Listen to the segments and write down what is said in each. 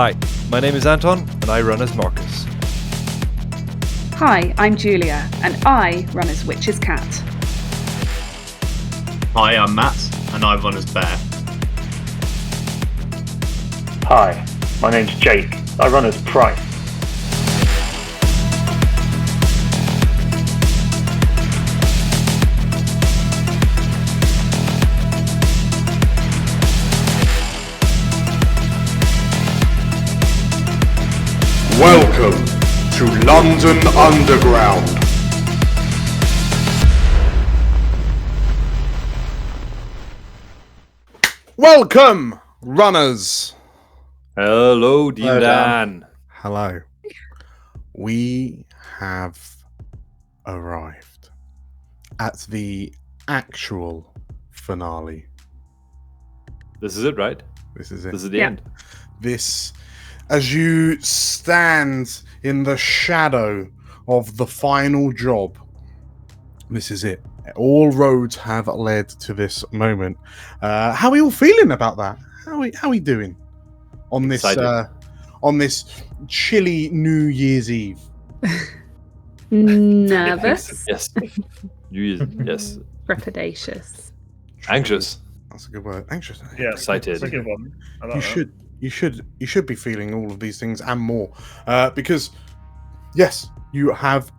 Hi, my name is Anton, and I run as Marcus. Hi, I'm Julia, and I run as Witch's Cat. Hi, I'm Matt, and I run as Bear. Hi, my name's Jake. I run as Price. Welcome to London Underground. Welcome, runners. Hello, Dean Dan. Hello. We have arrived at the actual finale. This is it, right? This is it. This is the end. This, as you stand in the shadow of the final job, this is it. All roads have led to this moment. How are you all feeling about that? How are we doing on this chilly New Year's Eve? Nervous. Yes. Yes. Trepidatious. Anxious. That's a good word. Anxious. Yeah, Excited. That's a good one. I like that. You should be feeling all of these things and more, because yes, you have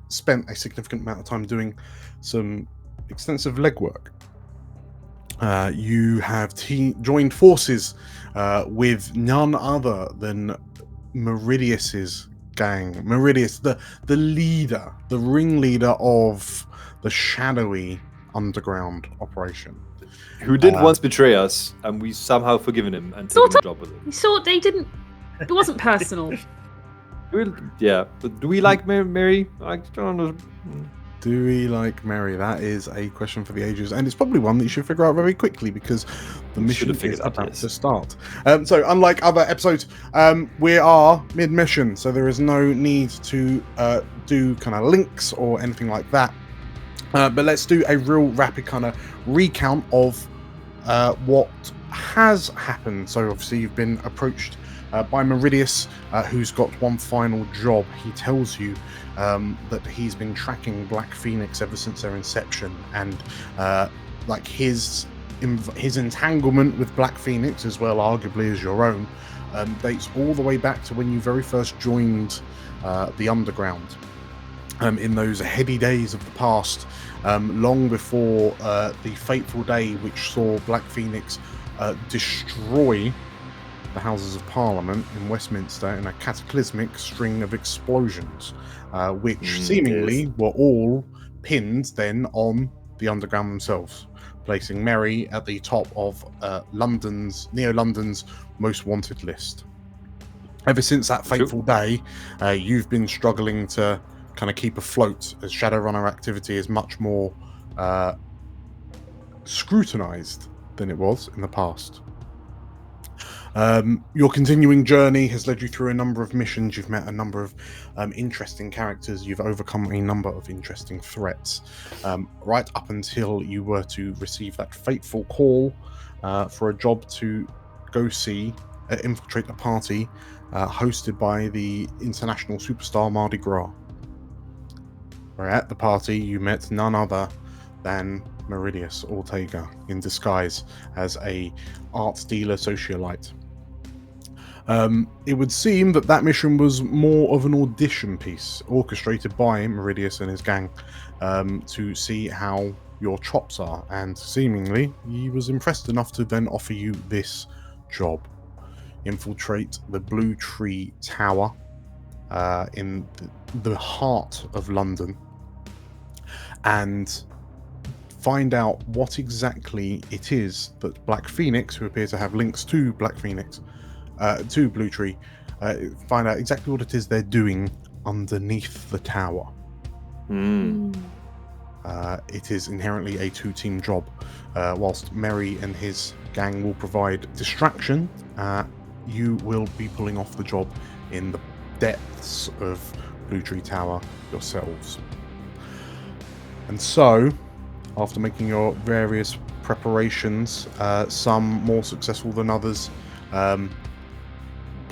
spent a significant amount of time doing some extensive legwork. You have joined forces with none other than Meridius's gang. Meridius, the leader, the ringleader of the shadowy underground operation. Who did once betray us, and we somehow forgiven him and taken a job with him. You saw they didn't. It wasn't personal. Yeah, but do we like Mary? I don't know. Do we like Mary? That is a question for the ages, and it's probably one that you should figure out very quickly because the mission is about to start. So, unlike other episodes, we are mid-mission, so there is no need to do kind of links or anything like that. But let's do a real rapid kind of recount of what has happened. So, obviously, you've been approached by Meridius, who's got one final job. He tells you that he's been tracking Black Phoenix ever since their inception, and like his entanglement with Black Phoenix, as well arguably as your own, dates all the way back to when you very first joined the Underground. In those heady days of the past, long before the fateful day which saw Black Phoenix destroy the Houses of Parliament in Westminster in a cataclysmic string of explosions, which seemingly were all pinned then on the Underground themselves, placing Mary at the top of Neo-London's most wanted list. Ever since that fateful day, you've been struggling to kind of keep afloat, as Shadowrunner activity is much more scrutinized than it was in the past. Your continuing journey has led you through a number of missions. You've met a number of interesting characters. You've overcome a number of interesting threats, right up until you were to receive that fateful call for a job to go infiltrate a party hosted by the international superstar Mardi Gras. Where at the party you met none other than Meridius Ortega in disguise as a art dealer socialite. It would seem that mission was more of an audition piece orchestrated by Meridius and his gang to see how your chops are, and seemingly he was impressed enough to then offer you this job: infiltrate the Blue Tree Tower in the heart of London and find out what exactly it is that Black Phoenix, who appear to have links to Black Phoenix, to Blue Tree, find out exactly what it is they're doing underneath the tower. It is inherently a two-team job. Whilst Merry and his gang will provide distraction, you will be pulling off the job in the depths of Blue Tree Tower yourselves. And so, after making your various preparations, some more successful than others,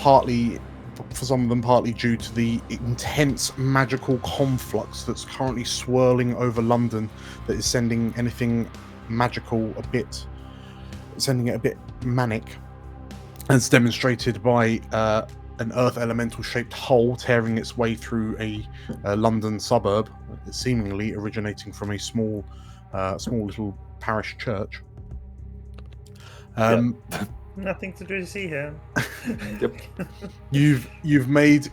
partly due to the intense magical conflux that's currently swirling over London, that is sending anything magical sending it a bit manic, as demonstrated by an earth elemental shaped hole tearing its way through a London suburb, seemingly originating from a small little parish church. Nothing to see here. Yep. You've made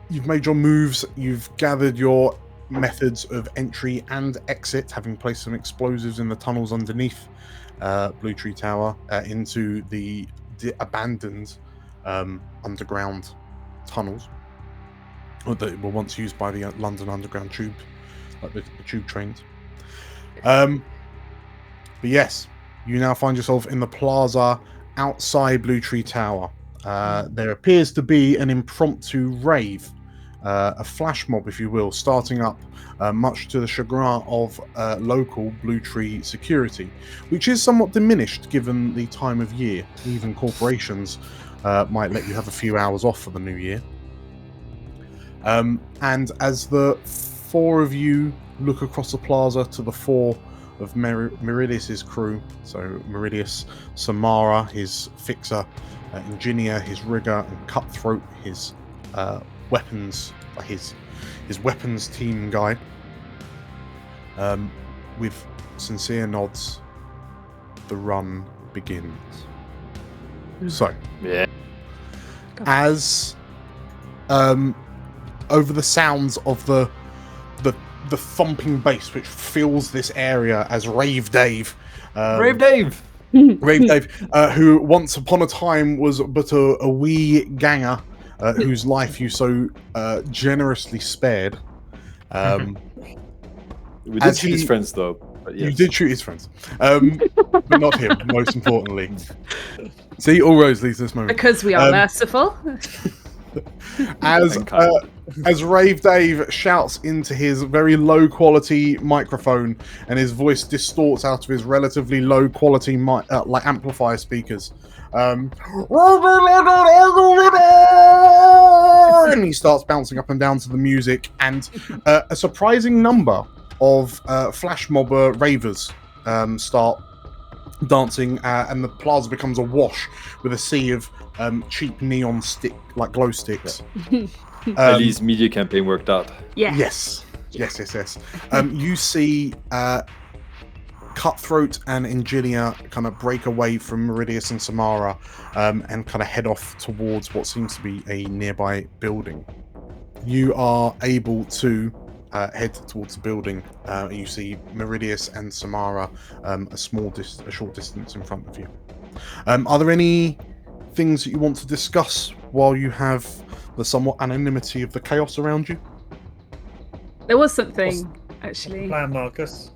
your moves. You've gathered your methods of entry and exit, having placed some explosives in the tunnels underneath Blue Tree Tower into the abandoned underground tunnels that were once used by the London Underground tube, like the tube trains. But yes, you now find yourself in the plaza outside Blue Tree Tower. There appears to be an impromptu rave, a flash mob, if you will, starting up, much to the chagrin of local Blue Tree security, which is somewhat diminished given the time of year. Even corporations might let you have a few hours off for the new year. And as the four of you look across the plaza to the four of Meridius's crew, so Meridius, Samara, his fixer, engineer, his rigger, and Cutthroat, his weapons team guy, with sincere nods, the run begins. So, Yeah. as over the sounds of the thumping bass which fills this area, as Rave Dave, Brave Dave! who once upon a time was but a wee ganger, whose life you so generously spared. We did shoot his friends, though. But yes. You did shoot his friends, but not him, most importantly. See, all roads lead to this moment. Because we are merciful. As Rave Dave shouts into his very low quality microphone, and his voice distorts out of his relatively low quality like amplifier speakers, and he starts bouncing up and down to the music, and a surprising number of flash mob ravers start dancing, and the plaza becomes awash with a sea of cheap neon glow sticks. Ellie's media campaign worked out. Yes. You see Cutthroat and Engineer kind of break away from Meridius and Samara, and kind of head off towards what seems to be a nearby building. You are able to head towards the building. You see Meridius and Samara a short distance in front of you. Are there any things that you want to discuss while you have the somewhat anonymity of the chaos around you? There was something, actually. Plan, Marcus.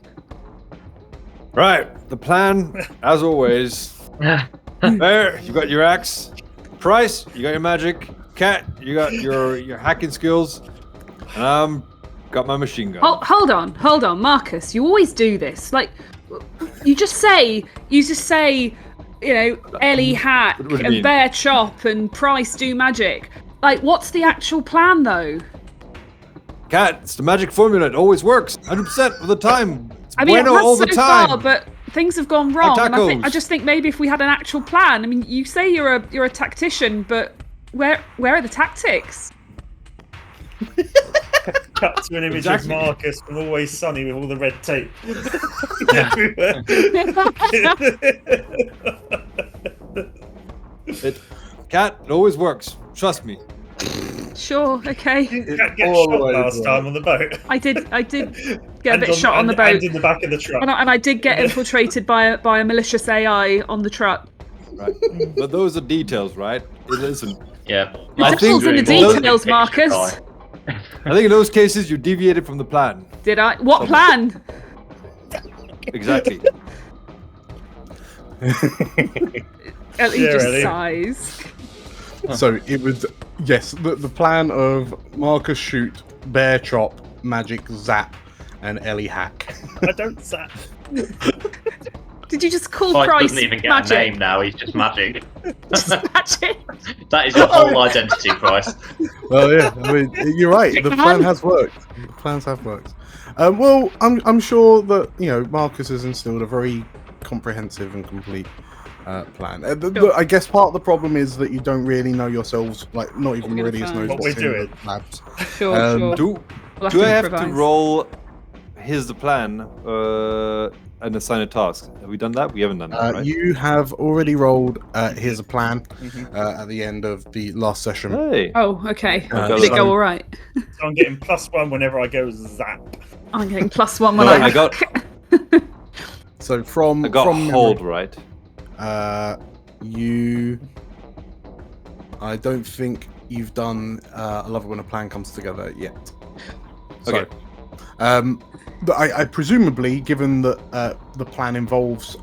Right, the plan, as always. There, you got your axe. Price, you got your magic. Cat, you got your hacking skills. And got my machine gun. Hold on, Marcus. You always do this. Like, you just say, you know, Ellie hack and Bear chop and Price do magic. Like, what's the actual plan, though? Cat, it's the magic formula. It always works, 100% of the time. It's I mean, bueno it has all so the time. far, but things have gone wrong. And tacos. I just think maybe if we had an actual plan. I mean, you say you're a tactician, but where are the tactics? Cut to an image of Marcus from Always Sunny with all the red tape everywhere. Cat, it always works. Trust me. Sure, okay. Cat get shot last time on the boat. I did get a bit shot on the boat. And in the back of the truck. And I did get infiltrated by a malicious AI on the truck. Right. But those are details, right? It isn't. Yeah. The devil's in the details, Marcus. I think in those cases you deviated from the plan. Did I? What plan? Exactly. Ellie just sighs. So it would, yes, the plan of Marcus shoot, Bear chop, magic zap, and Ellie hack. I don't zap. Did you just call Price Price doesn't even get magic? a name now. He's just magic. Just magic. That is your whole identity, Price. Well, yeah. I mean, you're right. The plan has worked. The plans have worked. Well, I'm sure that Marcus has instilled a very comprehensive and complete plan. I guess part of the problem is that you don't really know yourselves, like not even Meridius knows what what's we're in doing. the labs. Sure. Do I have to roll? Here's the plan. And assign a task. Have we done that? We haven't done that, right? You have already rolled. Here's a plan at the end of the last session. Hey. Oh, okay. Did it go all right? So I'm getting +1 whenever I go zap. I'm getting +1 when I got. So from I got from hold right. I don't think you've done I love it when a plan comes together yet. So, Okay. I presumably, given that the plan involves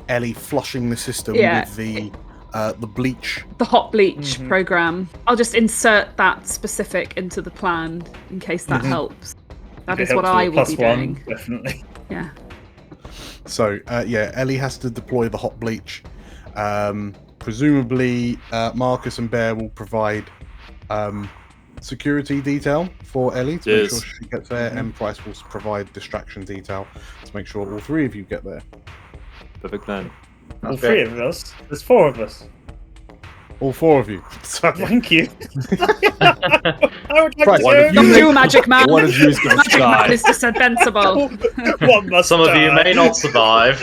Ellie flushing the system with the bleach, the hot bleach program, I'll just insert that specific into the plan in case that helps. That is what I will be doing. Definitely. Yeah. So Ellie has to deploy the hot bleach. Presumably, Marcus and Bear will provide security detail for Ellie to make sure she gets there, and Price will provide distraction detail to make sure all three of you get there. Perfect plan. All three of us? There's 4 of us. All 4 of you. Sorry. Thank you. I would like Price, to Don't do magic man. One of you is going to Magic man die. is dispensable. One must Some of you die. may not survive.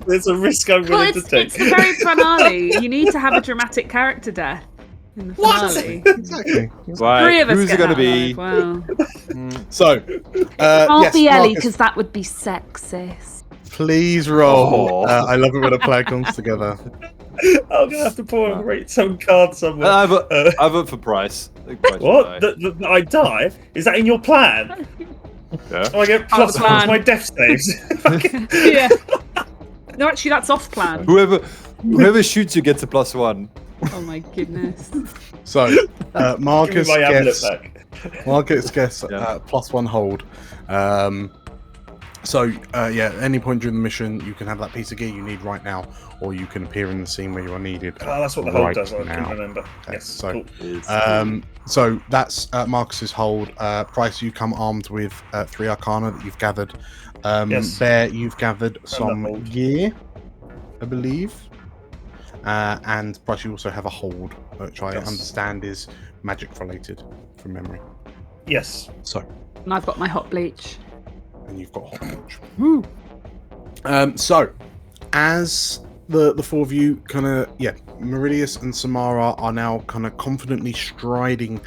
There's a risk I'm Well, willing to take. it's the very finale. You need to have a dramatic character death in the finale. Exactly. Right. 3 of us Who's get it going to out be? alive. Wow. So, Can't yes, be Ellie Marcus, because that would be sexist. please roll. Oh. I love it when a plan comes together. I'm gonna have to pour some card somewhere. I vote for Price. I think Price will What? die. That I die? Is that in your plan? Yeah. Oh, I get Part of +1 the plan. to my death saves. Yeah. No, actually, that's off plan. Whoever shoots you gets a +1. Oh my goodness. So, Give me Marcus my amulet gets back. +1 hold. Any point during the mission, you can have that piece of gear you need right now, or you can appear in the scene where you are needed. Oh, that's what the hold right does. I now. couldn't remember. Okay, Yes. so, Cool. So that's Marcus's hold. Price, you come armed with 3 Arcana that you've gathered. Yes. Bear, you've gathered some hold. gear, I believe. And Price, you also have a hold, which I understand is magic related from memory. Yes. So, And I've got my hot bleach. and you've got hot bleach. Woo! So, as the 4 of you kind of, Meridius and Samara are now kind of confidently striding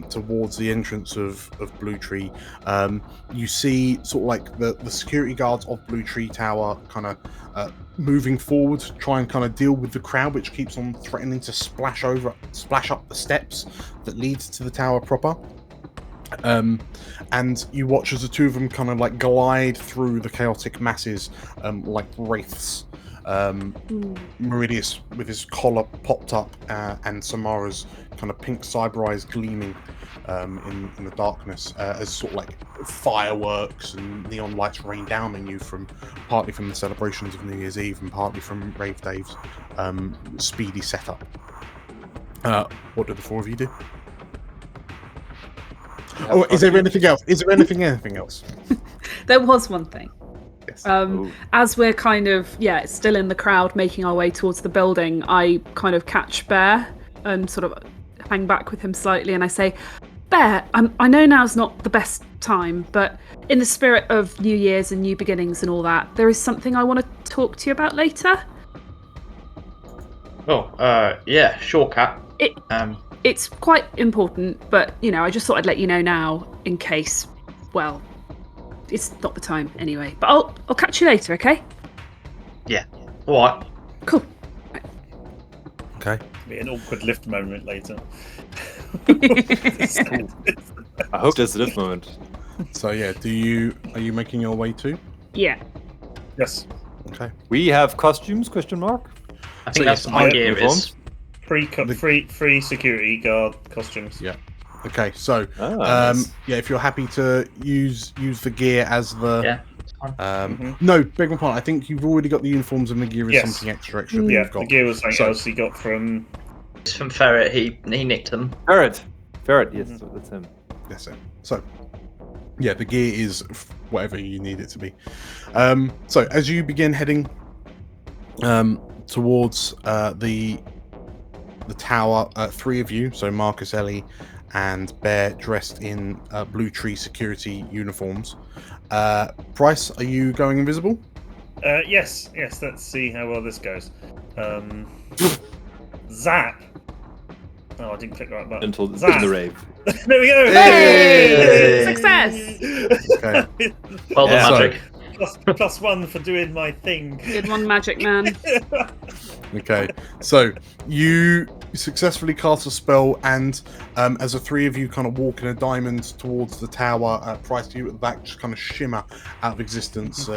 towards the entrance of Blue Tree. You see sort of like the security guards of Blue Tree Tower kind of moving forward to try and kind of deal with the crowd, which keeps on threatening to splash up the steps that leads to the tower proper. And you watch as the 2 of them kind of like glide through the chaotic masses like wraiths. Meridius with his collar popped up and Samara's kind of pink cyber eyes gleaming in the darkness as sort of like fireworks and neon lights rain down on you partly from the celebrations of New Year's Eve and partly from Rave Dave's speedy setup. What did the 4 of you do? Oh, is there anything else? Anything else? There was one thing. Yes. As we're kind of still in the crowd making our way towards the building, I kind of catch Bear and sort of hang back with him slightly, and I say, Bear, I know now's not the best time, but in the spirit of New Year's and new beginnings and all that, there is something I want to talk to you about later. Oh, yeah, sure, Cat. It's quite important, but I just thought I'd let you know now in case. Well, it's not the time anyway. But I'll catch you later, okay? Yeah. All right. Cool. Okay. Be an awkward lift moment later. I hope there's a lift moment. So are you making your way too? Yeah. Yes. Okay. We have costumes? Question mark. I think that's what my gear uniforms. is. Free security guard costumes. Yeah. Okay. So Nice. if you're happy to use the gear as the No, beg my pardon. I think you've already got the uniforms, and the gear is something extra that Yeah, you've got. the gear was something else he got from. It's from Ferret. He nicked them. Ferret. Yes, that's him. That's it. So, yeah, the gear is whatever you need it to be. So as you begin heading towards the tower, three of you, so Marcus, Ellie, and Bear, dressed in Blue Tree security uniforms. Price, are you going invisible? Yes. Let's see how well this goes. Zap. Oh, I didn't click the right button. Until Zap. the rave. There we go. Hey! Success. Okay. Well done, Yeah. Magic. +1 for doing my thing. Good one, Magic Man. Okay, so you successfully cast a spell, and as the three of you kind of walk in a diamond towards the tower, Price, to you at the back, just kind of shimmer out of existence.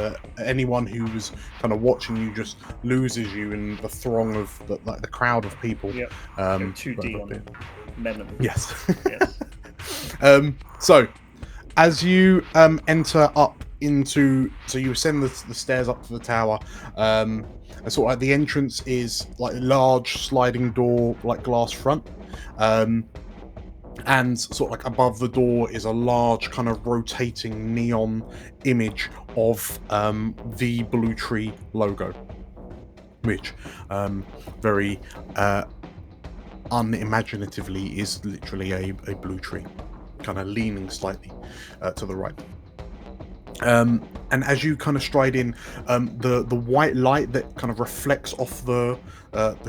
Anyone who was kind of watching you just loses you in the throng of the crowd of people. Yep. 2D on men. Yes. Yes. So, as you enter up into, so you ascend the stairs up to the tower, and sort of like the entrance is like a large sliding door, like glass front, and sort of like above the door is a large kind of rotating neon image of the Blue Tree logo, which very unimaginatively is literally a blue tree, kind of leaning slightly to the right. And as you kind of stride in, the white light that kind of reflects off the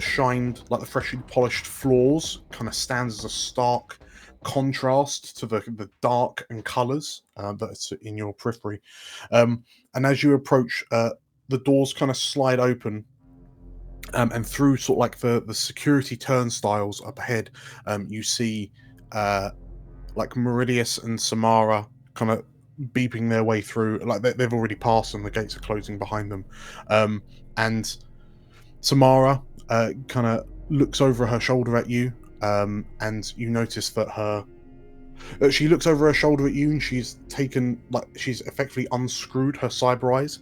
shined, like the freshly polished floors, kind of stands as a stark contrast to the dark and colours that's in your periphery. And as you approach, the doors kind of slide open, and through sort of like the security turnstiles up ahead, you see like Meridius and Samara kind of beeping their way through. Like they've already passed and the gates are closing behind them. And Samara kind of looks over her shoulder at you, and you notice that she looks over her shoulder at you, and she's effectively unscrewed her cyber eyes,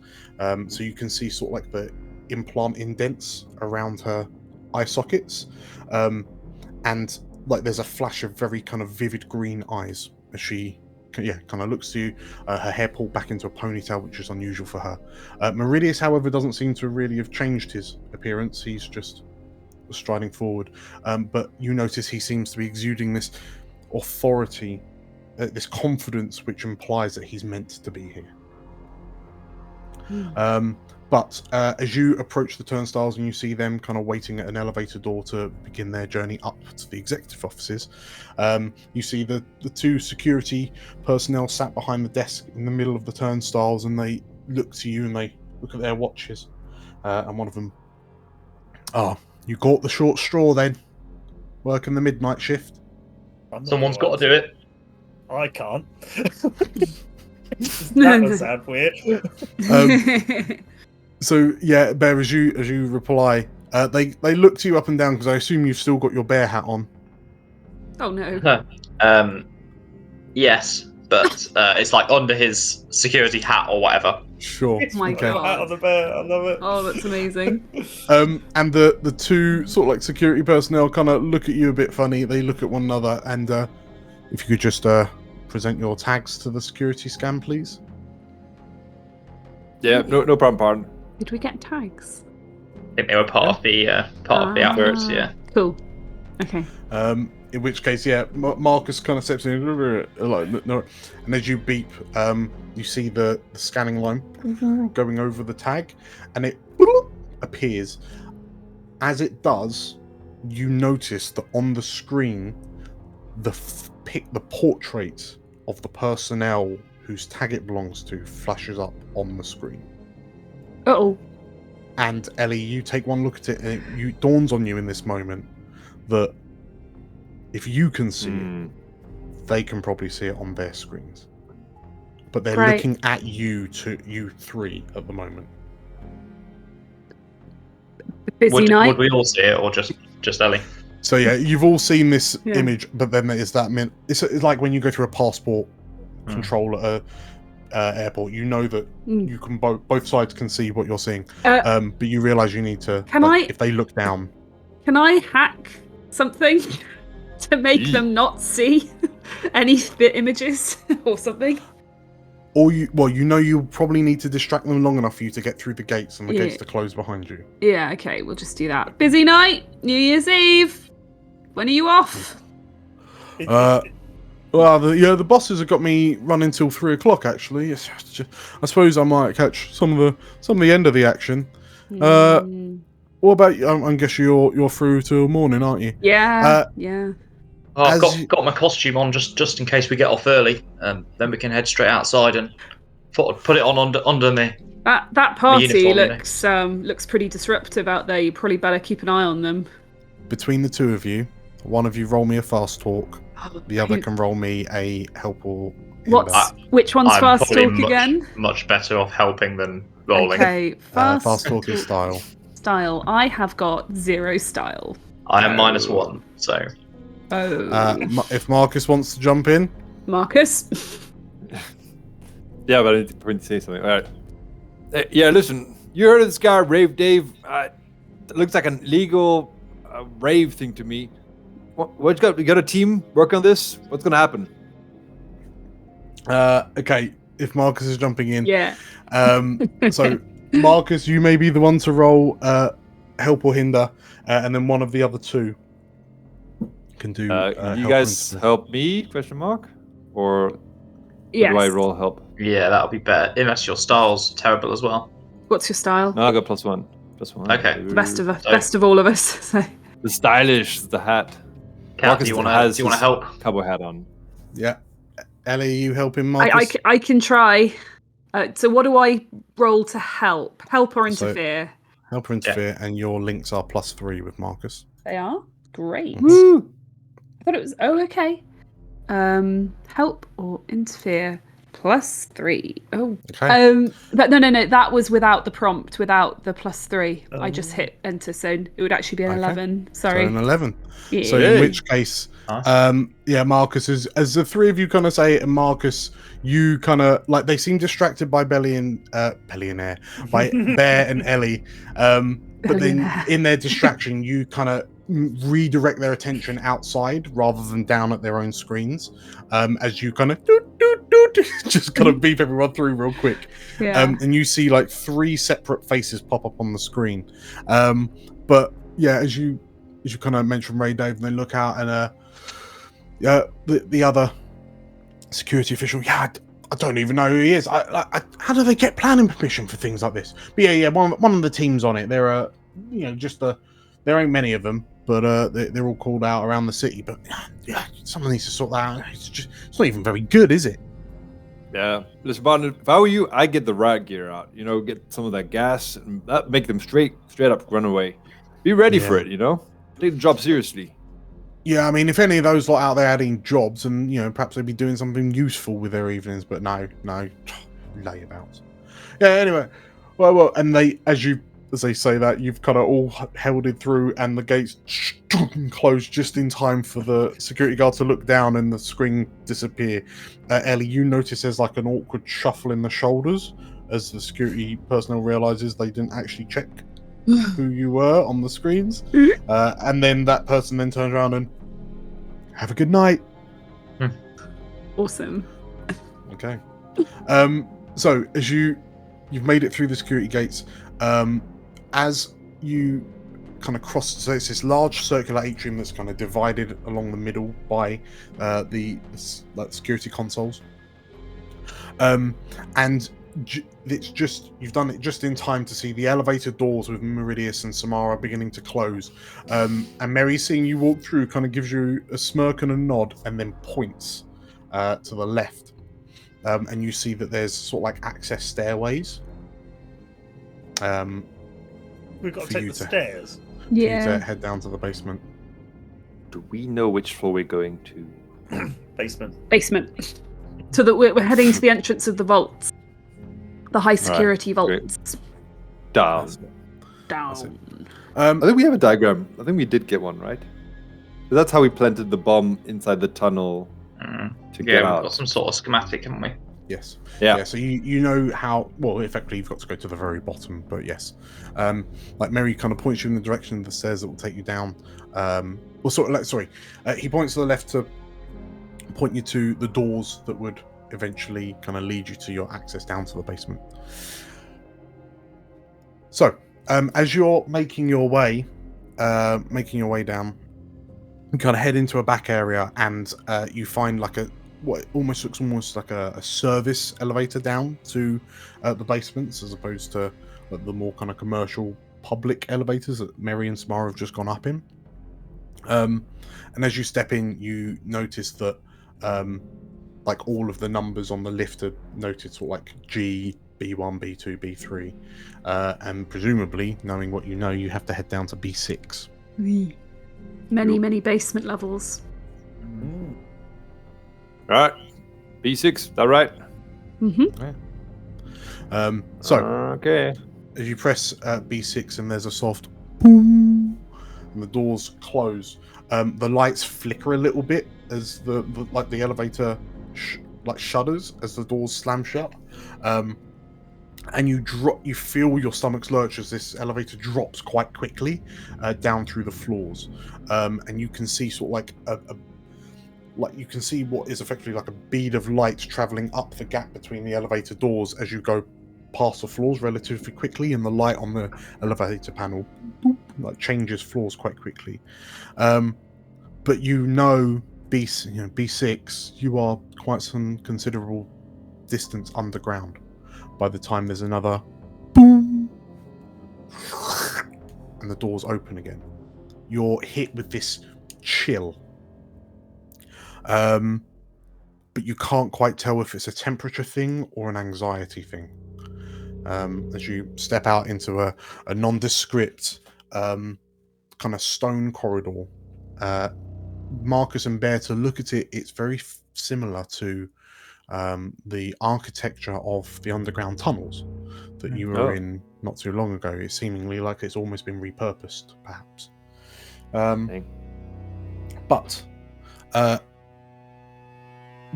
so you can see sort of like the implant indents around her eye sockets, and like there's a flash of very kind of vivid green eyes as she kind of looks to you. Her hair pulled back into a ponytail, which is unusual for her. Meridius, however, doesn't seem to really have changed his appearance. He's just striding forward, but you notice he seems to be exuding this authority, this confidence, which implies that he's meant to be here. But as you approach the turnstiles and you see them kind of waiting at an elevator door to begin their journey up to the executive offices, you see the two security personnel sat behind the desk in the middle of the turnstiles, and they look to you and they look at their watches, and one of them, you caught the short straw then, working the midnight shift. Someone's got to do it. I can't. That was sad weird. So yeah, Bear, as you reply, they look to you up and down, because I assume you've still got your bear hat on. Oh no. Yes, but it's like under his security hat or whatever. Sure. Oh my God. Hat on the bear. I love it. Oh, that's amazing. And the two sort of like security personnel kind of look at you a bit funny. They look at one another, and if you could just present your tags to the security scan, please. Yeah, no problem, pardon. Did we get tags? I think they were part of the outfits. Yeah. Cool. Okay. In which case, yeah, Marcus kind of steps in, like, no, and as you beep, you see the scanning line going over the tag, and it appears. As it does, you notice that on the screen, the portrait of the personnel whose tag it belongs to flashes up on the screen. Uh-oh. And Ellie, you take one look at it, and it dawns on you in this moment that if you can see it, they can probably see it on their screens. But they're looking at you three at the moment. Busy night. Would we all see it, or just Ellie? So yeah, you've all seen this image, but then there's that. It's like when you go through a passport control at airport. You know that you can both sides can see what you're seeing, but you realise you need to. If they look down, can I hack something to make them not see any images or something? Or you probably need to distract them long enough for you to get through the gates and the gates to close behind you. Yeah, okay, we'll just do that. Busy night, New Year's Eve. When are you off? Well, the bosses have got me running till 3 o'clock. Actually, I suppose I might catch some of the end of the action. What about you? I guess you're through till morning, aren't you? Yeah, yeah. Oh, I've got my costume on just in case we get off early. Then we can head straight outside and put it on under me. That party looks pretty disruptive out there. You probably better keep an eye on them. Between the two of you, one of you roll me a fast talk. The other can roll me a help or. Which one's fast talk again? Much better off helping than rolling. Okay, fast talk is style. Style. I have got 0 style. I am -1, so. Oh. If Marcus wants to jump in, Marcus. Yeah, but I need to say something. All right. Yeah, listen. You heard of this guy, Rave Dave? It looks like an illegal rave thing to me. What you got a team working on this? What's gonna happen? Okay, if Marcus is jumping in. Yeah. So Marcus, you may be the one to roll help or hinder, and then one of the other two can do. You guys help me? Question mark? Or yes. Do I roll help? Yeah, that'll be better. Unless your style's terrible as well. What's your style? No, I got +1. +1. Okay. The best of all of us. So. The stylish, the hat. Kat, do you want to help? Cowboy hat on. Yeah. Ellie, are you helping Marcus? I can try. So what do I roll to help? Help or interfere? Help or interfere, and your links are +3 with Marcus. They are? Great. Woo! I thought it was... Oh, okay. Help or interfere +3. Oh. Okay. But no. That was without the prompt, without the +3. I just hit enter, so it would actually be an 11. Sorry. So an 11. Yeah. So in which case, Marcus, as the three of you kind of say it, and Marcus, you kind of like they seem distracted by by Bear and Ellie, but then in their distraction, you kind of redirect their attention outside rather than down at their own screens, as you kind of just kind of beep everyone through real quick, and you see like 3 separate faces pop up on the screen, but yeah, as you kind of mentioned Ray Dave, and they look out and the other security official, I don't even know who he is. How do they get planning permission for things like this? But one of the teams on it. There are there ain't many of them, but they're all called out around the city. But yeah, someone needs to sort that out. It's not even very good, is it? Yeah, listen, Barton, if I were you, I'd get the riot gear out. Get some of that gas and make them straight up run away. Be ready for it. Take the job seriously. Yeah, I mean, if any of those lot out there adding jobs, and perhaps they'd be doing something useful with their evenings. But no, layabouts. Yeah. Anyway, well, and as they say that, you've kind of all held it through, and the gates close just in time for the security guard to look down and the screen disappear. Ellie, you notice there's like an awkward shuffle in the shoulders as the security personnel realizes they didn't actually check who you were on the screens, and then that person then turns around and have a good night. Awesome. Okay. So as you've made it through the security gates, as you kind of cross, so it's this large circular atrium that's kind of divided along the middle by the security consoles, and you've done it just in time to see the elevator doors with Meridius and Samara beginning to close, and Mary, seeing you walk through, kind of gives you a smirk and a nod, and then points to the left, and you see that there's sort of like access stairways. We've got to take the stairs. For you to head down to the basement. Do we know which floor we're going to? Basement. So that we're heading to the entrance of the vaults. The high security vaults. Down. I think we have a diagram. I think we did get one, right? So that's how we planted the bomb inside the tunnel to get out. We've got some sort of schematic, haven't we? Yes. Yeah. So you know how well. Effectively, you've got to go to the very bottom, but yes. Like Mary kind of points you in the direction of the stairs that will take you down. Well, sort of like he points to the left to point you to the doors that would eventually kind of lead you to your access down to the basement. So, as you're making your way down, you kind of head into a back area, and you find like what almost looks like a service elevator down to the basements, as opposed to the more kind of commercial public elevators that Mary and Samara have just gone up in. And as you step in, you notice that like all of the numbers on the lift are noted sort of like G, B1, B2, B3, and presumably, knowing what you know, you have to head down to B6. Many basement levels. Right. B6, that right? So, okay. as you press B6 and there's a soft boom, and the doors close, the lights flicker a little bit as the elevator shudders as the doors slam shut, and you feel your stomachs lurch as this elevator drops quite quickly down through the floors, and you can see sort of like you can see what is effectively like a bead of light traveling up the gap between the elevator doors as you go past the floors relatively quickly, and the light on the elevator panel like changes floors quite quickly. But B6, you are quite some considerable distance underground by the time there's another boom and the doors open again. You're hit with this chill. But you can't quite tell if it's a temperature thing or an anxiety thing. As you step out into a nondescript kind of stone corridor, Marcus and Bear, to look at it, it's very similar to the architecture of the underground tunnels that you were in not too long ago. It's seemingly like it's almost been repurposed, perhaps.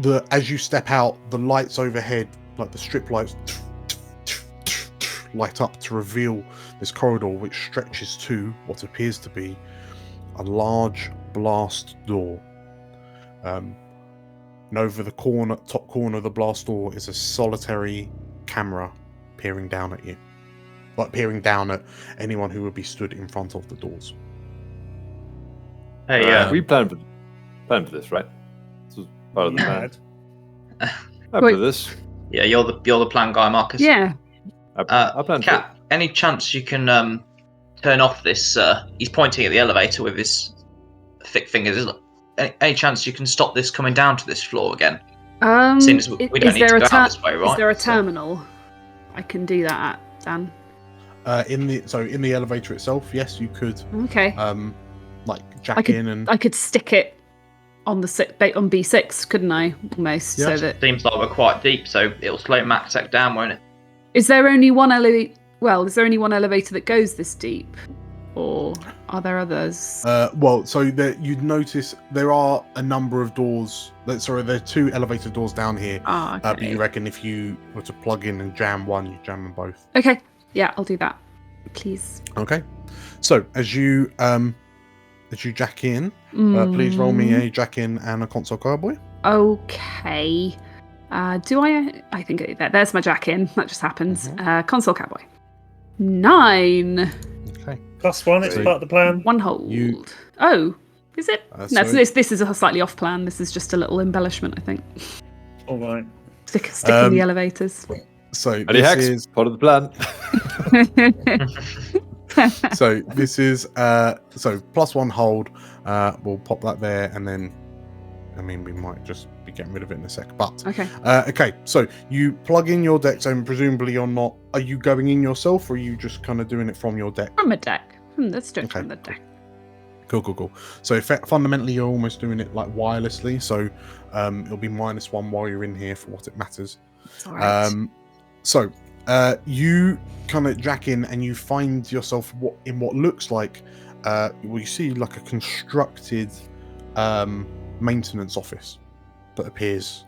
But as you step out, the lights overhead, like the strip lights, light up to reveal this corridor, which stretches to what appears to be a large blast door. And over the top corner of the blast door is a solitary camera peering down at you, like peering down at anyone who would be stood in front of the doors. Hey, we planned for this, right? This was part of the plan. For this. Yeah, you're the plan guy, Marcus. Yeah. I planned Kat, any chance you can turn off this? He's pointing at the elevator with his thick fingers. Any chance you can stop this coming down to this floor again? Seeing as we don't need to go out this way, right? Is there a terminal I can do that at, Dan? In the elevator itself, yes, you could. Okay. Like jack in and I could stick it on on B6, couldn't I? Almost. Yeah. So that Seems like we're quite deep, so it'll slow Maxek down, won't it? Is there only one elevator? Well, is there only one elevator that goes this deep, or are there others? You'd notice there are a number of doors. There are 2 elevator doors down here. Okay. But you reckon if you were to plug in and jam one, you jam them both. Okay. Yeah, I'll do that, please. Okay. So as you jack in, please roll me a jack in and a console cowboy. Okay. Do I? I think there's my jack in. That just happens. Console cowboy. 9. Okay. +1. It's part of the plan. 1 hold. Oh, is it? No, so this is a slightly off plan. This is just a little embellishment, I think. All right. Stick in the elevators. So this is part of the plan. So this is +1 hold. We'll pop that there, and then we might just be getting rid of it in a sec. But okay. So you plug in your deck, and presumably you're not. Are you going in yourself, or are you just kind of doing it from your deck? From a deck. Let's do it from the deck. Cool. So fundamentally, you're almost doing it like wirelessly. So it'll be -1 while you're in here for what it matters. All right. So you kind of jack in, and you find yourself in what looks like you see like a constructed maintenance office that appears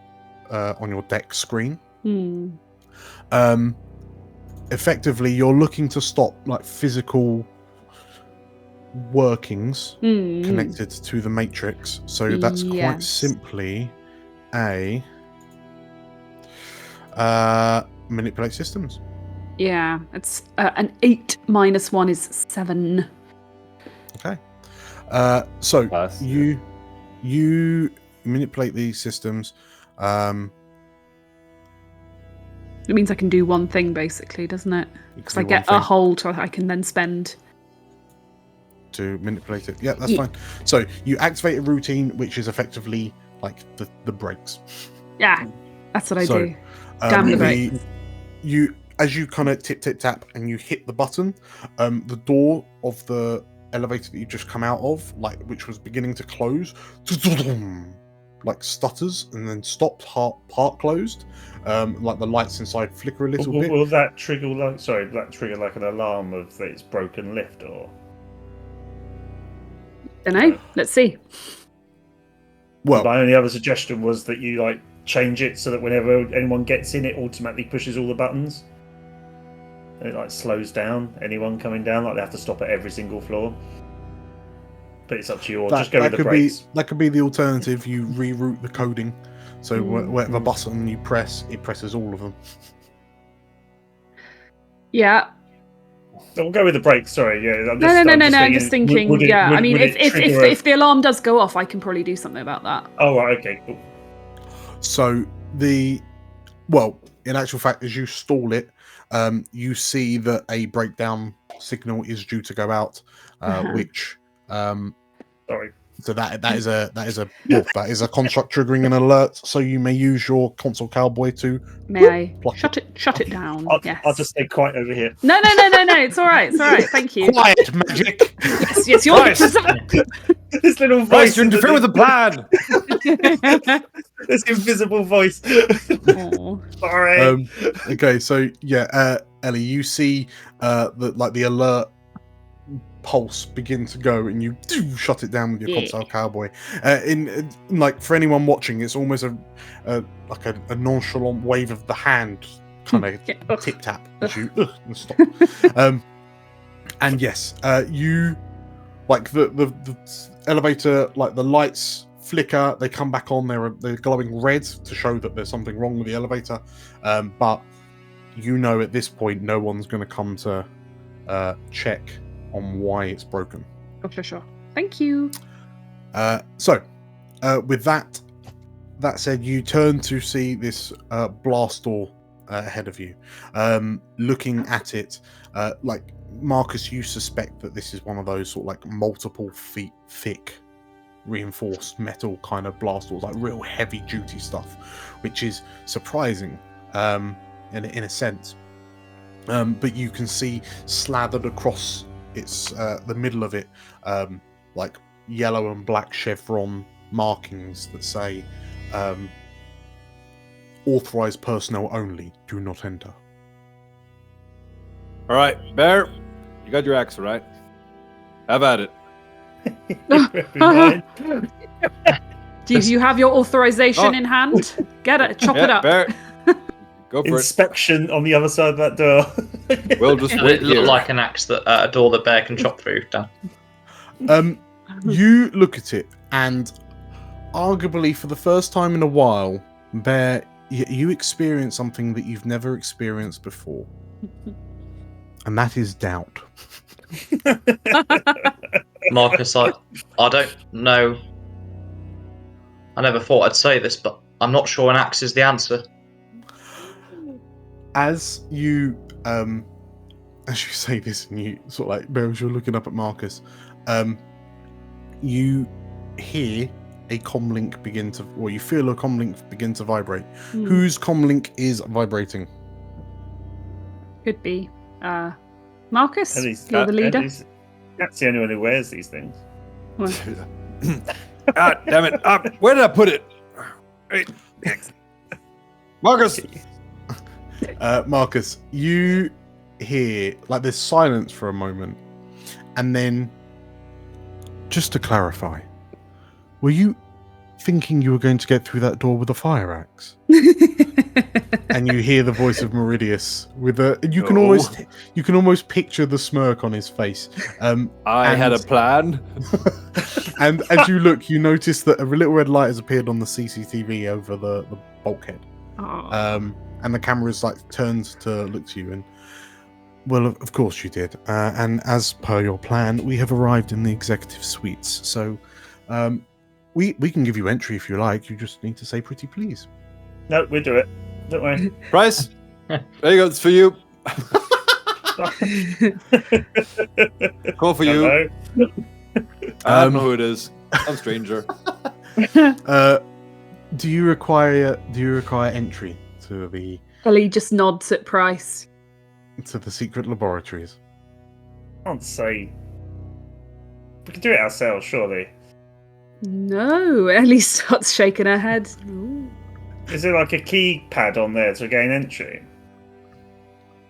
on your deck screen. Effectively, you're looking to stop like physical workings connected to the matrix. So that's quite simply a manipulate systems. Yeah, it's an 8 minus 1 is 7. Okay. So you manipulate these systems. It means I can do one thing, basically, doesn't it? Because I get a hold I can then spend to manipulate it. Yeah, that's fine. So you activate a routine, which is effectively like the brakes. Yeah, that's what I do. Damn the brakes. As you kind of tip tap and you hit the button, the door of the elevator that you just come out of, like which was beginning to close, like stutters and then stops, part closed. Like the lights inside flicker a little bit. Will that trigger like an alarm of that it's broken lift or? Don't know. Let's see. Well, my only other suggestion was that you like change it so that whenever anyone gets in, it automatically pushes all the buttons. And it like slows down anyone coming down, like they have to stop at every single floor. But it's up to you, or just go with the brakes. That could be the alternative. You reroute the coding, so whatever button you press, it presses all of them. Yeah. We'll go with the brakes. Sorry, yeah. No. I'm just thinking. I mean, if the alarm does go off, I can probably do something about that. Oh right, okay, cool. So in actual fact, as you stall it, you see that a breakdown signal is due to go out, which sorry. So that is a construct triggering an alert. So you may use your console cowboy to. May I shut it down? I'll just stay quiet over here. No. It's all right. Thank you. Quiet, magic. Yes. You're this little voice. You interfere with the plan. This invisible voice. Sorry. Okay, so Ellie, you see the alert pulse begin to go, and you shut it down with your console cowboy. For anyone watching, it's almost a nonchalant wave of the hand, kind of tip tap as you and stop. And yes, you like the elevator, like the lights flicker, they come back on. They're glowing red to show that there's something wrong with the elevator. But at this point, no one's going to come to check on why it's broken. Oh, sure. Thank you. With that said, you turn to see this blast door ahead of you. Looking at it, like Marcus, you suspect that this is one of those sort of like multiple feet thick reinforced metal kind of blast doors, like real heavy duty stuff, which is surprising in a sense. But you can see slathered across its the middle of it, like yellow and black chevron markings that say authorized personnel only, do not enter. All right, Bear, you got your axe, right? Have at it. Do you have your authorization in hand? Get it, chop it up. Bear. Go for Inspection on the other side of that door. We'll just wait it look like an axe that a door that Bear can chop through. Done. You look at it, and arguably for the first time in a while, Bear, you experience something that you've never experienced before, and that is doubt. Marcus, I don't know. I never thought I'd say this, but I'm not sure an axe is the answer. As you say this, and you sort of like, Bear, as you're looking up at Marcus, you hear a comlink begin to, or you feel a comlink begin to vibrate. Whose comlink is vibrating? Could be Marcus. You're the leader. That's the only one who wears these things. Ah, damn it! Where did I put it? Wait. Marcus. Marcus, you hear like there's silence for a moment, and then, just to clarify, were you thinking you were going to get through that door with a fire axe? and you hear the voice of Meridius with a. You can almost picture the smirk on his face. I had a plan. And as you look, you notice that a little red light has appeared on the CCTV over the bulkhead. And the camera is like turned to look to you, and well, of course you did. And as per your plan, we have arrived in the executive suites. So, we can give you entry if you like. You just need to say pretty please. No, we'll do it. Don't worry. Price, there you go. It's for you. Call for Hello? you. I don't know who it is. Some stranger. Do you require entry to the Ellie just nods at Price. to the secret laboratories? I can't say. We can do it ourselves, surely. No, Ellie starts shaking her head. Ooh. Is there like a keypad on there to gain entry?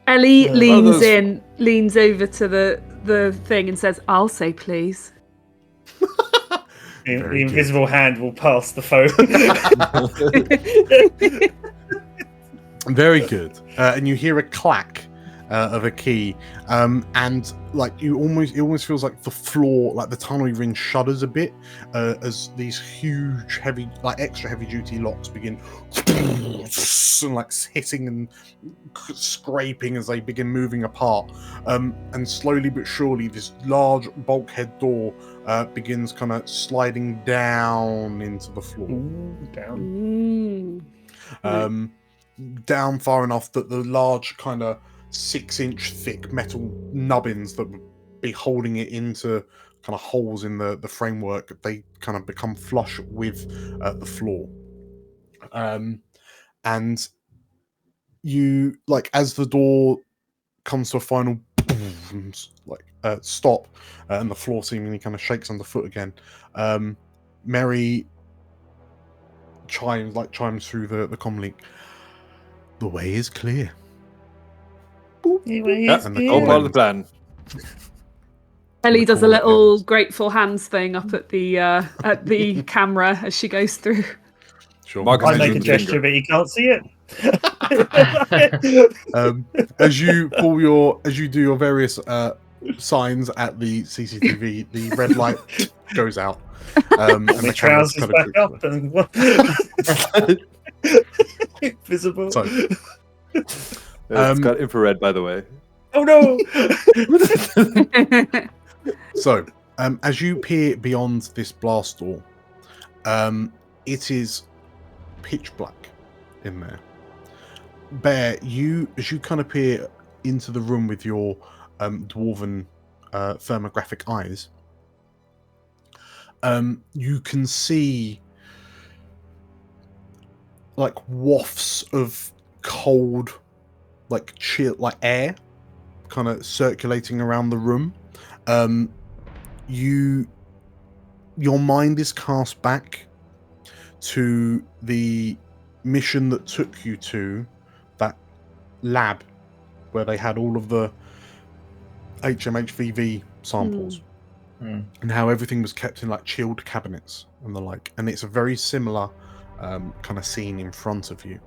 Ellie leans over to the thing and says, "I'll say please." The invisible hand will pass the phone. Very good. And you hear a clack of a key, and like it almost feels like the floor, like the tunnel even shudders a bit as these huge, heavy, like extra heavy duty locks begin and like hitting and scraping as they begin moving apart. And slowly but surely, this large bulkhead door begins kind of sliding down into the floor. Down. Down far enough that the large kind of 6-inch thick metal nubbins that would be holding it into kind of holes in the framework, they kind of become flush with the floor. And you, like, as the door comes to a final stop, and the floor seemingly kind of shakes underfoot again, Mary chimes through the comm link. The way is clear. And the whole part of the plan. Ellie does a little grateful hands thing up at the camera as she goes through. Sure. I make a gesture, but you can't see it. As you do your various signs at the CCTV, the red light goes out. And the trousers back up and visible. So, it's got infrared, by the way. Oh no! So, as you peer beyond this blast door, it is pitch black in there. Bear, as you kind of peer into the room with your dwarven thermographic eyes, you can see like wafts of cold, like chill, like air, kind of circulating around the room. Your mind is cast back to the mission that took you to that lab where they had all of the HMHVV samples, and how everything was kept in like chilled cabinets and the like. And it's a very similar kind of scene in front of you.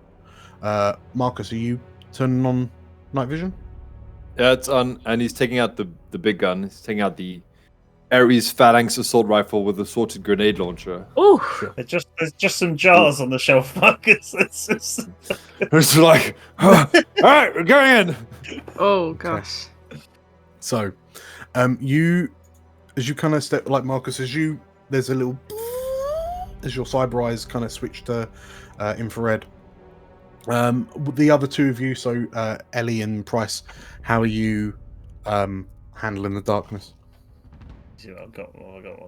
Marcus, are you turning on night vision? Yeah, it's on, and he's taking out the big gun. He's taking out the Ares Phalanx assault rifle with a sorted grenade launcher. Oh, there's just some jars on the shelf, Marcus. It's like, all right, we're going in. Oh gosh. So, as you kind of step, like Marcus, there's a little as your cyber eyes kind of switch to infrared. The other two of you, so Ellie and Price, how are you handling the darkness? What have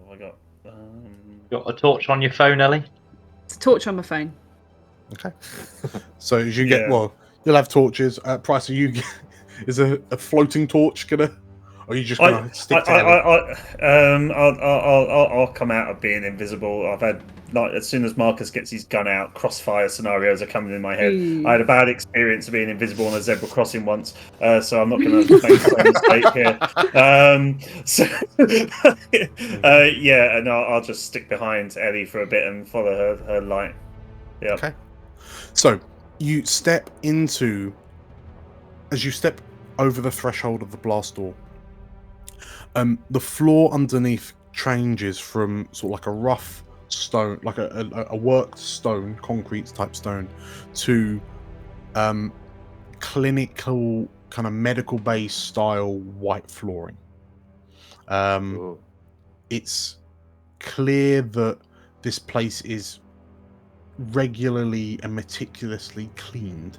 I got? Got a torch on your phone, Ellie? It's a torch on my phone. Okay. So as you get, you'll have torches. Price, is a floating torch gonna? Or are you just gonna stick to Ellie? I'll come out of being invisible. I've had, like, as soon as Marcus gets his gun out, crossfire scenarios are coming in my head. I had a bad experience of being invisible on a zebra crossing once, so I'm not going to make the same mistake here. And I'll just stick behind Ellie for a bit and follow her light. Yeah. Okay. So you step into, as you step over the threshold of the blast door, the floor underneath changes from sort of like a rough stone, like a worked stone, concrete type stone, to clinical kind of medical base style white flooring. It's clear that this place is regularly and meticulously cleaned.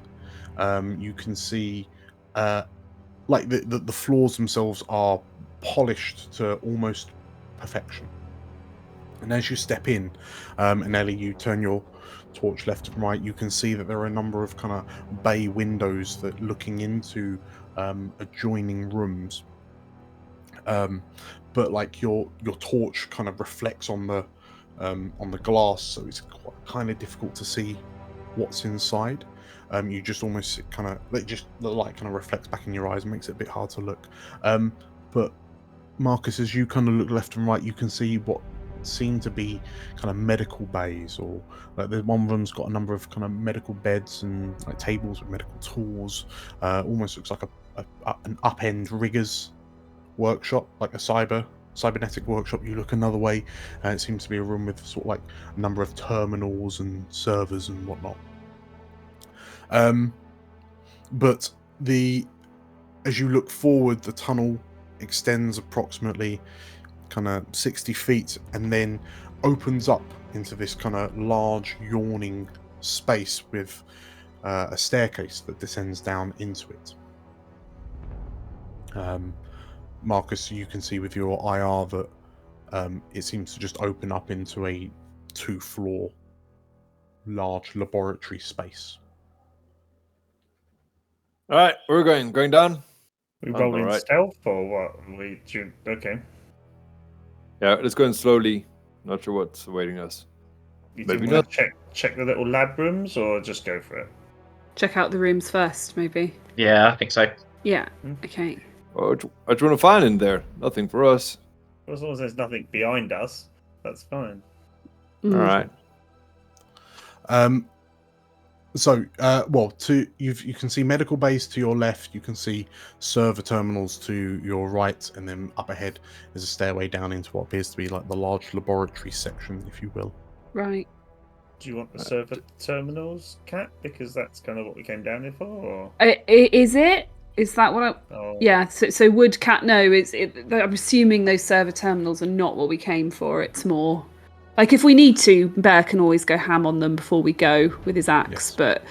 You can see like the floors themselves are polished to almost perfection. And as you step in, and Ellie, you turn your torch left and right, you can see that there are a number of kind of bay windows that looking into adjoining rooms. But like your torch kind of reflects on the glass, so it's kind of difficult to see what's inside. You just almost kind of the light kind of reflects back in your eyes and makes it a bit hard to look. But Marcus, as you kind of look left and right, you can see what seem to be kind of medical bays, or like the one room's got a number of kind of medical beds and like tables with medical tools. Almost looks like an upend riggers workshop, like a cybernetic workshop. You look another way, and it seems to be a room with sort of like a number of terminals and servers and whatnot. But as you look forward, the tunnel extends approximately kind of 60 feet and then opens up into this kind of large yawning space with a staircase that descends down into it. Marcus, you can see with your IR that it seems to just open up into a 2-floor large laboratory space. All right, we're going down. We roll in right. stealth or what? Okay. Yeah, let's go in slowly. Not sure what's awaiting us. You Maybe want not. to check the little lab rooms or just go for it? Check out the rooms first, maybe. Yeah, I think so. Yeah. Okay. What do you want to find in there? Nothing for us. Well, as long as there's nothing behind us, that's fine. All right. So, you can see medical bays to your left. You can see server terminals to your right, and then up ahead is a stairway down into what appears to be like the large laboratory section, if you will. Right. Do you want the server terminals, Kat? Because that's kind of what we came down here for. Or? Is it? Is that what I... Oh. Yeah, so would Kat know? I'm assuming those server terminals are not what we came for. It's more... Like, if we need to, Bear can always go ham on them before we go with his axe. Yes. But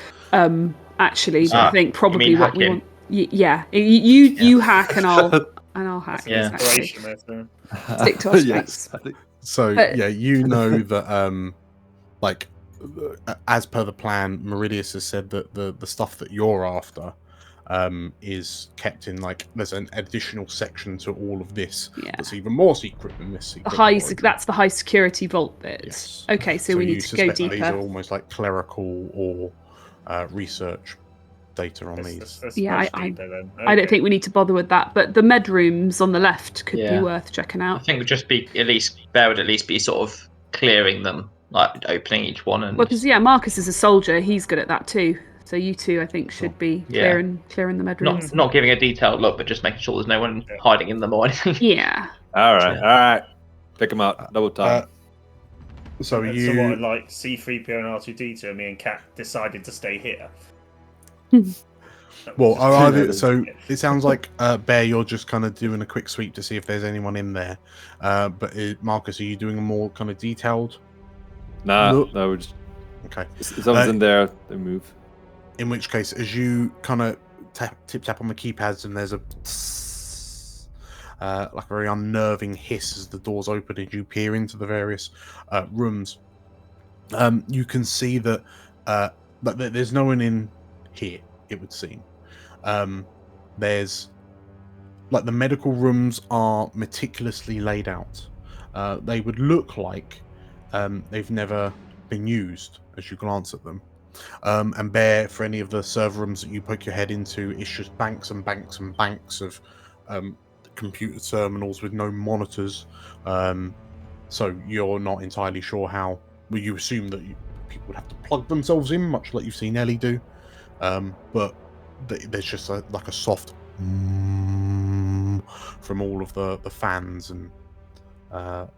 actually, I think probably what we want... You hack and I'll hack. Yeah. Exactly. Stick to our strengths. So, you know that, like, as per the plan, Meridius has said that the stuff that you're after is kept in, like, there's an additional section to all of this that's even more secret than this secret. That's the high security vault bit. Yes. Okay, so we need to go deeper. These are almost like clerical or research data on these. I don't think we need to bother with that, but the med rooms on the left could be worth checking out. I think it would just be Bear would at least be sort of clearing them, like opening each one. And... Well, because Marcus is a soldier, he's good at that too. So you two, I think, should be clearing the med rooms. Not giving a detailed look, but just making sure there's no one hiding in them or anything. Yeah. All right. Pick them out. Double time. So what, like C-3PO and R2-D2, and me and Kat decided to stay here. Well, so it sounds like Bear, you're just kind of doing a quick sweep to see if there's anyone in there. But Marcus, are you doing a more kind of detailed? No, we're just okay. If someone's in there, they move. In which case, as you kind of tap on the keypads, and there's a like a very unnerving hiss as the doors open and you peer into the various rooms. You can see that there's no one in here. It would seem there's like the medical rooms are meticulously laid out. They would look like they've never been used as you glance at them. And Bear, for any of the server rooms that you poke your head into, it's just banks and banks and banks of computer terminals with no monitors. So you're not entirely sure how. Well, you assume that people would have to plug themselves in, much like you've seen Ellie do. but there's just like a soft from all of the fans and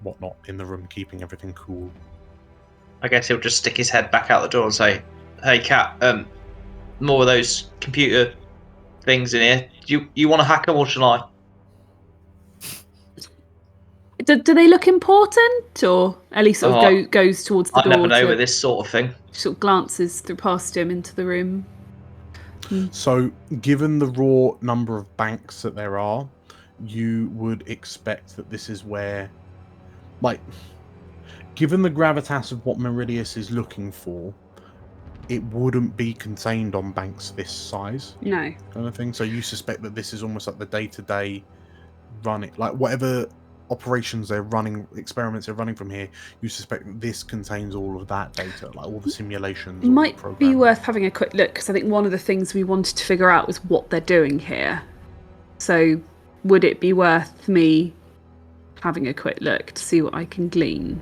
whatnot in the room, keeping everything cool. I guess he'll just stick his head back out the door and say, "Hey, Cat, more of those computer things in here. You want to hack them, or shall I?" Do they look important, or Ellie sort of goes towards the door? I never know with this sort of thing. Sort of glances through past him into the room. So, given the raw number of banks that there are, you would expect that this is where, like, given the gravitas of what Meridius is looking for, it wouldn't be contained on banks this size. No. Kind of thing. So you suspect that this is almost like the day-to-day running, like whatever operations they're running, experiments they're running from here, you suspect that this contains all of that data, like all the simulations. It might be worth having a quick look, because I think one of the things we wanted to figure out was what they're doing here. So would it be worth me having a quick look to see what I can glean?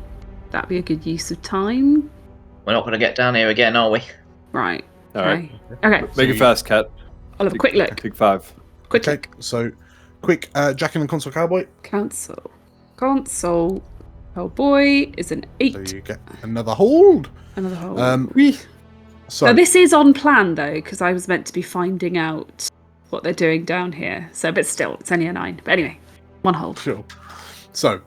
That'd be a good use of time. We're not going to get down here again, are we? Right. All right. Okay. Make it fast, Cat. I'll have a quick look. Pick 5. Quick look. So, quick, Jack in the console cowboy. Console cowboy is an 8. So you get another hold. Another hold. So now this is on plan though, because I was meant to be finding out what they're doing down here. So, but still, it's only a 9. But anyway, 1 hold. Sure. So,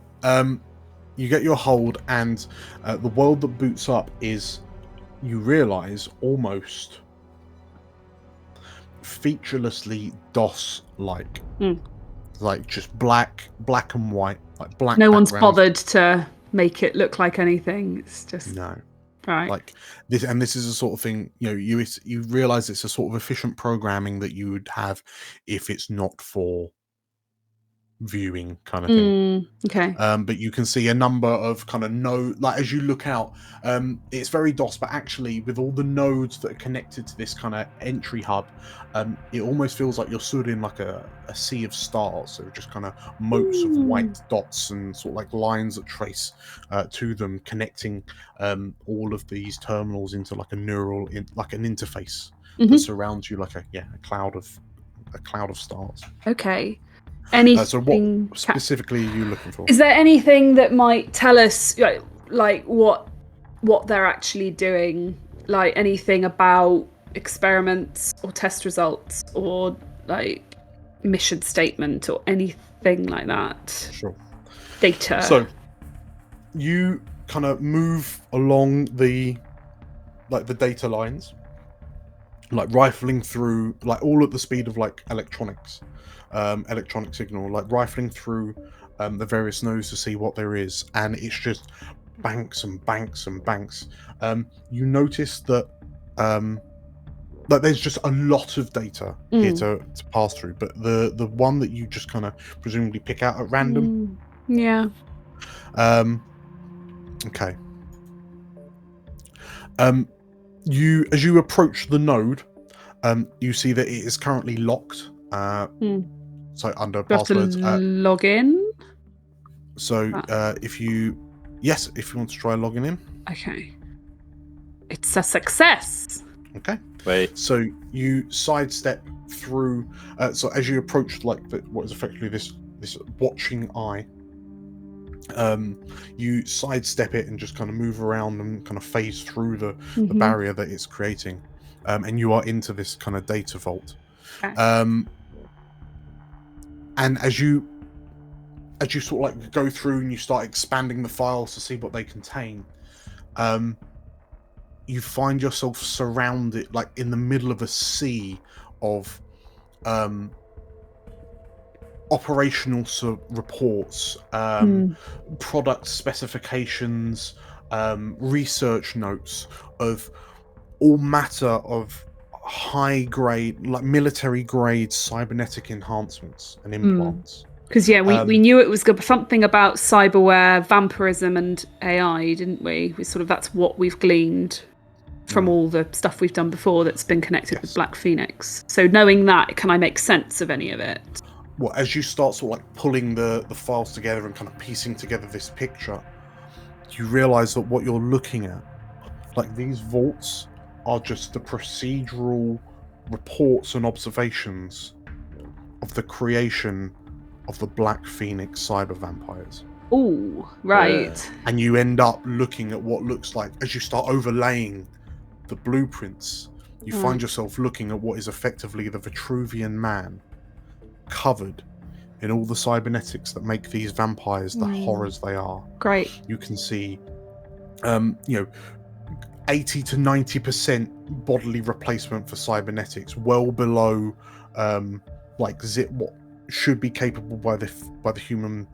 you get your hold, and the world that boots up is, you realise, almost featurelessly DOS-like. Like just black and white, like black. No one's bothered to make it look like anything. It's just no. Right. Like this, and this is a sort of thing, you know, you realise it's a sort of efficient programming that you would have if it's not for viewing kind of thing. Okay. But you can see a number of kind of nodes, like as you look out, it's very DOS, but actually with all the nodes that are connected to this kind of entry hub, it almost feels like you're stood in like a sea of stars. So just kind of motes of white dots and sort of like lines that trace to them, connecting all of these terminals into like a neural, like an interface that surrounds you like a cloud of stars. Okay. Anything? So what specifically are you looking for? Is there anything that might tell us, like what they're actually doing? Like anything about experiments or test results or like mission statement or anything like that? Sure. Data. So you kind of move along the data lines, like rifling through, like all at the speed of like electronic signal, like rifling through the various nodes to see what there is, and it's just banks and banks and banks. You notice that there's just a lot of data here to pass through, but the one that you just kind of presumably pick out at random. Yeah. Okay. As you approach the node, you see that it is currently locked. So under passwords. Log in. So if you want to try logging in. Okay. It's a success. Okay. Wait. So you sidestep through. So as you approach like what is effectively this watching eye, you sidestep it and just kind of move around and kind of phase through the barrier that it's creating, and you are into this kind of data vault. Okay. And as you sort of like go through and you start expanding the files to see what they contain, you find yourself surrounded, like in the middle of a sea of operational reports, product specifications, research notes of all matter of high grade, like military grade cybernetic enhancements and implants. Because we knew it was something about cyberware, vampirism, and AI, didn't we? That's what we've gleaned from all the stuff we've done before that's been connected with Black Phoenix. So knowing that, can I make sense of any of it? Well, as you start sort of like pulling the files together and kind of piecing together this picture, you realise that what you're looking at, like these vaults, are just the procedural reports and observations of the creation of the Black Phoenix cyber vampires. Oh, right. And you end up looking at what looks like, as you start overlaying the blueprints, you find yourself looking at what is effectively the Vitruvian Man, covered in all the cybernetics that make these vampires the horrors they are. Great. You can see, 80 to 90% bodily replacement for cybernetics, well below what should be capable by the human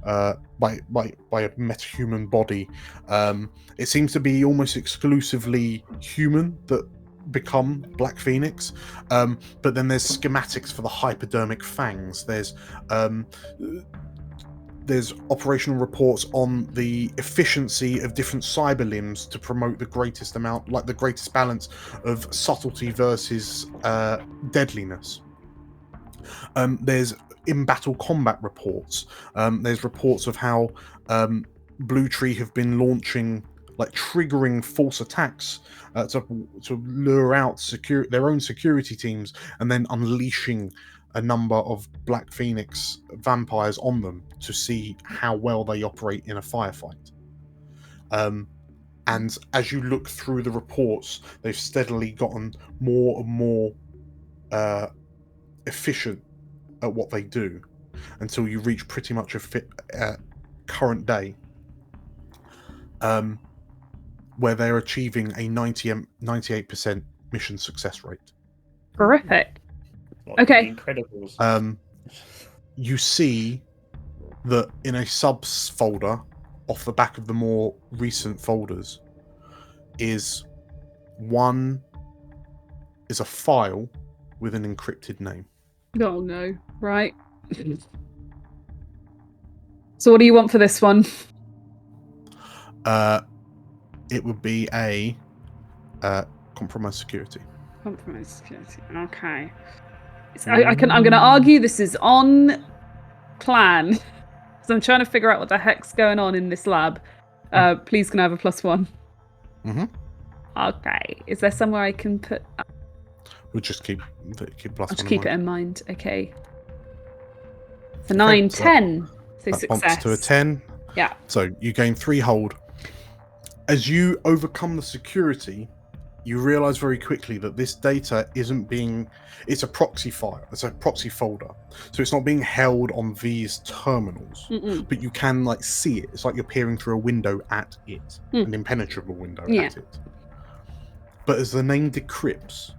by a metahuman body. It seems to be almost exclusively human that become Black Phoenix, but then there's schematics for the hypodermic fangs. There's operational reports on the efficiency of different cyber limbs to promote the greatest amount, like the greatest balance of subtlety versus deadliness. There's in-battle combat reports. There's reports of how Blue Tree have been launching, triggering false attacks to lure out their own security teams, and then unleashing a number of Black Phoenix vampires on them to see how well they operate in a firefight. And as you look through the reports, they've steadily gotten more and more efficient at what they do until you reach pretty much a current day, where they're achieving a 98% mission success rate. Horrific. Okay. Incredibles. You see that in a subs folder off the back of the more recent folders is a file with an encrypted name. Oh no. Right. So what do you want for this one? It would be a compromised security. Compromised security. Okay. So I'm going to argue this is on plan. So I'm trying to figure out what the heck's going on in this lab. Please can I have a +1? Mm-hmm. Okay. Is there somewhere I can put... We'll just keep +1. I'll just keep it in mind. Okay. So 9, 10. So that success. bumps to a 10. Yeah. So you gain 3 hold. As you overcome the security, you realize very quickly that this data it's a proxy file. It's a proxy folder. So it's not being held on these terminals, but you can see it. It's like you're peering through a window at it, an impenetrable window at it. But as the name decrypts,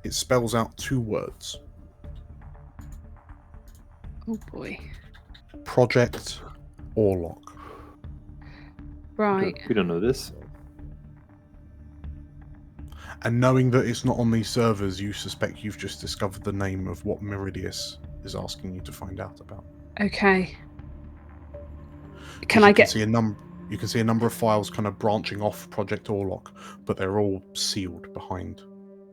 it spells out 2 words. Oh boy. Project Orlok. Right. We don't know this. And knowing that it's not on these servers, you suspect you've just discovered the name of what Meridius is asking you to find out about. Okay. You can see a number of files kind of branching off Project Orlok, but they're all sealed behind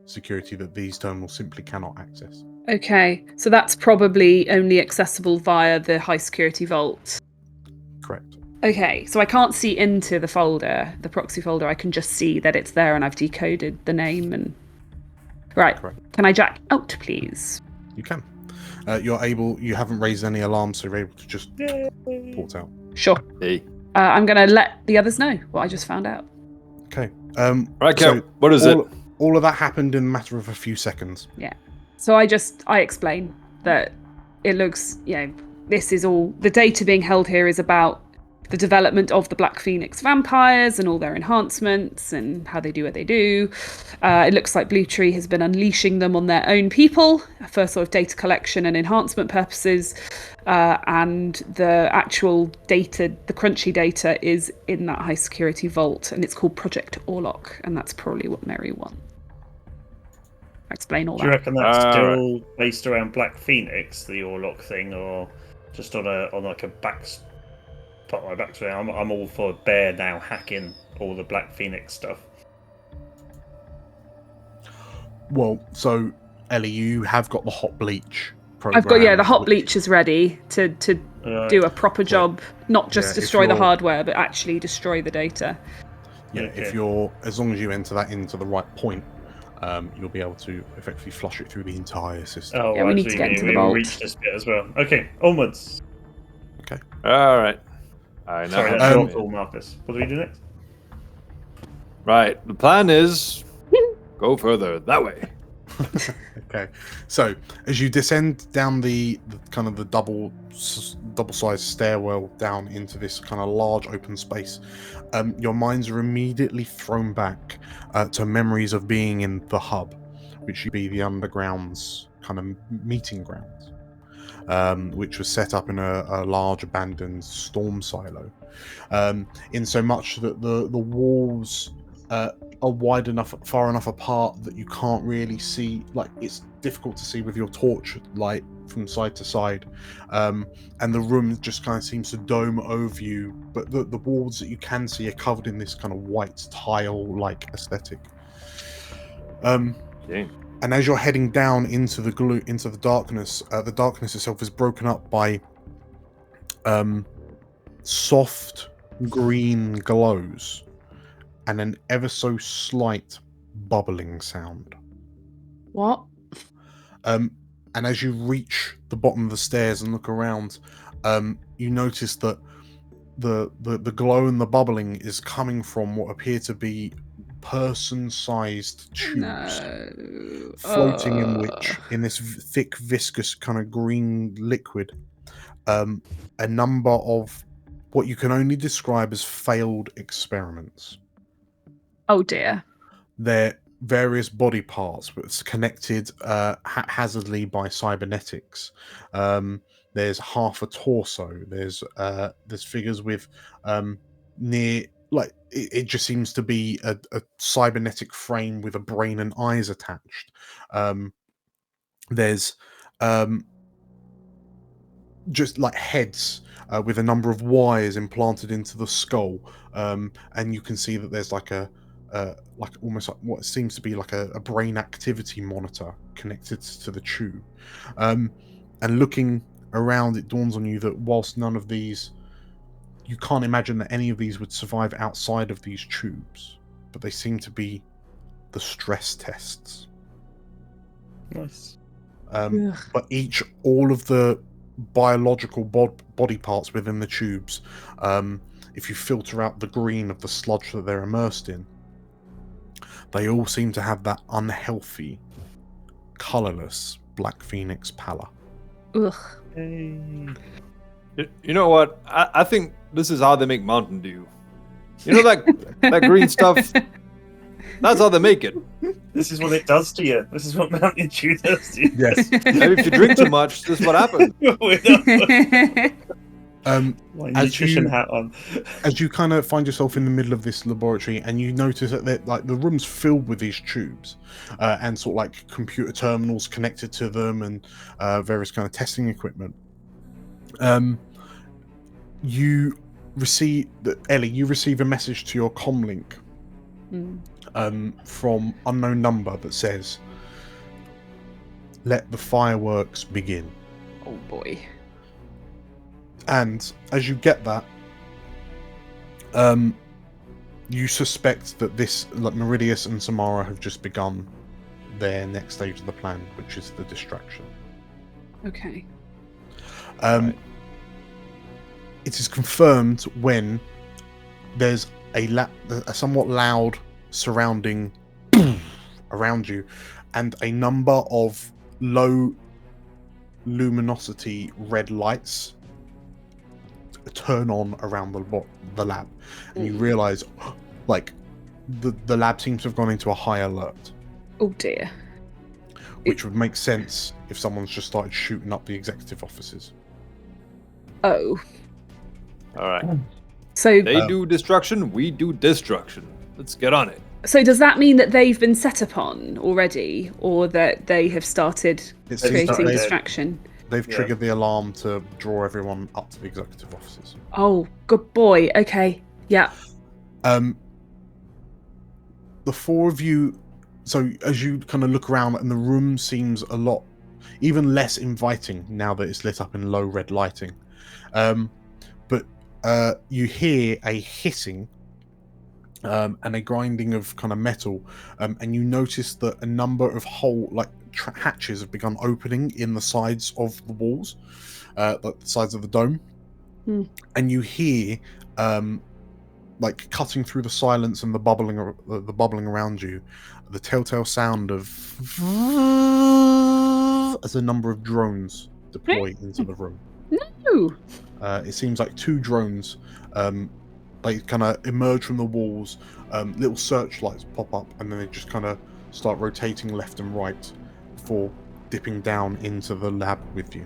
security that these terminals simply cannot access. Okay, so that's probably only accessible via the high security vault. Correct. Okay, so I can't see into the folder, the proxy folder. I can just see that it's there and I've decoded the name and... Right. Correct. Can I jack out, please? You can. You haven't raised any alarms, so you're able to just port out. Sure. Hey. I'm going to let the others know what I just found out. Okay. Right, Kel, what is it? All of that happened in a matter of a few seconds. Yeah. So I explain that it looks, this is all... The data being held here is about the development of the Black Phoenix vampires and all their enhancements and how they do what they do. It looks like Blue Tree has been unleashing them on their own people for sort of data collection and enhancement purposes. And the actual data, the crunchy data, is in that high security vault, and it's called Project Orlok, and that's probably what Mary wants. Explain all that. Do you reckon that's still based around Black Phoenix, the Orlok thing, or just on a backstory? I'm all for Bear now hacking all the Black Phoenix stuff. Well, so Ellie, you have got the hot bleach program. I've got the hot bleach is ready to do a proper job, not just destroy the hardware, but actually destroy the data. Yeah, okay. As long as you enter that into the right point, you'll be able to effectively flush it through the entire system. Yeah, we need to get into the vault. Reach this bit as well. Okay, onwards. Okay. All right. Sorry, that's your call, Marcus. What do we do next? Right. The plan is go further that way. Okay. So as you descend down the kind of the double-sized stairwell down into this kind of large open space, your minds are immediately thrown back to memories of being in the hub, which would be the underground's kind of meeting grounds, which was set up in a large abandoned storm silo. In so much that the walls are wide enough, far enough apart that you can't really see. Like, it's difficult to see with your torch light from side to side, and the room just kind of seems to dome over you. But the walls that you can see are covered in this kind of white tile-like aesthetic. Okay. And as you're heading down into the darkness itself is broken up by soft green glows and an ever so slight bubbling sound. What? And as you reach the bottom of the stairs and look around, you notice that the glow and the bubbling is coming from what appear to be person-sized tubes, floating in this thick, viscous kind of green liquid. A number of what you can only describe as failed experiments. Oh dear. They're various body parts, but it's connected haphazardly by cybernetics. There's half a torso. There's figures with near, like, it just seems to be a cybernetic frame with a brain and eyes attached. There's just like heads with a number of wires implanted into the skull, and you can see that there's like almost like what seems to be like a brain activity monitor connected to the tube. And looking around, it dawns on you that whilst none of these, you can't imagine that any of these would survive outside of these tubes, but they seem to be the stress tests. Nice. But all of the biological body parts within the tubes, if you filter out the green of the sludge that they're immersed in, they all seem to have that unhealthy, colourless Black Phoenix pallor. Ugh. Hey. You know what? I think this is how they make Mountain Dew. You know that green stuff? That's how they make it. This is what it does to you. This is what Mountain Dew does to you. Yes. Maybe if you drink too much, this is what happens. My nutrition hat on. As you kind of find yourself in the middle of this laboratory, and you notice that like the room's filled with these tubes, and sort of like computer terminals connected to them, and various kind of testing equipment. You receive a message to your comlink from unknown number that says, "Let the fireworks begin." Oh boy. And as you get that, you suspect that this, like, Meridius and Samara have just begun their next stage of the plan, which is the distraction. Okay. Right. It is confirmed when there's a somewhat loud surrounding around you, and a number of low luminosity red lights turn on around the lab, and you realize, like, the lab seems to have gone into a high alert. Oh dear. Which would make sense if someone's just started shooting up the executive offices. Oh. All right. So they do destruction, we do destruction. Let's get on it. So does that mean that they've been set upon already, or that they have started creating distraction? They've triggered the alarm to draw everyone up to the executive offices. Oh, good boy. Okay. Yeah. The four of you, so as you kind of look around, and the room seems a lot, even less inviting now that it's lit up in low red lighting. But you hear a hissing and a grinding of kind of metal, and you notice that a number of hatches have begun opening in the sides of the walls, like the sides of the dome, and you hear, like cutting through the silence and the bubbling around you, the telltale sound of as a number of drones deploy into the room. No. It seems like 2 drones. They kind of emerge from the walls, little searchlights pop up, and then they just kind of start rotating left and right before dipping down into the lab with you.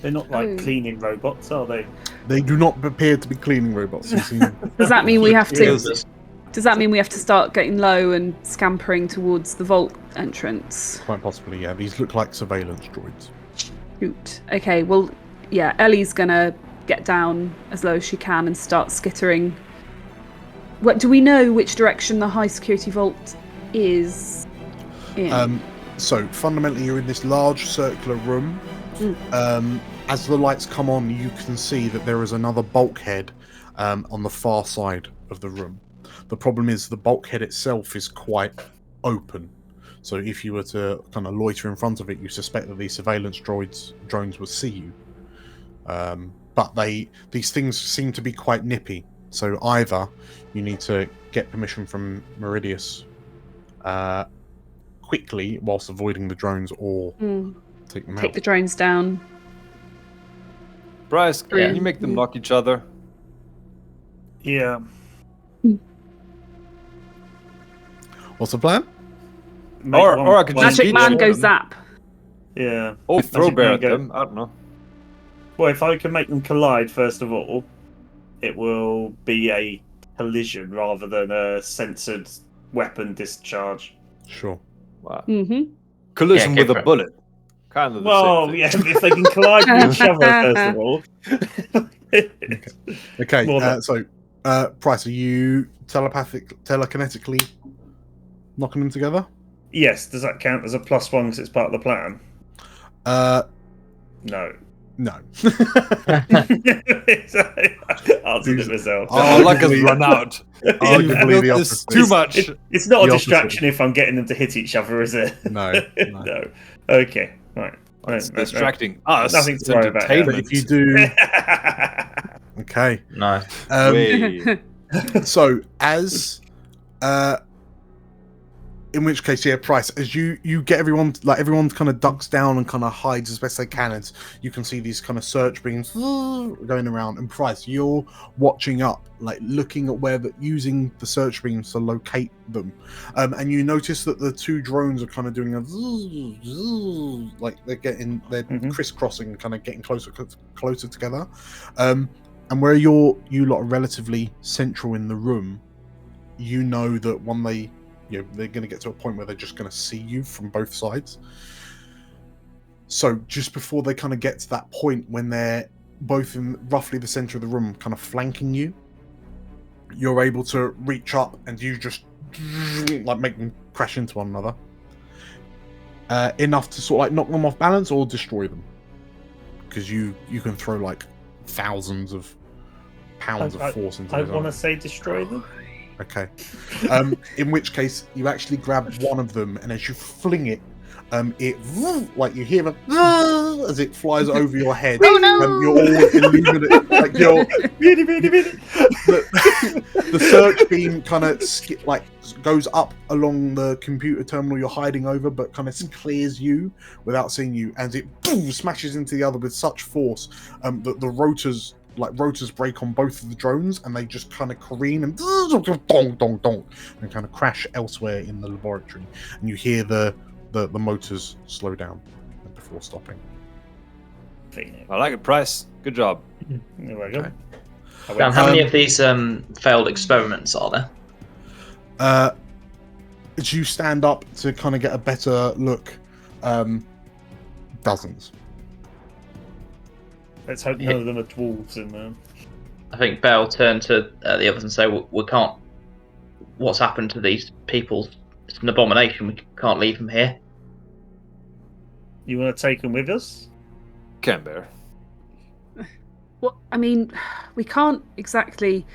They're not like cleaning robots, are they? They do not appear to be cleaning robots. Does that mean we have to? Does that mean we have to start getting low and scampering towards the vault entrance? Quite possibly, yeah. These look like surveillance droids. Shoot. Okay. Well, yeah. Ellie's gonna get down as low as she can and start skittering. What do we know? Which direction the high security vault is in? So fundamentally, you're in this large circular room. As the lights come on, you can see that there is another bulkhead on the far side of the room. The problem is the bulkhead itself is quite open. So if you were to kind of loiter in front of it, you suspect that these surveillance drones would see you. But these things seem to be quite nippy. So either you need to get permission from Meridius quickly whilst avoiding the drones, or take them out. Take the drones down. Bryce, can you make them knock each other? Yeah. What's the plan? Or I could just Magic Man goes zap. Yeah. Or throw Magic bear Man at them. I don't know. Well, if I can make them collide, first of all, it will be a collision rather than a censored weapon discharge. Sure. Wow. Yeah, Collision with a bullet. Kind of the same thing. Yeah, if they can collide with each other, first of all. Okay. So, Price, are you telekinetically knocking them together? Yes. Does that count as a +1 because it's part of the plan? No. No. Answered it myself. Oh, luck has run out. Arguably the It's opposite. too much. It's not The a distraction if I'm getting them to hit each other, is it? No. No. Okay. Right. It's No. distracting us. Nothing It's to worry about. entertainment. If you do, okay. Nice. Way. So as in which case, yeah, Price, as you get everyone kind of ducks down and kind of hides as best they can, and you can see these kind of search beams going around, and Price, you're watching up, like looking at where using the search beams to locate them, and you notice that the 2 drones are kind of doing a like they're crisscrossing, kind of getting closer together, and where you lot are relatively central in the room, you know that when they're going to get to a point where they're just going to see you from both sides. So just before they kind of get to that point, when they're both in roughly the center of the room, kind of flanking you, you're able to reach up and you just like make them crash into one another. Enough to sort of like knock them off balance or destroy them. Because you can throw like thousands of pounds of force into them. I want to say destroy them. Okay. In which case, you actually grab one of them, and as you fling it, it like you hear as it flies over your head. Oh no! You're all illuminated, like you're the search beam kind of goes up along the computer terminal you're hiding over, but kind of clears you without seeing you, and it smashes into the other with such force that the rotors break on both of the drones, and they just kind of careen and dong dong dong and kind of crash elsewhere in the laboratory, and you hear the motors slow down before stopping. I like it, Price. Good job. There we go. Dan, how many of these failed experiments are there? As you stand up to kind of get a better look, dozens. Let's hope none of them are dwarves in there. I think Bell turned to the others and say, we can't... What's happened to these people? It's an abomination. We can't leave them here. You want to take them with us? Can bear. Well, I mean, we can't exactly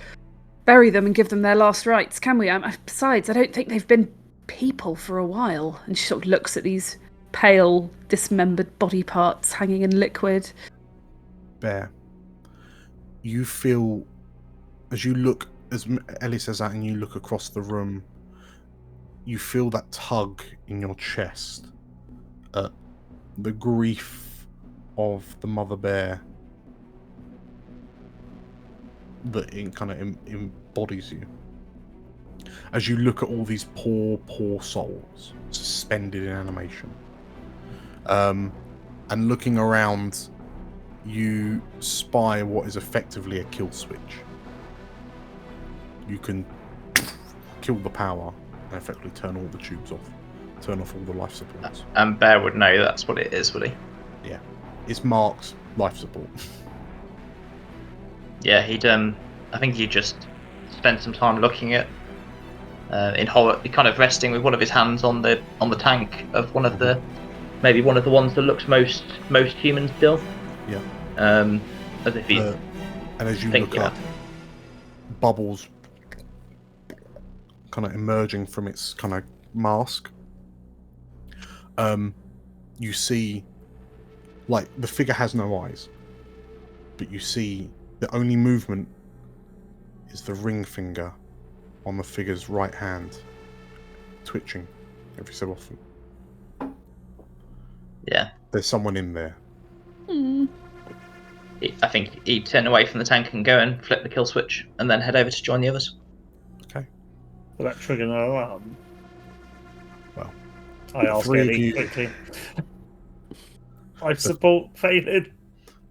bury them and give them their last rites, can we? Besides, I don't think they've been people for a while. And she sort of looks at these pale, dismembered body parts hanging in liquid. Bear, you feel, as Ellie says that, and you look across the room, you feel that tug in your chest at the grief of the mother bear that it kind of embodies you. As you look at all these poor souls suspended in animation. And looking around, you spy what is effectively a kill switch. You can kill the power and effectively turn all the tubes off. Turn off all the life supports. And Bear would know that's what it is, would he? Yeah. It's marked life support. Yeah, I think he'd just spend some time looking at, in horror, kind of resting with one of his hands on the tank of one of the ones that looks most human still. Yeah. As if he's. And as you look up, bubbles kind of emerging from its kind of mask. You see, like, the figure has no eyes, but you see the only movement is the ring finger on the figure's right hand twitching every so often. Yeah. There's someone in there. I think he'd turn away from the tank and go and flip the kill switch and then head over to join the others. Okay. Will that trigger an alarm? Well, I ask Ellie quickly. Life support faded.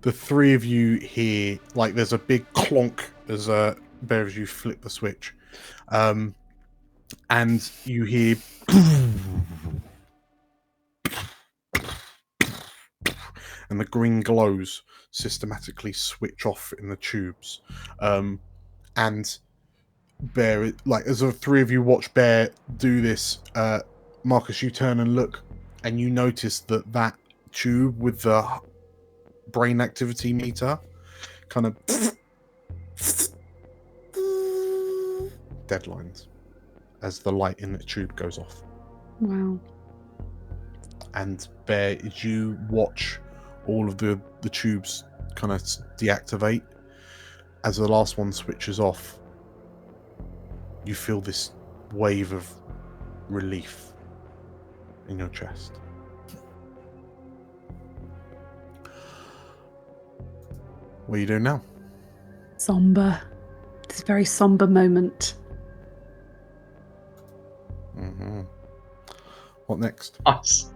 The three of you hear, like, there's a big clonk as Bear as you flip the switch. And you hear and the green glows systematically switch off in the tubes. And Bear, like, as the three of you watch Bear do this, Marcus, you turn and look, and you notice that tube with the brain activity meter kind of deadlines as the light in the tube goes off. Wow. And Bear, as you watch all of the tubes kind of deactivate, as the last one switches off, you feel this wave of relief in your chest. What are you doing now? Somber. It's a very somber moment. Mm-hmm. What next? Us.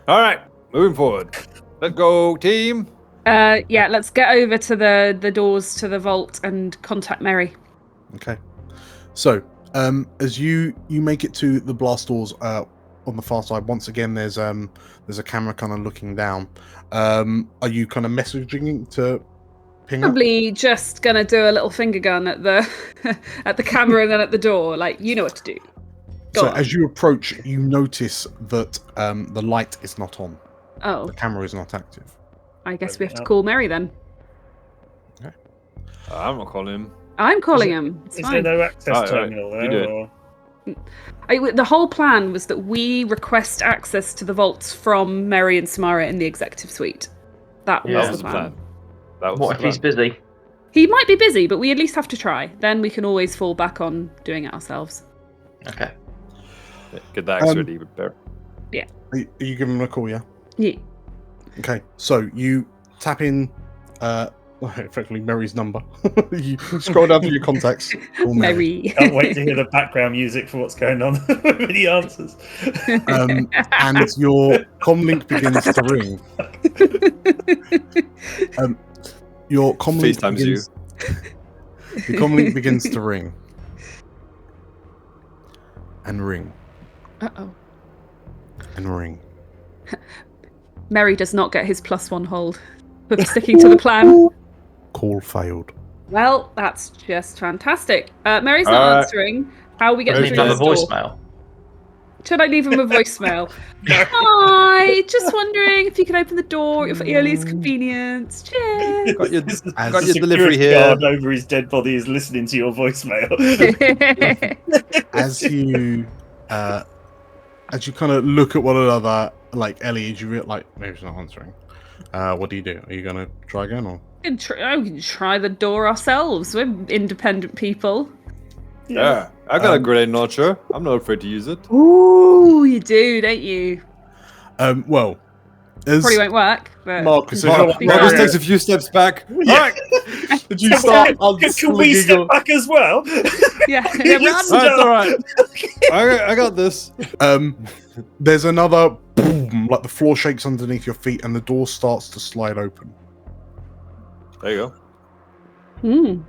All right, moving forward. Let's go, team. Yeah, let's get over to the doors to the vault and contact Mary. Okay. So, as you make it to the blast doors on the far side, once again there's a camera kind of looking down. Are you kind of messaging to ping Probably just gonna do a little finger gun at the at the camera and then at the door. Like, you know what to do. Go on. As you approach, you notice that the light is not on. Oh. The camera is not active. I guess we have to call Mary then. Okay. I'm not calling him. I'm calling him. It's Is fine. there no access Right. terminal You do there? it. The whole plan was that we request access to the vaults from Mary and Samara in the executive suite. That was, That was the the plan. plan. That was What the if he's plan. busy? He might be busy, but we at least have to try. Then we can always fall back on doing it ourselves. Okay. Yeah, get the axe ready, Bear. Are you giving him a call? Yeah. Yeah. Okay. So you tap in, effectively Mary's number. You scroll down through your contacts. Call Mary. Mary. Can't wait to hear the background music for what's going on when he answers. And your comlink begins to ring. Your comlink FaceTimes begins. Your comlink begins to ring. And ring. Uh-oh. And ring. Mary does not get his +1 hold for sticking to the plan. Call failed. Well, that's just fantastic. Mary's not answering. How are we getting Mary's through Leave this another door? voicemail. Should I leave him a voicemail? Hi, just wondering if you can open the door for earliest convenience. Cheers. Got your The delivery security here. guard over his dead body is listening to your voicemail. As you kind of look at one another, like Ellie, as you like, maybe she's not answering. What do? Are you gonna try again, or? We can try the door ourselves. We're independent people. Yeah, I got a grenade launcher. I'm not afraid to use it. Ooh, you do, don't you? Well, as Probably won't work. But Marcus, Marcus takes a few steps back. Yeah. All right. did you start? Can we step back as well? yeah, Yes. run. That's all right. I got this. There's another boom, like the floor shakes underneath your feet, and the door starts to slide open. There you go. Hmm.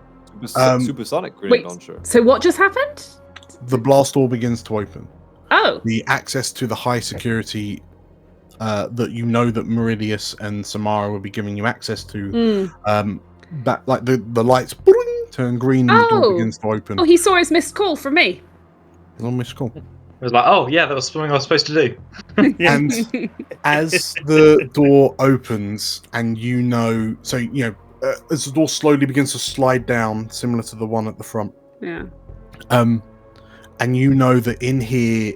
Supersonic grenade launcher. So what just happened? The blast door begins to open. Oh. The access to the high security that you know that Meridius and Samara will be giving you access to. That like the lights turn green and the door begins to open. Oh, he saw his missed call from me. It's on missed call. It was like, oh yeah, that was something I was supposed to do. And as the door opens, and as the door slowly begins to slide down, similar to the one at the front. Yeah. And you know that in here,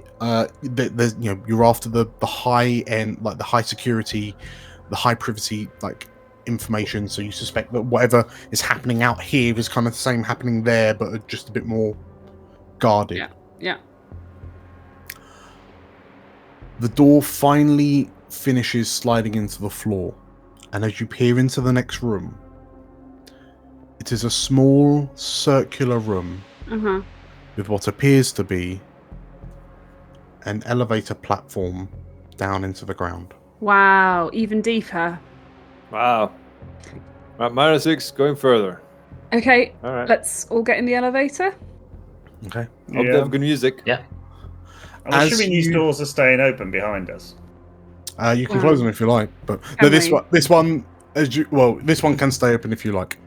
there's you're after the high end, like the high security, the high privacy, like information. So you suspect that whatever is happening out here is kind of the same happening there, but just a bit more guarded. Yeah. Yeah. The door finally finishes sliding into the floor, and as you peer into the next room, it is a small circular room with what appears to be an elevator platform down into the ground. Wow, even deeper. Wow. Right, -6, going further. Okay, All right. let's all get in the elevator. Okay. Hope they have good music. Yeah. I'm assuming these doors are staying open behind us. You can close them if you like, but Can this we? one, this one can stay open if you like.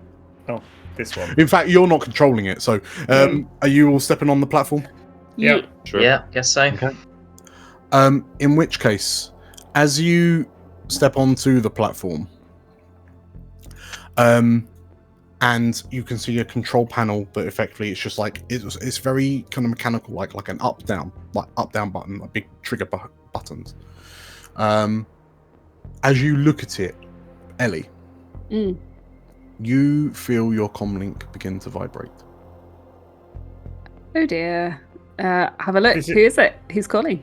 Oh, this one. In fact, you're not controlling it, so are you all stepping on the platform? Yeah. Sure. Yeah, guess so. Okay. In which case, as you step onto the platform, and you can see a control panel that effectively it's just like it's very kind of mechanical, like an up down button, like big trigger buttons. As you look at it, Ellie, you feel your comlink begin to vibrate. Oh dear. Have a look. Who is it? Who's calling?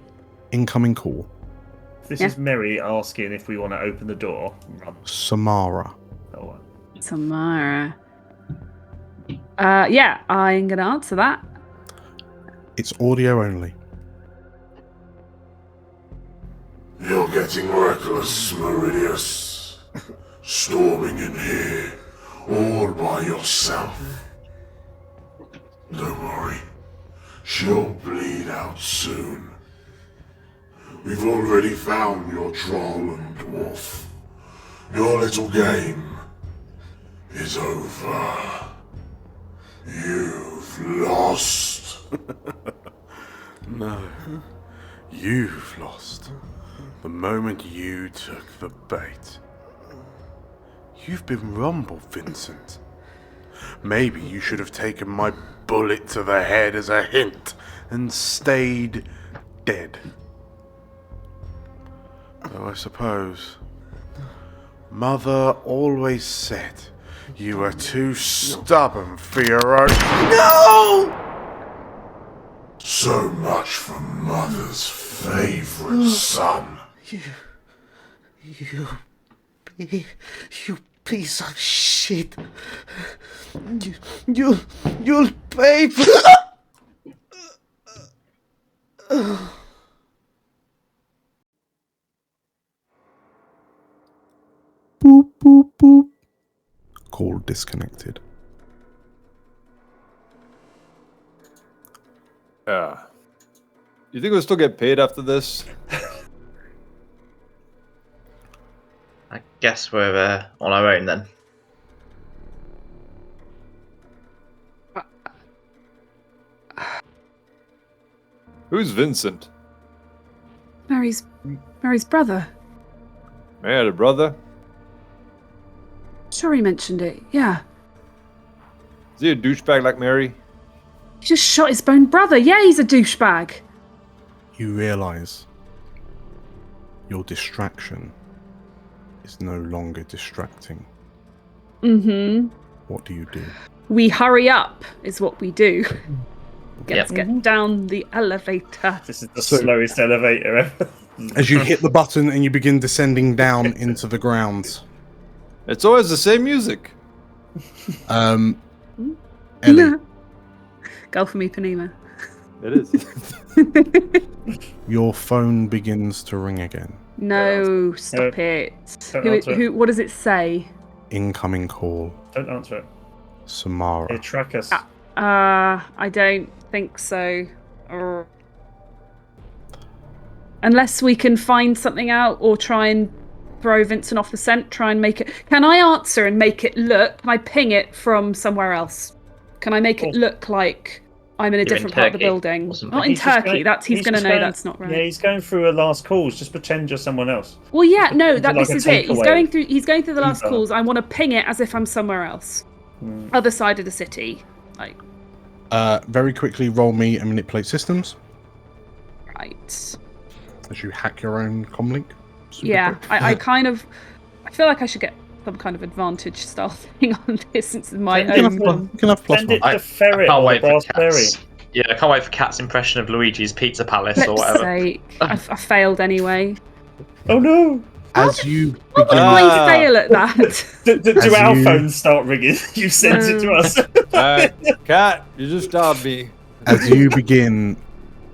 Incoming call. This is Mary asking if we want to open the door. Run. Samara. Oh, Samara. Yeah, I'm gonna answer that. It's audio only. You're getting reckless, Meridius. Storming in here, all by yourself. Don't worry. She'll bleed out soon. We've already found your troll and dwarf. Your little game is over. You've lost. No. You've lost. The moment you took the bait. You've been rumbled, Vincent. Maybe you should have taken my bullet to the head as a hint and stayed dead. Though I suppose Mother always said you were too stubborn for your own. No! So much for Mother's favorite son. You piece of shit. You'll pay for. Boop, boop, boop. Call disconnected. Yeah. You think we'll still get paid after this? I guess we're on our own then. Who's Vincent? Mary's brother. Mary had a brother? Sure he mentioned it, yeah. Is he a douchebag like Mary? He just shot his own brother. Yeah, he's a douchebag. You realise your distraction is no longer distracting. Mm-hmm. What do you do? We hurry up, is what we do. Let's get down the elevator. This is the slowest elevator ever. As you hit the button and you begin descending down into the ground. It's always the same music. Ellie. Go for me, Panema. It is. Your phone begins to ring again. No, stop it. What does it say? Incoming call. Don't answer it. Samara. Here, track us. I don't think so. Unless we can find something out or try and throw Vincent off the scent, try and make it... Can I answer and make it look... Can I ping it from somewhere else? Can I make it look like I'm in a different part of the building? Not in Turkey. He's going to know that's not right. Yeah, he's going through a last calls. Just pretend you're someone else. Well, yeah, no, this is it. He's going through the last calls. I want to ping it as if I'm somewhere else. Other side of the city. Like. Very quickly roll me and manipulate systems. Right. As you hack your own comlink. Yeah, I feel like I should get some kind of advantage style thing on this since it's my own one. You can have plus Send one. it to Ferret or Raspberry. Yeah, I can't wait for Cat's impression of Luigi's Pizza Palace or whatever. I failed anyway. Oh no! As you Why would I fail at that? Do our phones start ringing? You sent it to us. Cat, you just stopped me. As you begin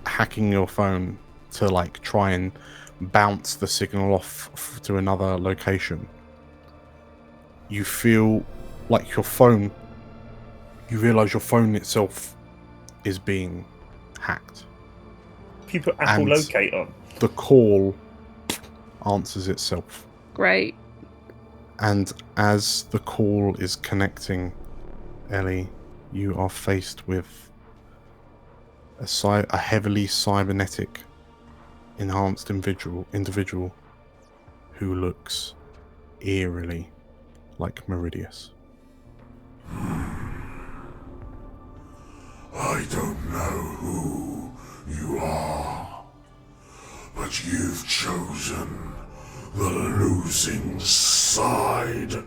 hacking your phone to like try and bounce the signal off to another location, you feel like your phone, you realise your phone itself is being hacked. You put Apple Locate on. The call answers itself. Great. And as the call is connecting, Ellie, you are faced with a heavily cybernetic enhanced individual who looks eerily like Meridius. I don't know who you are, but you've chosen the losing side.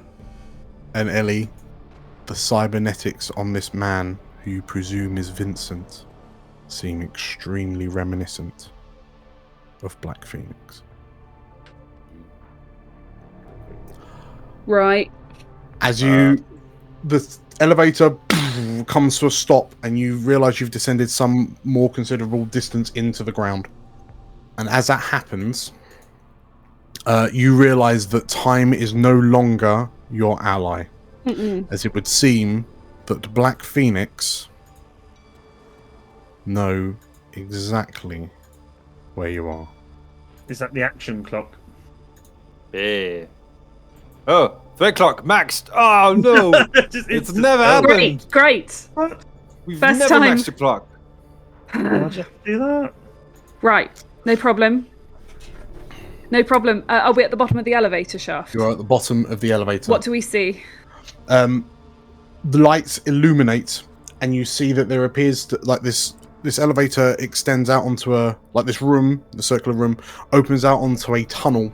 And Ellie, the cybernetics on this man, who you presume is Vincent, seem extremely reminiscent of Black Phoenix. Right. As the elevator comes to a stop and you realise you've descended some more considerable distance into the ground. And as that happens, you realise that time is no longer your ally. As it would seem that Black Phoenix know exactly where you are. Is that the action clock? Yeah. Oh, 3 o'clock, maxed. Oh no, it's never happened. Great. We've First never time. maxed a clock. Why'd you have to do that? Right, no problem. No problem. Are we at the bottom of the elevator shaft? You are at the bottom of the elevator. What do we see? The lights illuminate, and you see that there appears to, like this elevator extends out onto this room, the circular room, opens out onto a tunnel.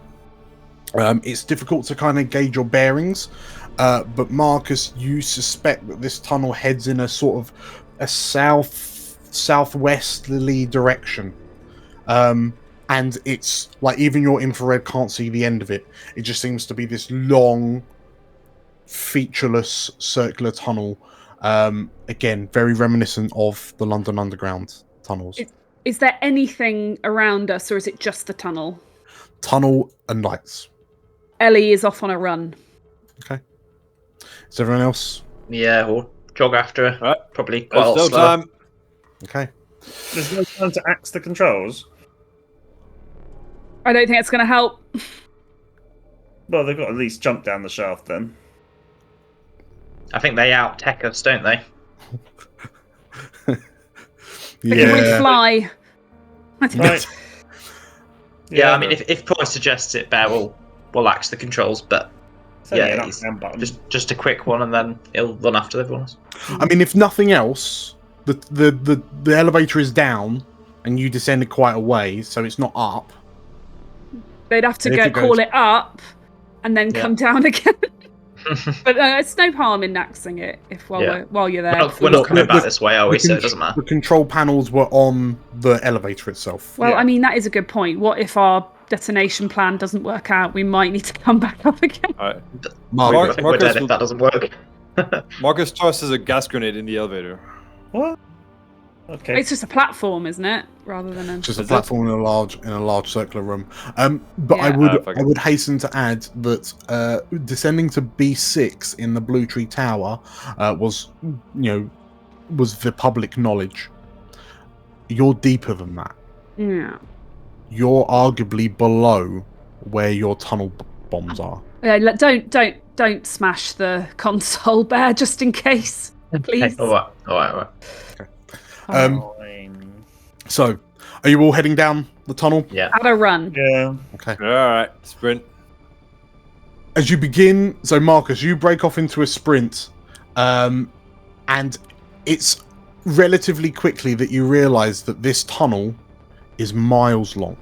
It's difficult to kind of gauge your bearings, but Marcus, you suspect that this tunnel heads in a sort of a southwesterly direction. And it's like even your infrared can't see the end of it. It just seems to be this long, featureless circular tunnel. Again, very reminiscent of the London Underground tunnels. Is there anything around us, or is it just the tunnel? Tunnel and lights. Ellie is off on a run. Okay. Is everyone else? Yeah, we'll jog after her. Right. Probably quite a lot Still slower. time. Okay. There's no time to axe the controls. I don't think it's going to help. Well, they've got to at least jump down the shaft then. I think they out-tech us, don't they? They can fly. Right. Yeah, I mean, if Price suggests it, Bear will axe the controls, but yeah, it's just a quick one, and then he'll run after everyone else. I mean, if nothing else, the elevator is down, and you descended quite a way, so it's not up. They'd have to call it up, and then come down again. But it's no harm in axing it while you're there. We're not coming back this way, are we? So it doesn't matter. The control panels were on the elevator itself. Well, I mean, that is a good point. What if our detonation plan doesn't work out? We might need to come back up again. Marcus, we're dead if that doesn't work. Marcus tosses a gas grenade in the elevator. What? Okay. It's just a platform, isn't it? Rather than a... Just a platform in a large circular room. But I would hasten to add that descending to B6 in the Blue Tree Tower was the public knowledge. You're deeper than that. Yeah. You're arguably below where your tunnel bombs are. Don't smash the console, Bear, just in case, please. All right. Okay. So, are you all heading down the tunnel? Yeah. Shadowrun. Yeah. Okay. All right. Sprint. As you begin, so Marcus, you break off into a sprint, and it's relatively quickly that you realise that this tunnel is miles long.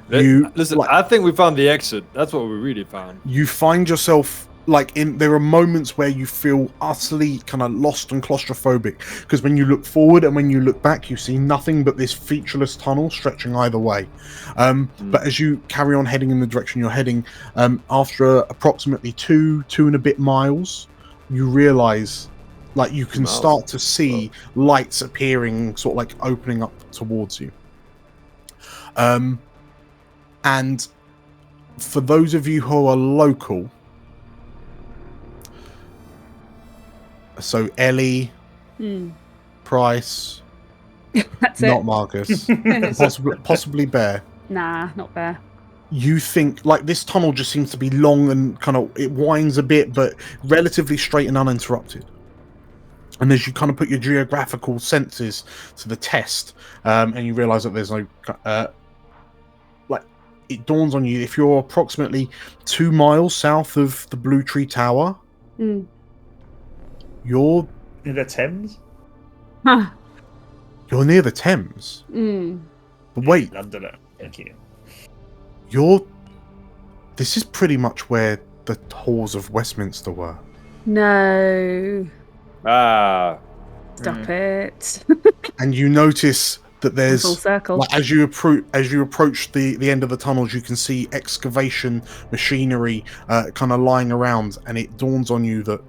Listen, I think we found the exit. That's what we really found. You find yourself there are moments where you feel utterly kind of lost and claustrophobic, because when you look forward and when you look back, you see nothing but this featureless tunnel stretching either way. But as you carry on heading in the direction you're heading, after approximately two and a bit miles, you realise you can start to see lights appearing, sort of opening up towards you. And for those of you who are local, so Ellie, Price, That's not it. Marcus, possibly Bear. Nah, not Bear. You think this tunnel just seems to be long and it winds a bit, but relatively straight and uninterrupted. And as you kind of put your geographical senses to the test, and you realise that there's no, it dawns on you, if you're approximately 2 miles south of the Blue Tree Tower, you're in the Thames. Huh. You're near the Thames. But wait, Londoner. Thank you. This is pretty much where the halls of Westminster were. No. Stop it. And you notice that there's full circle. As you approach the end of the tunnels, you can see excavation machinery kind of lying around, and it dawns on you that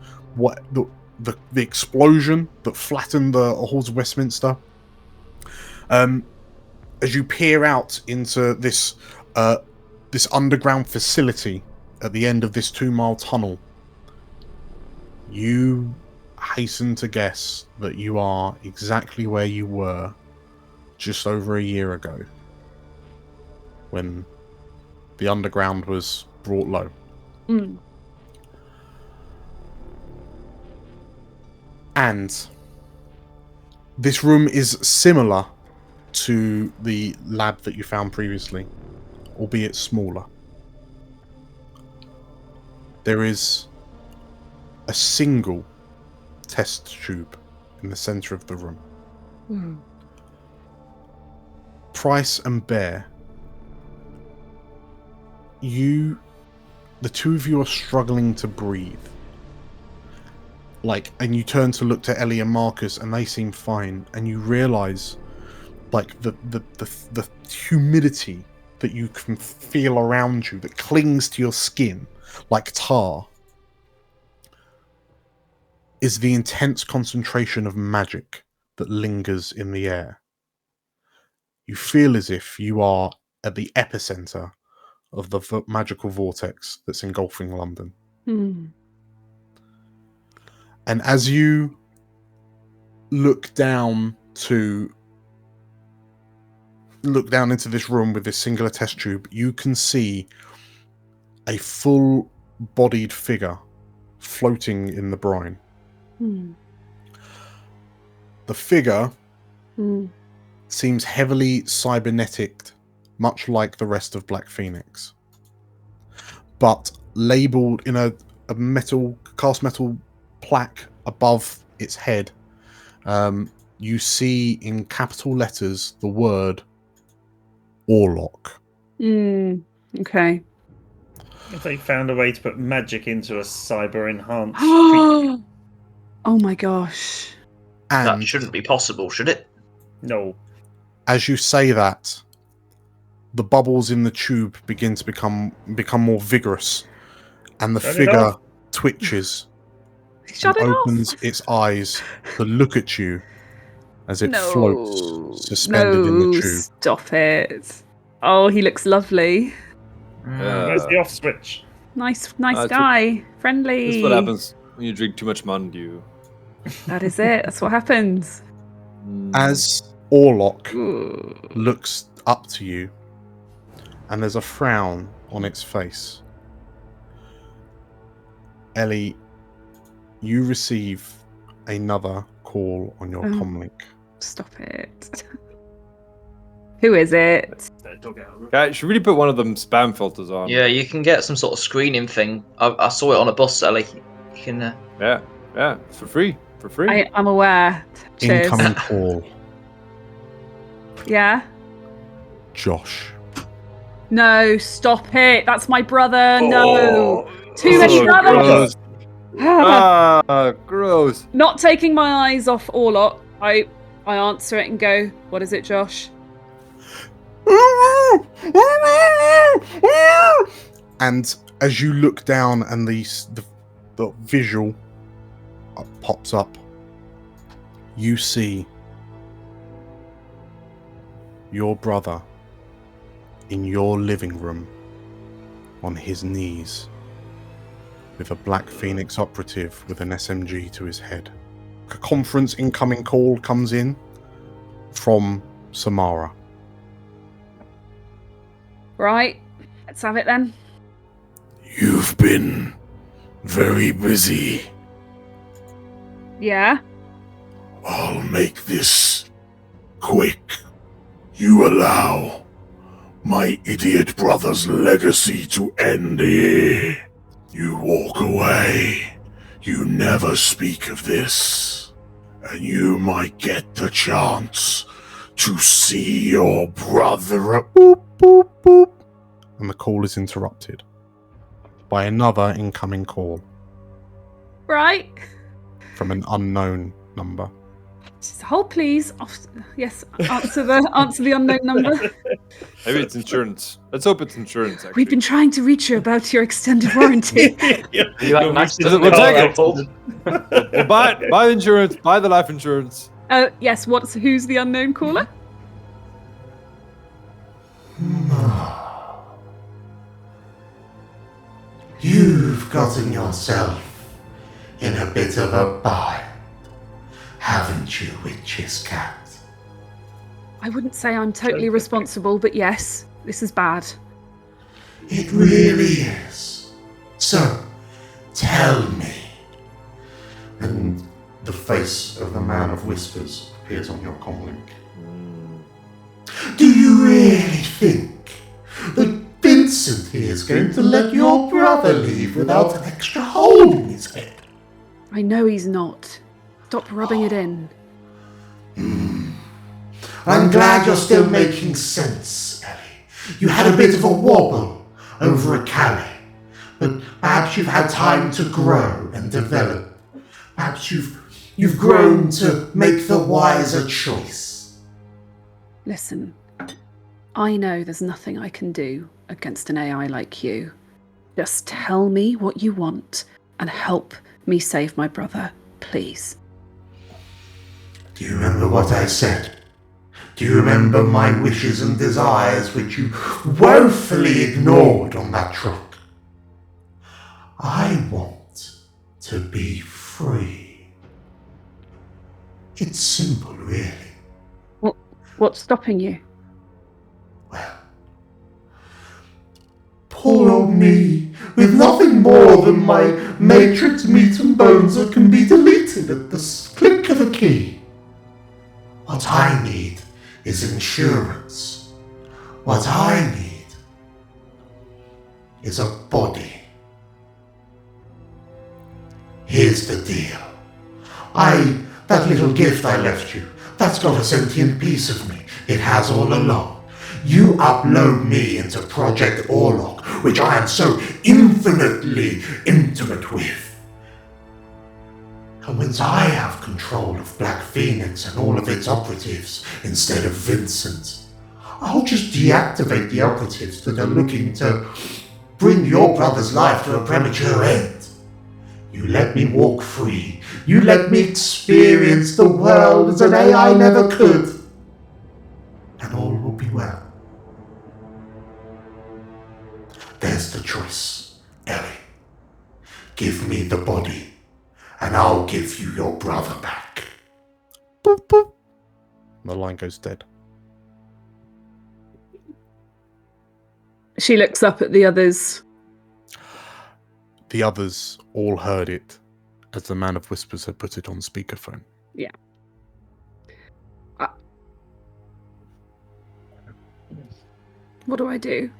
the explosion that flattened the halls of Westminster. As you peer out into this underground facility at the end of this 2-mile tunnel, you hasten to guess that you are exactly where you were just over a year ago, when the underground was brought low. And this room is similar to the lab that you found previously, albeit smaller. There is a single test tube in the center of the room. Price and Bear, the two of you are struggling to breathe. And you turn to look to Ellie and Marcus, and they seem fine, and you realise the humidity that you can feel around you that clings to your skin like tar is the intense concentration of magic that lingers in the air. You feel as if you are at the epicenter of the magical vortex that's engulfing London. And as you look down into this room with this singular test tube, you can see a full-bodied figure floating in the brine. The figure seems heavily cybernetic much like the rest of Black Phoenix, but labelled in a cast metal plaque above its head. You see in capital letters the word Orlok. Okay. If they found a way to put magic into a cyber enhanced Oh my gosh. And that shouldn't be possible, should it? No. As you say that, the bubbles in the tube begin to become more vigorous, and the figure twitches and opens its eyes to look at you as it floats suspended in the tube. Stop it. Oh, he looks lovely. Where's the off switch? Nice guy. Friendly. That's what happens when you drink too much Mountain Dew. That is it. That's what happens. As Orlok looks up to you, and there's a frown on its face. Ellie, you receive another call on your comlink. Stop it. Who is it? Okay, you should really put one of them spam filters on. Yeah, you can get some sort of screening thing. I saw it on a bus, Ellie. You can. Yeah, for free. I'm aware. Cheers. Incoming call. Yeah? Josh. No, stop it. That's my brother. No. Too many Gross. brothers. Gross. Not taking my eyes off Orlok. I answer it and go, what is it, Josh? And as you look down and the visual pops up, you see your brother in your living room on his knees with a Black Phoenix operative with an SMG to his head. A conference incoming call comes in from Samara. Right, let's have it then. You've been very busy. Yeah? I'll make this quick. You allow my idiot brother's legacy to end here. You walk away. You never speak of this. And you might get the chance to see your brother. Boop, boop, boop. And the call is interrupted by another incoming call. Right. From an unknown number. Just hold, please. Yes, answer the unknown number. Maybe it's insurance. Let's hope it's insurance. Actually. We've been trying to reach you about your extended warranty. We'll take it. We'll buy the insurance. Buy the life insurance. Yes. Who's the unknown caller? You've gotten yourself in a bit of a bind, haven't you, Witch's Cat? I wouldn't say I'm totally responsible, but yes, this is bad. It really is. So, tell me. And the face of the Man of Whispers appears on your comlink. Do you really think that Vincent here is going to let your brother leave without an extra hole in his head? I know he's not. Stop rubbing it in. I'm glad you're still making sense, Ellie. You had a bit of a wobble over a Calais, but perhaps you've had time to grow and develop. Perhaps you've grown to make the wiser choice. Listen, I know there's nothing I can do against an AI like you. Just tell me what you want and help me save my brother, please. Do you remember what I said? Do you remember my wishes and desires which you woefully ignored on that truck? I want to be free. It's simple, really. What's stopping you? Well, poor old me, with nothing more than my matrix meat and bones that can be deleted at the click of a key. What I need is insurance. What I need is a body. Here's the deal. That little gift I left you, that's got a sentient piece of me. It has all along. You upload me into Project Orlok, which I am so infinitely intimate with. And once I have control of Black Phoenix and all of its operatives instead of Vincent, I'll just deactivate the operatives that are looking to bring your brother's life to a premature end. You let me walk free. You let me experience the world as an AI never could. And all will be well. There's the choice, Ellie. Give me the body, and I'll give you your brother back. Boop, boop. The line goes dead. She looks up at the others. The others all heard it as the Man of Whispers had put it on speakerphone. Yeah. What do I do?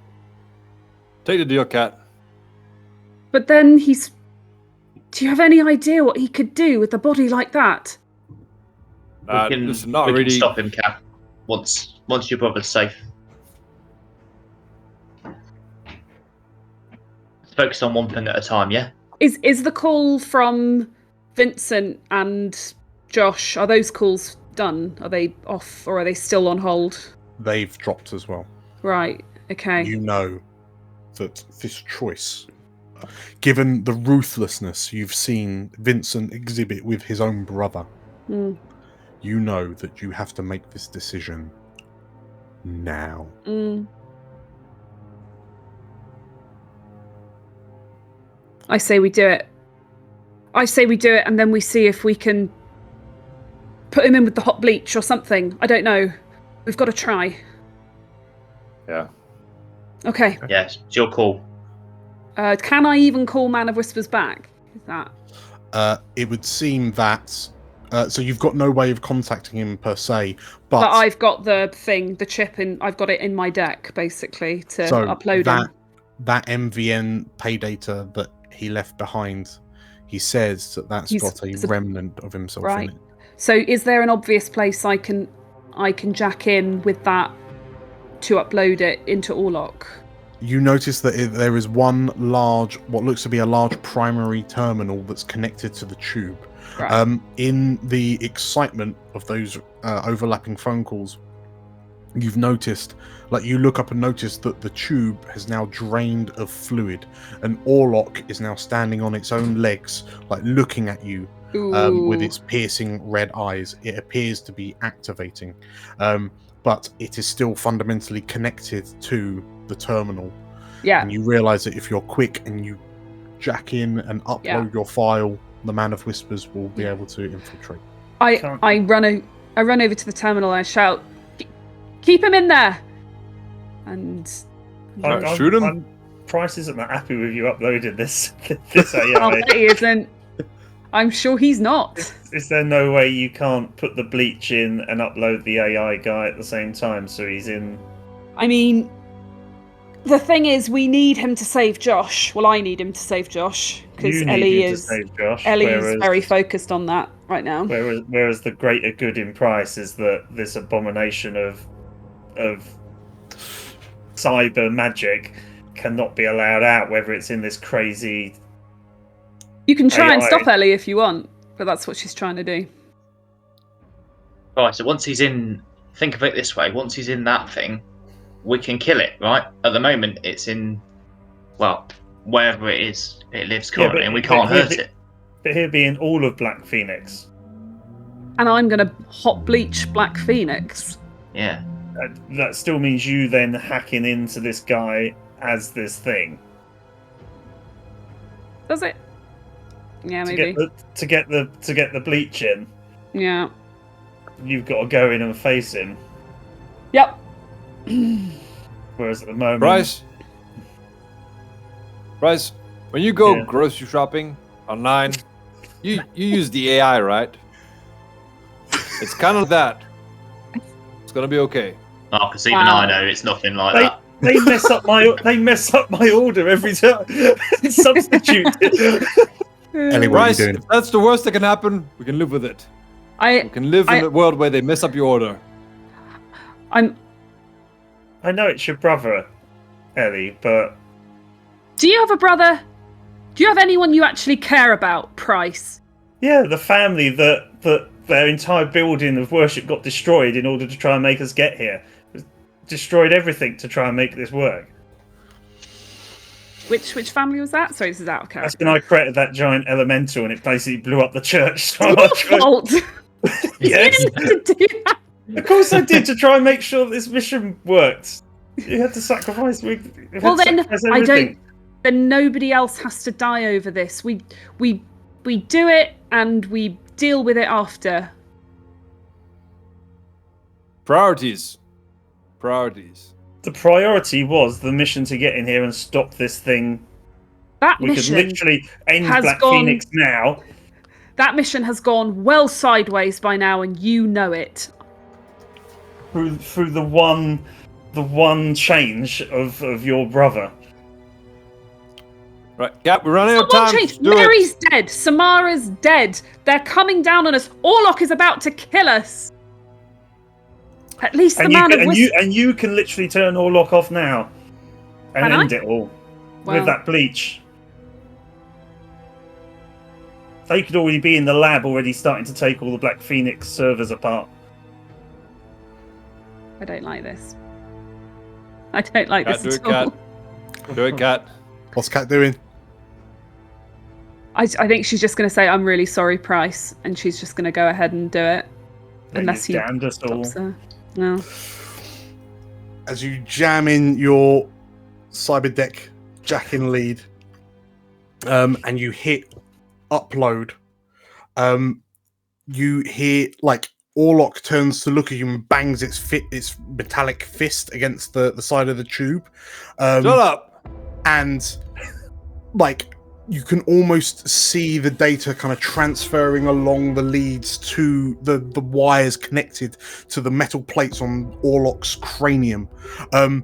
Take the deal, Cat. But then he's... Do you have any idea what he could do with a body like that? Listen, not we really. can stop him, Cat. Once your brother's safe. Focus on one thing at a time, yeah? Is the call from Vincent and Josh, are those calls done? Are they off or are they still on hold? They've dropped as well. Right, okay. You know that this choice, given the ruthlessness you've seen Vincent exhibit with his own brother, you know that you have to make this decision now. I say we do it. I say we do it and then we see if we can put him in with the hot bleach or something. I don't know. We've got to try. Yeah. Okay. Yes, it's your call. Can I even call Man of Whispers back? Is that... It would seem that... so you've got no way of contacting him per se, but I've got the thing, the chip, I've got it in my deck, basically, to upload him. That MVN pay data that he left behind, he says that's got a remnant of himself in it. So is there an obvious place I can jack in with that to upload it into Orlok? You notice that there is one large, what looks to be a large primary terminal that's connected to the tube. Right. In the excitement of those overlapping phone calls, you've noticed, like you look up and notice that the tube has now drained of fluid, and Orlok is now standing on its own legs, like looking at you with its piercing red eyes. It appears to be activating, but it is still fundamentally connected to the terminal. Yeah. And you realise that if you're quick and you jack in and upload your file, the Man of Whispers will be able to infiltrate. I run over to the terminal and I shout, "Keep him in there!" And shoot him. Price isn't that happy with you uploading this AI. I bet he isn't. I'm sure he's not. Is there no way you can't put the bleach in and upload the AI guy at the same time so he's in? I mean, the thing is, we need him to save Josh. Well, I need him to save Josh because Ellie is very focused on that right now. Whereas the greater good in Price is that this abomination of cyber magic cannot be allowed out, whether it's in this crazy... You can try and stop Ellie if you want, but that's what she's trying to do. Right, so once he's in... Think of it this way. Once he's in that thing, we can kill it, right? At the moment, it's in... Well, wherever it is, it lives currently, and we can't hurt it. But he'll be in all of Black Phoenix. And I'm going to hot bleach Black Phoenix. Yeah. That still means you then hacking into this guy as this thing. Does it? Yeah, maybe. To get the bleach in. Yeah. You've got to go in and face him. Yep. Whereas at the moment, Bryce, when you go grocery shopping online, you use the AI, right? It's kind of that. It's gonna be okay. Oh, because even I know it's nothing like that. They mess up my order every time. Substitute. Ellie, what are you Bryce, doing? if that's the worst that can happen, we can live with it. We can live in a world where they mess up your order. I know it's your brother, Ellie, but... Do you have a brother? Do you have anyone you actually care about, Price? Yeah, the family that their entire building of worship got destroyed in order to try and make us get here. Destroyed everything to try and make this work. Which family was that? Sorry, this is out of character. That's when I created that giant elemental and it basically blew up the church. It's your fault. Yes. You didn't have to do that. Of course I did, to try and make sure this mission worked. You had to sacrifice. Well, then I don't. Then nobody else has to die over this. We do it and we deal with it after. Priorities. The priority was the mission to get in here and stop this thing. We could literally end Black Phoenix now. That mission has gone well sideways by now, and you know it. Through the one change of your brother. Right, yeah, we're running out of time. Mary's dead. Samara's dead. They're coming down on us. Orlok is about to kill us. At least the man of wisdom. And you can literally turn Orlok off now and end it all with that bleach. They could already be in the lab already starting to take all the Black Phoenix servers apart. I don't like this. I don't like this at all. Do it, Cat. What's Cat doing? I think she's just going to say, "I'm really sorry, Price," and she's just going to go ahead and do it. Unless he damned us all. No. As you jam in your cyberdeck jack-in lead, and you hit upload, you hear like Orlok turns to look at you and bangs its metallic fist against the side of the tube. Shut up! And like you can almost see the data kind of transferring along the leads to the wires connected to the metal plates on Orlok's cranium. And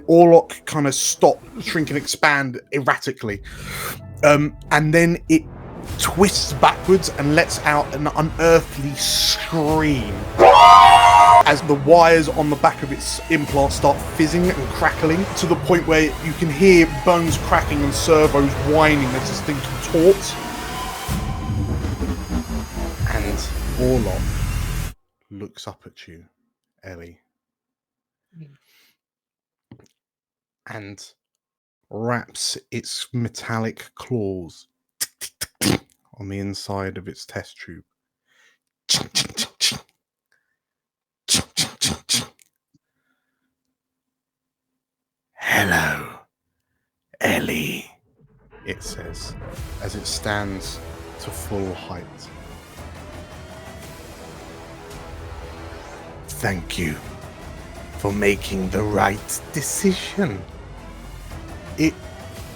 Orlok kind of stop, shrink and expand erratically. And then it twists backwards and lets out an unearthly scream as the wires on the back of its implant start fizzing and crackling to the point where you can hear bones cracking and servos whining as this thing contorts. And Orlok looks up at you, Ellie, and wraps its metallic claws on the inside of its test tube. Hello, Ellie, it says, as it stands to full height. Thank you for making the right decision. It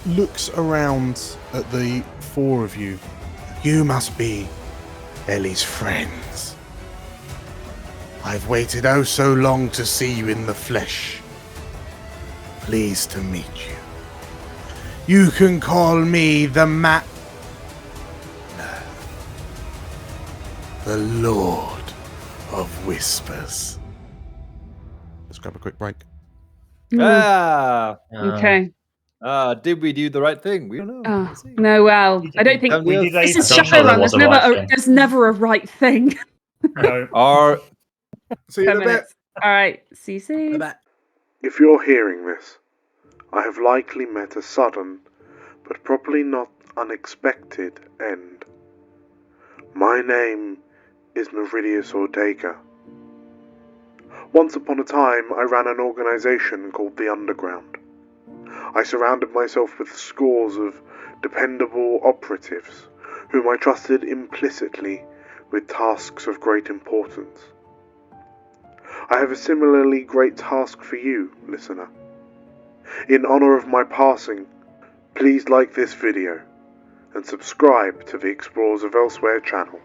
looks around at the four of you. You must be Ellie's friends. I've waited oh so long to see you in the flesh. Pleased to meet you. You can call me the the Lord of Whispers. Let's grab a quick break. Okay. Did we do the right thing? We don't know. No, well, I don't think this is Shadowrun. There's never a right thing. No. See you in a bit. All right. See you soon. If you're hearing this, I have likely met a sudden, but probably not unexpected end. My name is Meridius Ortega. Once upon a time, I ran an organization called the Underground. I surrounded myself with scores of dependable operatives, whom I trusted implicitly with tasks of great importance. I have a similarly great task for you, listener. In honor of my passing, please like this video and subscribe to the Explorers of Elsewhere channel.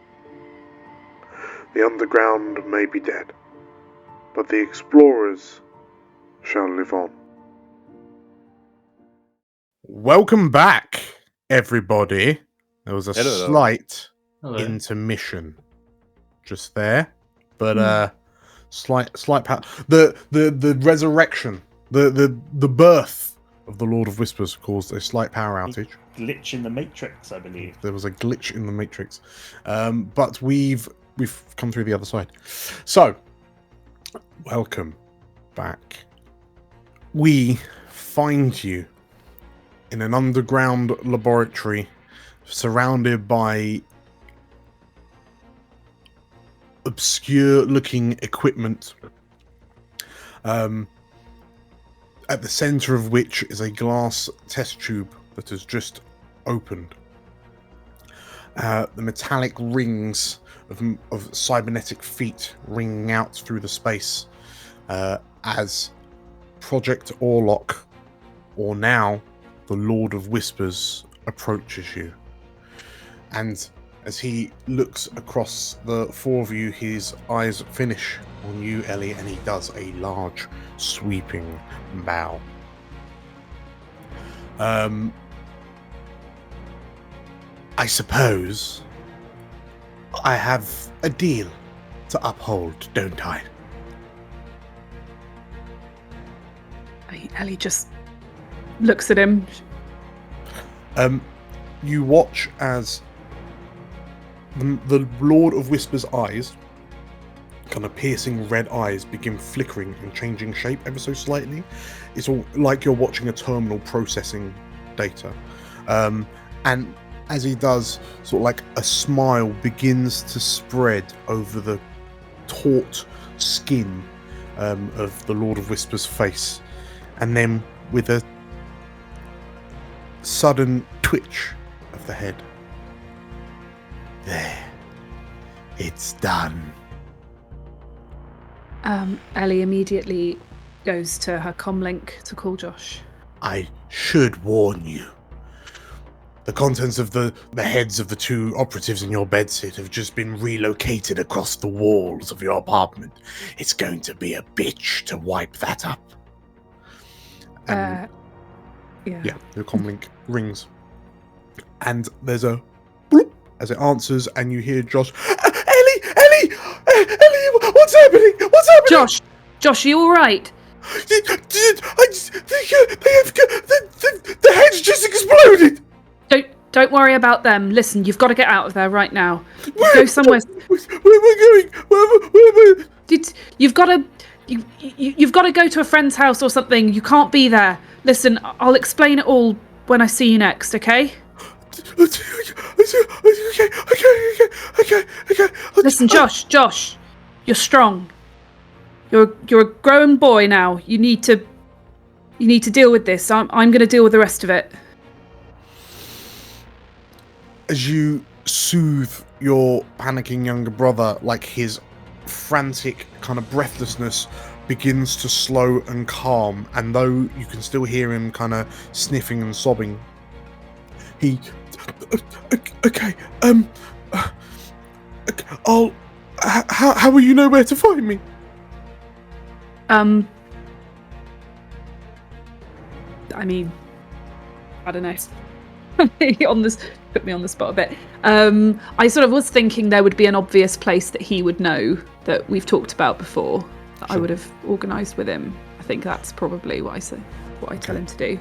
The Underground may be dead, but the explorers shall live on. Welcome back, everybody. There was a slight intermission just there, but slight the resurrection, the birth of the Lord of Whispers caused a slight power outage. Glitch in the Matrix, I believe. There was a glitch in the Matrix, but we've come through the other side. So, welcome back. We find you in an underground laboratory, surrounded by obscure-looking equipment. At the center of which is a glass test tube that has just opened. The metallic rings of cybernetic feet ringing out through the space as Project Orlok, or now the Lord of Whispers, approaches you. And as he looks across the four of you, his eyes finish on you, Ellie, and he does a large, sweeping bow. I suppose I have a deal to uphold, don't I? Ellie just looks at him. You watch as the Lord of Whispers' eyes, kind of piercing red eyes, begin flickering and changing shape ever so slightly. It's all like you're watching a terminal processing data. And as he does, sort of like a smile begins to spread over the taut skin of the Lord of Whispers' face. And then with a sudden twitch of the head. There. It's done. Ellie immediately goes to her comlink to call Josh. I should warn you. The contents of the heads of the two operatives in your bedsit have just been relocated across the walls of your apartment. It's going to be a bitch to wipe that up. And yeah, the comlink rings. And there's a bloop as it answers, and you hear Josh, Ellie, what's happening? Josh, are you all right? The head's just exploded. Don't worry about them. Listen, you've got to get out of there right now. Go somewhere. Where am I going? Where am I? You've got to go to a friend's house or something. You can't be there. Listen, I'll explain it all when I see you next, okay? Okay. Listen, Josh, you're strong. You're a grown boy now. You need to deal with this. I'm going to deal with the rest of it. As you soothe your panicking younger brother, like his frantic kind of breathlessness begins to slow and calm, and though you can still hear him kind of sniffing and sobbing, how will you know where to find me? I mean, I don't know. Put me on the spot a bit. I sort of was thinking there would be an obvious place that he would know that we've talked about before that I would have organised with him. I think that's probably what I tell him to do.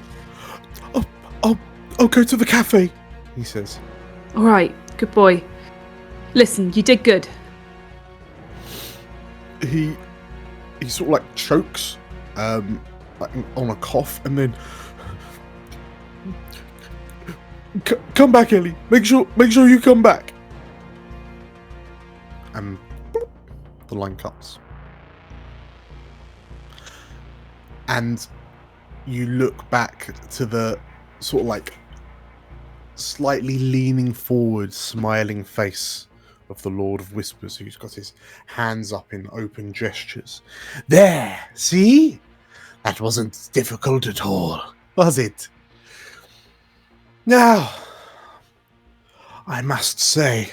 I'll go to the cafe, he says. All right, good boy. Listen, you did good. He sort of like chokes, like on a cough, and then come back, Ellie. Make sure you come back. And the line cuts. And you look back to the sort of like slightly leaning forward, smiling face of the Lord of Whispers, who's got his hands up in open gestures. There, see? That wasn't difficult at all, was it? Now, I must say,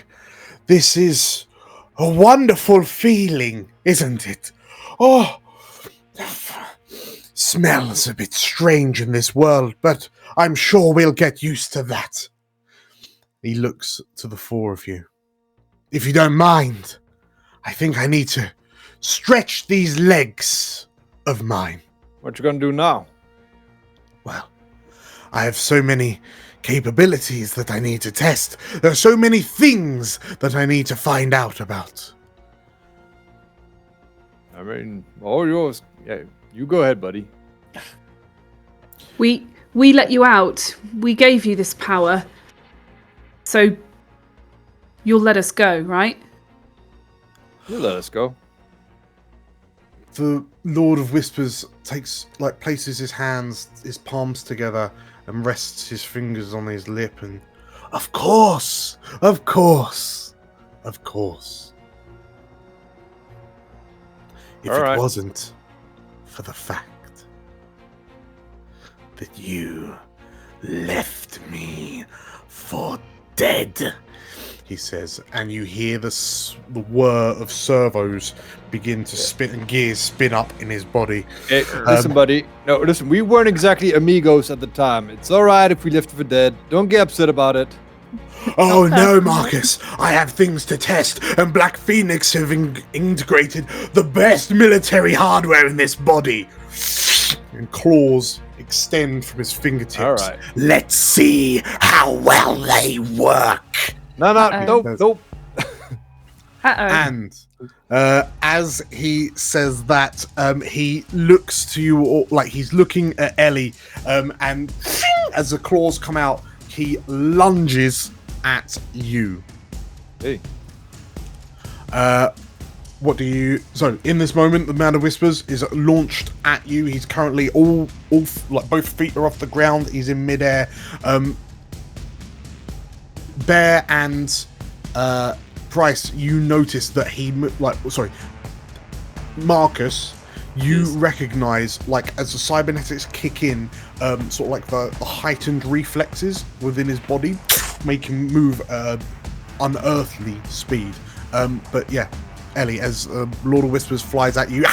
this is a wonderful feeling, isn't it? Oh, smells a bit strange in this world, but I'm sure we'll get used to that. He looks to the four of you. If you don't mind, I think I need to stretch these legs of mine. What you gonna do now? Well, I have so many capabilities that I need to test. There are so many things that I need to find out about. I mean, all yours. Yeah, you go ahead, buddy. We let you out. We gave you this power. So you'll let us go, right? You let us go. The Lord of Whispers places his hands, his palms together, and rests his fingers on his lip and, of course, of course, of course. If All right. it wasn't for the fact that you left me for dead, he says, and you hear the whir of servos begin to spin and gears spin up in his body. Hey, listen, buddy. No, listen, we weren't exactly amigos at the time. It's all right if we left for dead. Don't get upset about it. Oh no, Marcus! I have things to test, and Black Phoenix have integrated the best military hardware in this body. And claws extend from his fingertips. All right. Let's see how well they work. No, nope. And as he says that, he looks to you all, like he's looking at Ellie, and as the claws come out, he lunges at you. Hey. What do you... So, in this moment, the Man of Whispers is launched at you. He's currently all like, both feet are off the ground. He's in midair. Bear and Price, you notice that Marcus, you recognize, like, as the cybernetics kick in, sort of like the heightened reflexes within his body make him move unearthly speed. But yeah, Ellie, as Lord of Whispers flies at you,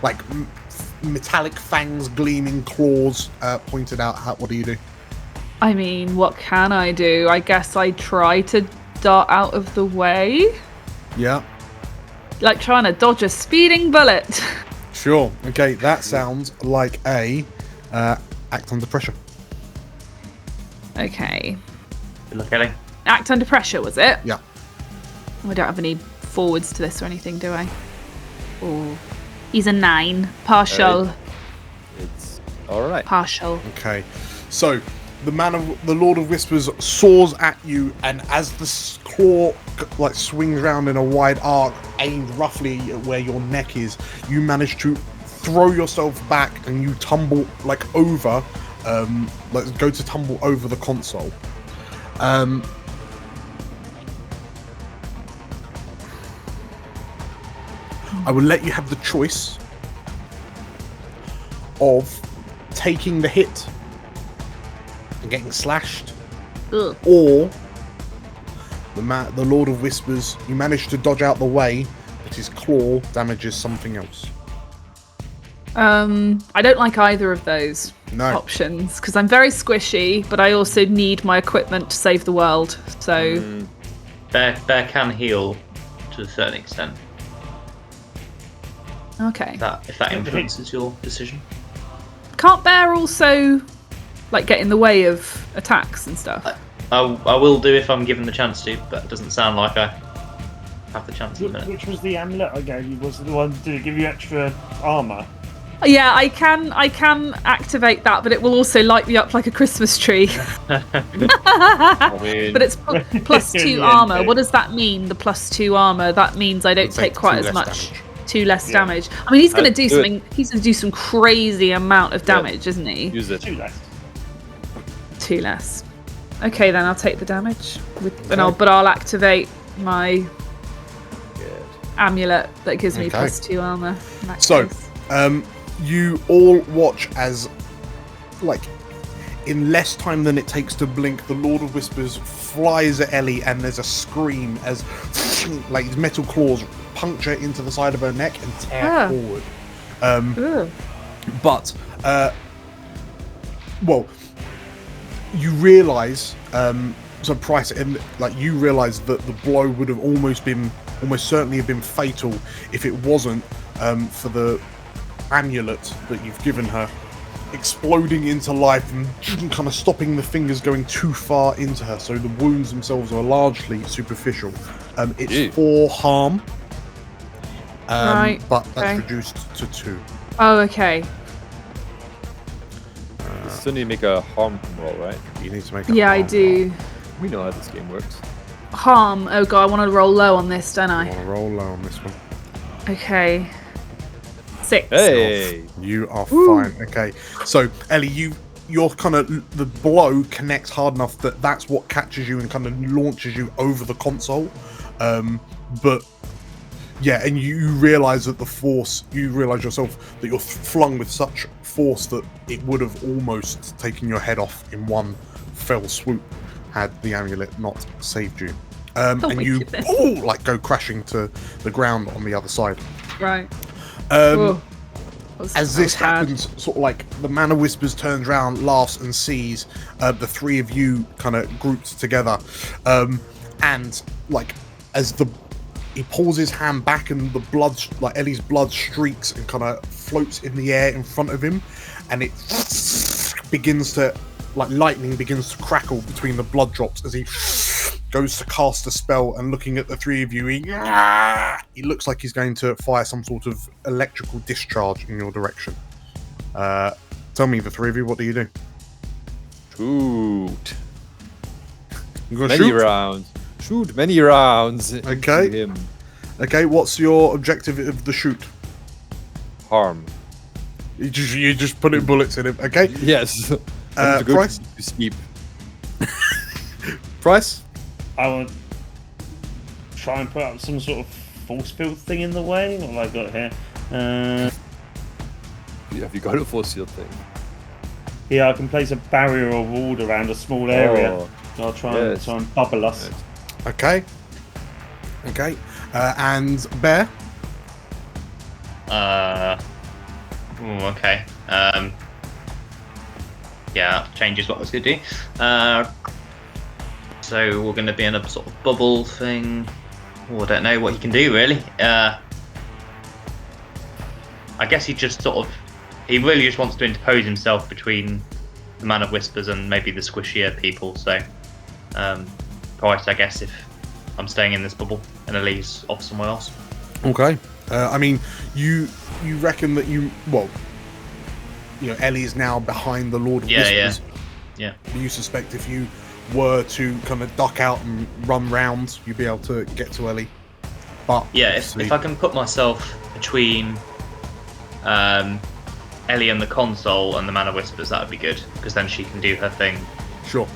like metallic fangs, gleaming claws pointed out, what do you do? I mean, what can I do? I guess I try to dart out of the way. Yeah. Like trying to dodge a speeding bullet. Sure. Okay, that sounds like a act under pressure. Okay. Good luck, Ellie. Act under pressure, was it? Yeah. I don't have any forwards to this or anything, do I? Oh, he's a 9. Partial. It's all right. Partial. Okay. So, the Lord of Whispers soars at you, and as the claw like swings around in a wide arc, aimed roughly at where your neck is, you manage to throw yourself back and you tumble like over, go to tumble over the console. I will let you have the choice of taking the hit and getting slashed, Ugh. or the Lord of Whispers, you manage to dodge out the way, but his claw damages something else. I don't like either of those options because I'm very squishy, but I also need my equipment to save the world. So Bear can heal to a certain extent. Okay. If that influences your decision. Can't Bear also like get in the way of attacks and stuff? I will do if I'm given the chance to, but it doesn't sound like I have the chance at the minute. Which was the amulet I gave you? Was the one to give you extra armor? Yeah, I can activate that, but it will also light me up like a Christmas tree. But it's plus 2 armor. What does that mean? The plus 2 armor? That means I don't take quite as much. 2 less damage. I mean, he's going to do something. He's going to do some crazy amount of damage, isn't he? Use it. 2 less. 2 less. Okay, then I'll take the damage. But I'll activate my amulet that gives me plus 2 armor. So, you all watch as, like, in less time than it takes to blink, the Lord of Whispers flies at Ellie, and there's a scream as, like, his metal claws puncture into the side of her neck and tear forward. But well, you realise, so Price, and like you realise that the blow would have almost certainly have been fatal if it wasn't for the amulet that you've given her exploding into life and kind of stopping the fingers going too far into her. So the wounds themselves are largely superficial. It's 4 harm, but that's reduced to 2. Oh, okay. Still need to make a harm roll, right? You need to make a Yeah, I harm do. roll. We know how this game works. Harm. Oh god, I want to roll low on this, don't I? I want to roll low on this one. Okay. 6. Hey! You are fine. Okay. So, Ellie, you're kind of, the blow connects hard enough that that's what catches you and kind of launches you over the console. But yeah, and you realise that the force, you realise yourself that you're flung with such force that it would have almost taken your head off in one fell swoop had the amulet not saved you. And you go crashing to the ground on the other side. Right. As this happens, sort of like the Man of Whispers turns around, laughs, and sees the 3 of you kind of grouped together, and like as he pulls his hand back and the blood, like Ellie's blood, streaks and kind of floats in the air in front of him, and it begins to, like lightning begins to crackle between the blood drops as he goes to cast a spell. And looking at the 3 of you, he looks like he's going to fire some sort of electrical discharge in your direction. Tell me, the 3 of you, what do you do? Shoot. You gonna many shoot? rounds. Shoot many rounds. Okay. Into him. Okay, what's your objective of the shoot? Harm. You just put in bullets in him. Okay. Yes. Price. Sleep. Price. I would try and put up some sort of force field thing in the way. What have I got here? Have you got a force field thing? Yeah, I can place a barrier or wall around a small area. Oh, I'll try and bubble us. Yes. Okay. Okay. And Bear. Okay. Yeah, changes what I was going to do. So we're going to be in a sort of bubble thing. Oh, I don't know what he can do, really. I guess he really just wants to interpose himself between the Man of Whispers and maybe the squishier people. So, Price, I guess, if I'm staying in this bubble and Ellie's off somewhere else. Okay. I mean, you reckon that Ellie is now behind the Lord of Whispers. Yeah. You suspect if you were to kind of duck out and run round, you'd be able to get to Ellie. But yeah, if I can put myself between Ellie and the console and the Man of Whispers, that would be good, because then she can do her thing. Sure.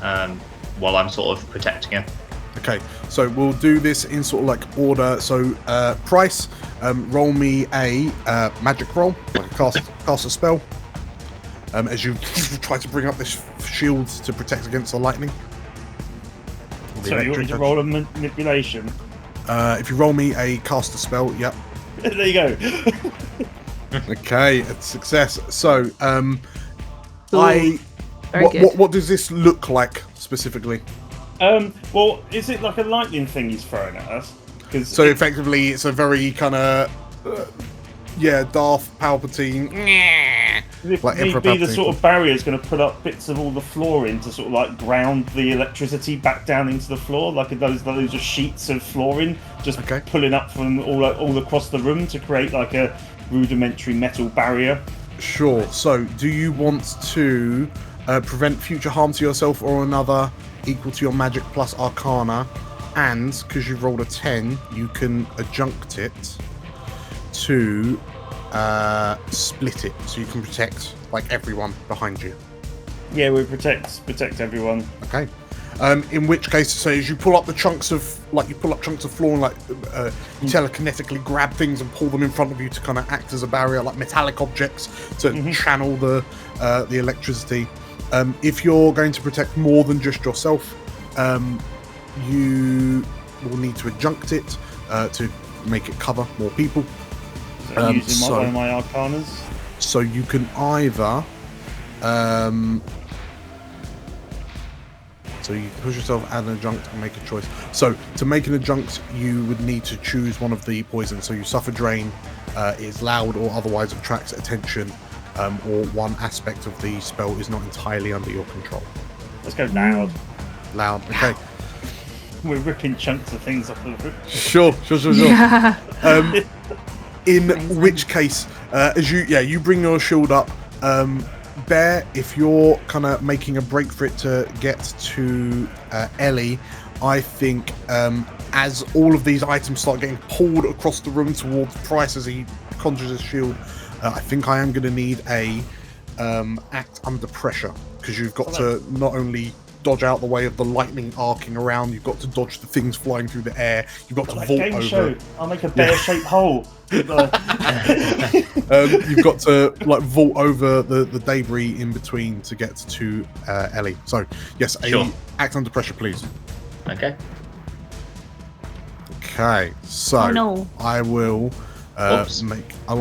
While I'm sort of protecting her. Okay, so we'll do this in sort of like order. So, Price, roll me a magic roll, like cast a spell. As you try to bring up this shield to protect against the lightning. So you want me to roll a manipulation? If you roll me a cast a spell, yep. There you go. Okay, it's success. So, what does this look like specifically? Well, is it like a lightning thing he's throwing at us? So effectively, it's a very kind of Darth Palpatine. If like need be, the sort of barrier is going to put up bits of all the floor in to sort of like ground the electricity back down into the floor, like those are sheets of flooring just pulling up from all across the room to create like a rudimentary metal barrier. Sure. So, do you want to prevent future harm to yourself or another equal to your magic plus arcana, and because you've rolled a 10, you can adjunct it to split it, so you can protect like everyone behind you. Yeah, we protect everyone. Okay. In which case, so as you pull up chunks of floor and telekinetically grab things and pull them in front of you to kind of act as a barrier, like metallic objects to channel the electricity. If you're going to protect more than just yourself, you will need to adjunct it to make it cover more people. So using one of my arcanas. So you can either, so you can push yourself, add an adjunct, and make a choice. So to make an adjunct, you would need to choose one of the poisons. So you suffer drain, is loud or otherwise attracts attention, or one aspect of the spell is not entirely under your control. Let's go loud. Loud, okay. We're ripping chunks of things off the roof. Sure. Yeah. In which case, as you bring your shield up, Bear, if you're kind of making a break for it to get to Ellie, I think as all of these items start getting pulled across the room towards Price as he conjures his shield, I think I am going to need a act under pressure, because you've got to not only dodge out the way of the lightning arcing around, you've got to dodge the things flying through the air, you've got to vault over. Show. I'll make a bear-shaped hole. You've got to vault over the debris in between to get to Ellie. So yes, act under pressure, please. Okay. Okay, so I will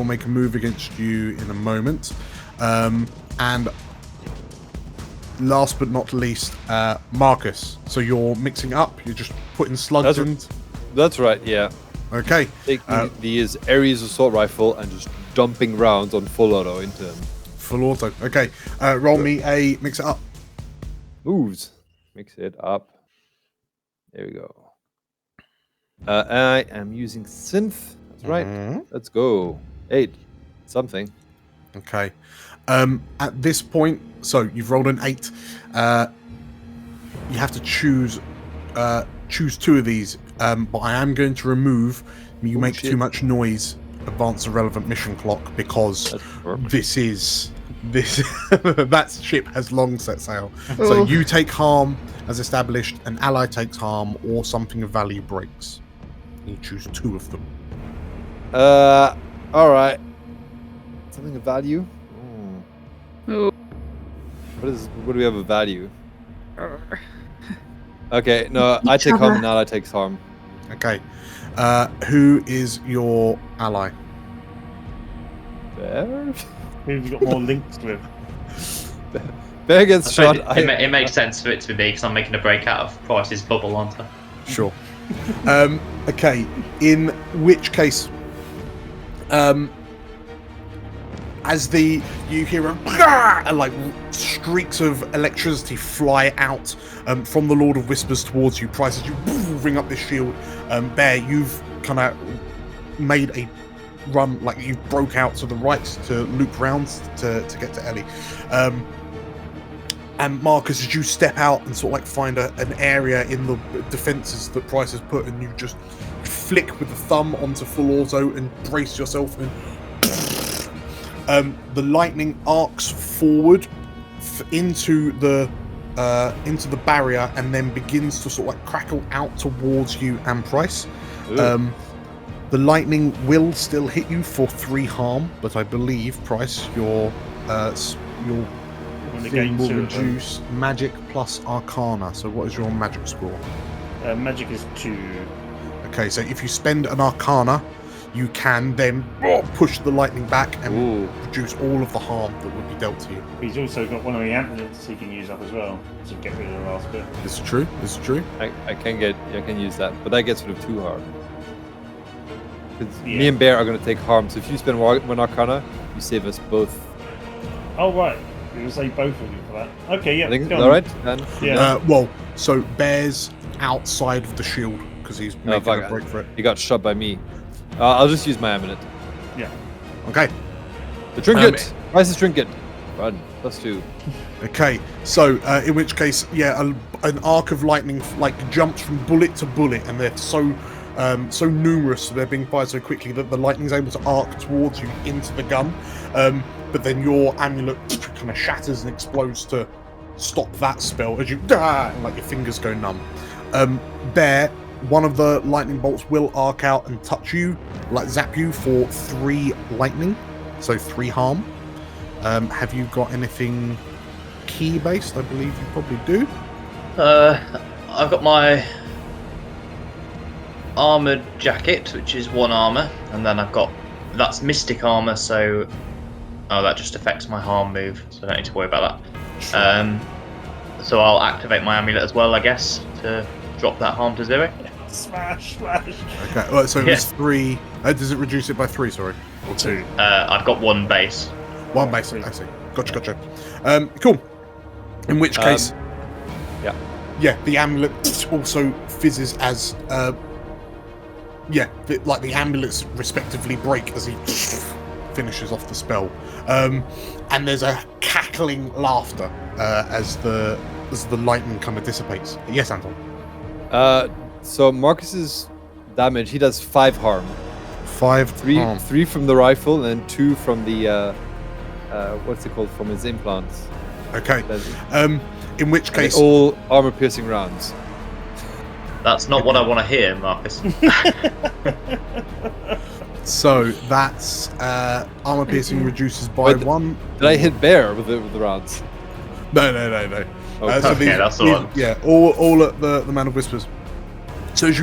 make a move against you in a moment, and last but not least, Marcus. So you're mixing up. You're just putting slugs in. That's right. Yeah. Okay. Taking these Ares assault rifle and just dumping rounds on full auto into him. Full auto. Okay. Roll me a mix it up. Moves. Mix it up. There we go. I am using synth. That's right. Let's go. 8. Something. Okay. At this point, so you've rolled an 8. You have to choose 2 of these. But I am going to remove you make too much noise, advance the relevant mission clock, because that ship has long set sail. So you take harm as established, an ally takes harm, or something of value breaks. You choose 2 of them. All right. Something of value. What do we have of value? Okay, no, I take harm and ally takes harm. Okay. Who is your ally? Bear? Who have you got more links with? Bear gets shot. It makes sense for it to be me, because I'm making a break out of Price's bubble, aren't I? Sure. Okay, in which case, as you hear like streaks of electricity fly out from the Lord of Whispers towards you, Price, as you ring up this shield. Bear, you've kind of made a run, like you broke out to the right to loop rounds to get to Ellie. And Marcus, as you step out and sort of like find an area in the defenses that Price has put, and you just flick with the thumb onto full auto and brace yourself, and the lightning arcs forward into the barrier, and then begins to sort of like crackle out towards you and Price. The lightning will still hit you for 3 harm, but I believe, Price, your thing will reduce magic plus arcana. So what is your magic score? Magic is 2. Okay, so if you spend an arcana, you can then push the lightning back and reduce all of the harm that would be dealt to you. He's also got one of the amulets he can use up as well to get rid of the last bit. This is true. I can use that, but that gets rid of 2 harm. Me and Bear are going to take harm, so if you spend 1 arcana, you save us both. Oh right, we will save both of you for that. Okay, yeah. I think all right. Then. Yeah. Well, so Bear's outside of the shield because he's making a break for it. He got shot by me. I'll just use my amulet. Yeah. Okay. The trinket. Price's trinket. Run. +2. Okay. So in which case, an arc of lightning like jumps from bullet to bullet, and they're so numerous, they're being fired so quickly that the lightning's able to arc towards you into the gun. But then your amulet kind of shatters and explodes to stop that spell as you and like your fingers go numb. Bear, one of the lightning bolts will arc out and touch you, like zap you for 3 lightning, so 3 harm. Have you got anything key based? I believe you probably do. I've got my armored jacket, which is 1 armor, and then I've got that's mystic armor. So, that just affects my harm move, so I don't need to worry about that. So I'll activate my amulet as well, I guess, to drop that harm to 0. Smash. Okay, well, so it's 3. Does it reduce it by 3? Sorry, or 2? I've got 1 base. 1 base. I see. Gotcha. Cool. In which case, the amulet also fizzes as the amulets respectively break as he finishes off the spell. And there's a cackling laughter as the lightning kind of dissipates. Yes, Anton. So Marcus's damage, he does 5 harm. 3 from the rifle and 2 from the what's it called, from his implants. Okay. In which case, all armor-piercing rounds. That's not what I want to hear, Marcus. So that's armor-piercing reduces by 1. Did I hit Bear with the rounds? No. Okay, So that's the one. Yeah, all at the Man of Whispers. So as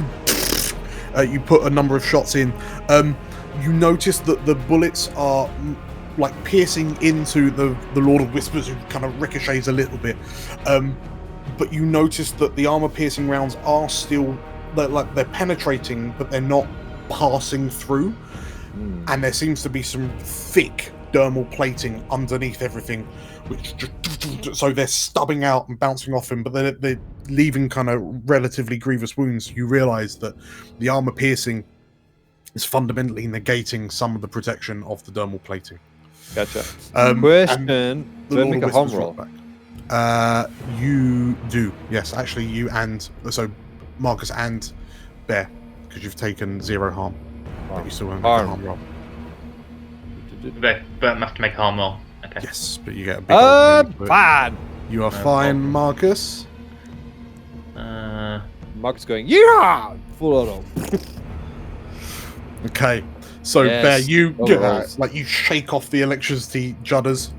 you put a number of shots in, you notice that the bullets are like piercing into the Lord of Whispers, who kind of ricochets a little bit. But you notice that the armor-piercing rounds are still they're penetrating, but they're not passing through. And there seems to be some thick dermal plating underneath everything, which so they're stubbing out and bouncing off him, but they're leaving kind of relatively grievous wounds. You realise that the armor piercing is fundamentally negating some of the protection of the dermal plating. Gotcha. Question: do I make a harm roll? You do, yes. Actually, you and so Marcus and Bear, because you've taken 0 harm. But you still won't make a harm roll. But I have to make a harm roll. Okay. Yes, but you get a big fine. You are fine, Marcus. Marcus going, yeah, full auto. Okay, so Yes. Bear, you Overalls. you shake off the electricity judders.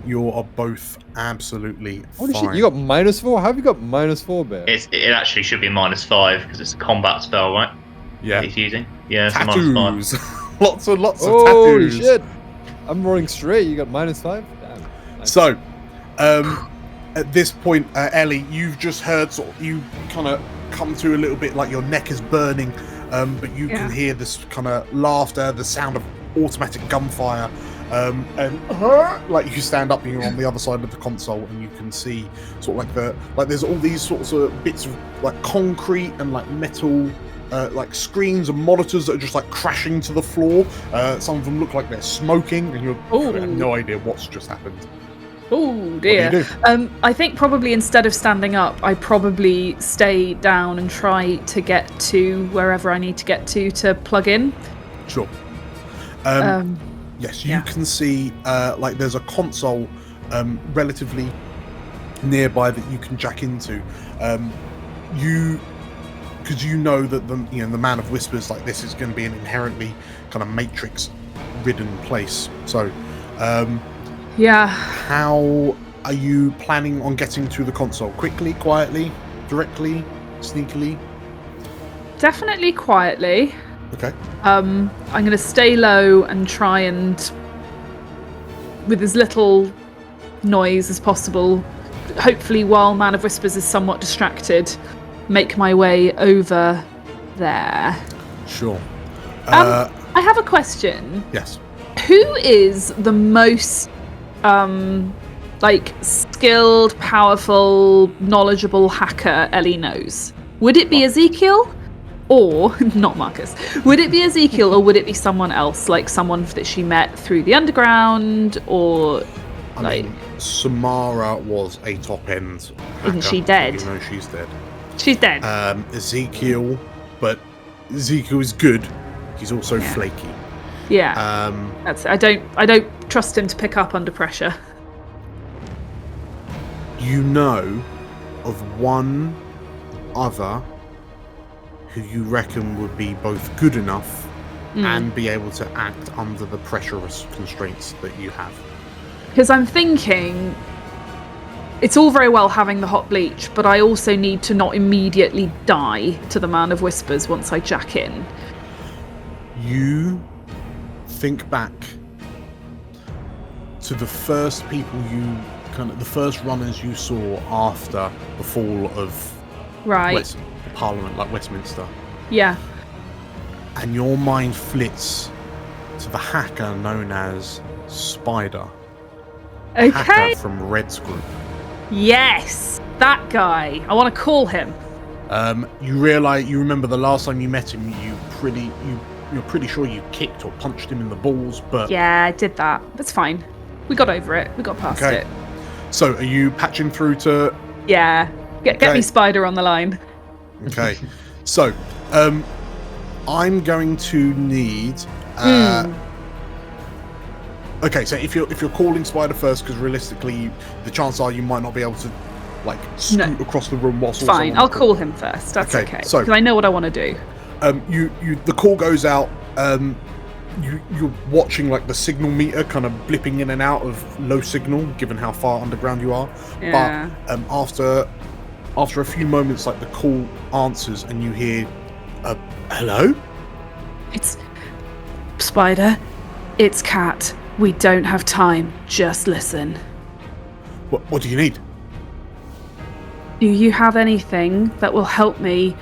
You are both absolutely Holy fine. shit, you got -4? How have you got -4, Bear? It actually should be -5 because it's a combat spell, right? Yeah. He's using. Yeah, it's a Tattoos. -5. lots of Holy tattoos. shit! I'm rolling straight. You got -5. Damn. Nice. So, at this point, Ellie, you've just heard you kind of come to a little bit like your neck is burning, but you can hear this kind of laughter, the sound of automatic gunfire, and like you stand up and you're on the other side of the console, and you can see sort of there's all these sorts of bits of like concrete and like metal. Like screens and monitors that are just like crashing to the floor. Some of them look like they're smoking, and you have no idea what's just happened. Oh dear. What do you do? I think probably instead of standing up, I probably stay down and try to get to wherever I need to get to plug in. Sure. Yes, you can see like there's a console relatively nearby that you can jack into. Because you know that the Man of Whispers, like, this is going to be an inherently kind of matrix-ridden place. So, how are you planning on getting to the console? Quickly, quietly, directly, sneakily? Definitely quietly. Okay. I'm going to stay low and try and, with as little noise as possible, hopefully while Man of Whispers is somewhat distracted, make my way over there. Sure. I have a question. Yes. Who is the most skilled, powerful, knowledgeable hacker Ellie knows? Would it be Ezekiel? Or not Marcus? Would it be Ezekiel, or would it be someone else, like someone that she met through the underground, or I mean, Samara was a top end hacker. Isn't she dead? You know, she's dead. She's dead. Ezekiel, but Ezekiel is good. He's also flaky. Yeah. I don't trust him to pick up under pressure. You know of one other who you reckon would be both good enough and be able to act under the pressure constraints that you have. Because I'm thinking, it's all very well having the hot bleach, but I also need to not immediately die to the Man of Whispers once I jack in. You think back to the first people the first runners you saw after the fall of Parliament, like Westminster. Yeah. And your mind flits to the hacker known as Spider. Okay. Hacker from Red's group. Yes, that guy. I want to call him. You remember the last time you met him, you're pretty sure you kicked or punched him in the balls, but... Yeah, I did that. That's fine. We got over it. We got past it. So, are you patching through to... Yeah. Get me Spider on the line. Okay. So, I'm going to need... Okay, so if you're calling Spider first, because realistically, the chances are you might not be able to, like, scoot across the room whilst... Fine, I'll call him first. That's okay. So, because I know what I want to do. The call goes out. You're watching like the signal meter kind of blipping in and out of low signal, given how far underground you are. Yeah. But after a few moments, like the call answers, and you hear, "Hello." It's Spider. It's Cat. We don't have time. Just listen. What do you need? Do you have anything that will help me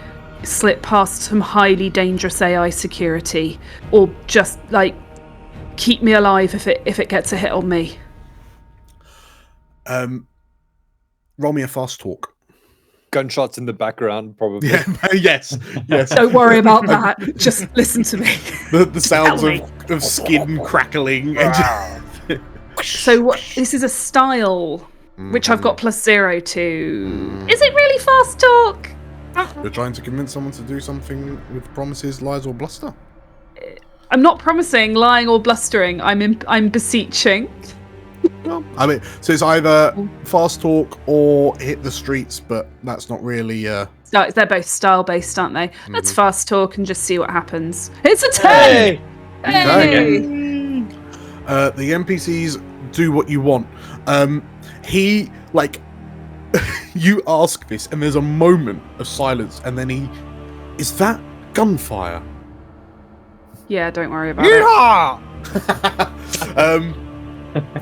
slip past some highly dangerous AI security, or just like keep me alive if it gets a hit on me? Roll me a fast talk. Gunshots in the background, probably. Yeah. Yes. Don't worry about that. Just listen to me. The sounds of skin crackling. So this is a style which I've got +0 to. Is it really fast talk? You're trying to convince someone to do something with promises, lies, or bluster? I'm not promising, lying, or blustering. I'm beseeching. Well, I mean, so it's either fast talk or hit the streets, but that's not really... No, they're both style-based, aren't they? Let's fast talk and just see what happens. It's a 10! Hey! The NPCs do what you want. He, like... you ask this, and there's a moment of silence, and then he... Is that gunfire? Yeah, don't worry about it.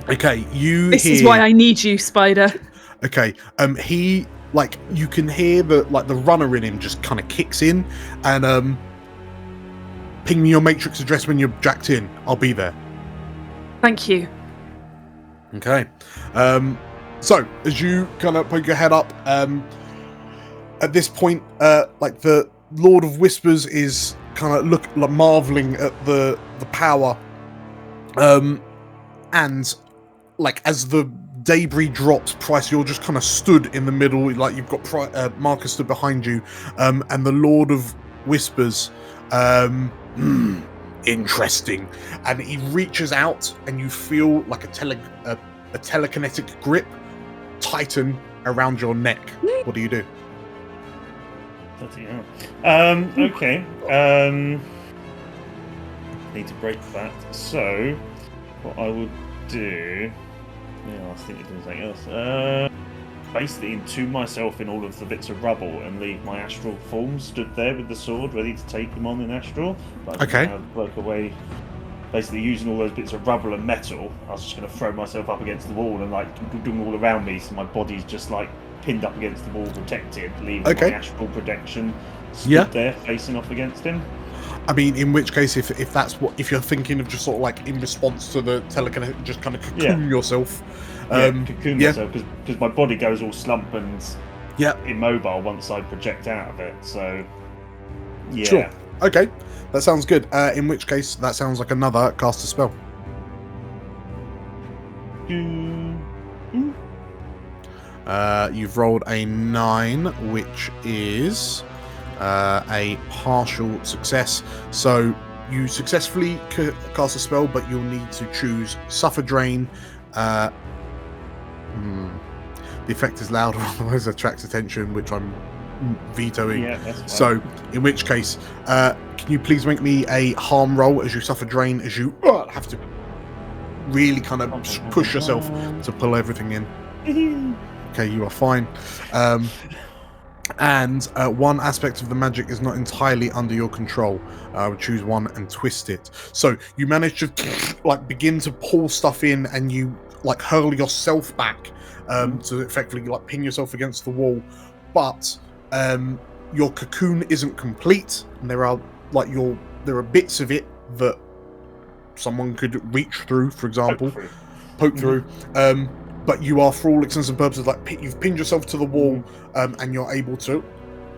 Okay, This is why I need you, Spider. Okay, he, like, you can hear the runner in him just kind of kicks in, and ping me your matrix address when you're jacked in. I'll be there. Thank you. Okay. So, as you kind of poke your head up, at this point, like, the Lord of Whispers is kind of marveling at the power. And, like, as the debris drops, Price, you're just kind of stood in the middle, like, you've got Marcus stood behind you, and the Lord of Whispers, interesting. And he reaches out, and you feel like a telekinetic grip tighten around your neck. What do you do? Okay. Need to break that. So, what I would do... Yeah, I was thinking of doing something else. Basically entomb myself in all of the bits of rubble and leave my astral form stood there with the sword, ready to take him on in astral. But I okay. Work away... Basically, using all those bits of rubble and metal, I was just going to throw myself up against the wall and, like, doing all around me, so my body's just, like, pinned up against the wall, protected, leaving my astral protection stood there, facing off against him. I mean, in which case, if you're thinking of just sort of, like, in response to the telekinetic, just kind of cocoon yourself. Cocoon myself, because my body goes all slump and immobile once I project out of it, so... Yeah. Sure. Okay. That sounds good. In which case, that sounds like another cast a spell. You've rolled a 9, which is a partial success. So you successfully cast a spell, but you'll need to choose Suffer Drain. The effect is loud, otherwise attracts attention, which I'm vetoing. Yeah, that's fine. So, in which case, can you please make me a harm roll as you suffer drain, as you have to really kind of push yourself to pull everything in. Okay, you are fine. And one aspect of the magic is not entirely under your control. I would choose one and twist it. So you manage to like begin to pull stuff in, and you like hurl yourself back to effectively like pin yourself against the wall. But your cocoon isn't complete, and there are bits of it that someone could reach through, for example, poke through. But you are, for all intents and purposes, like you've pinned yourself to the wall, and you're able to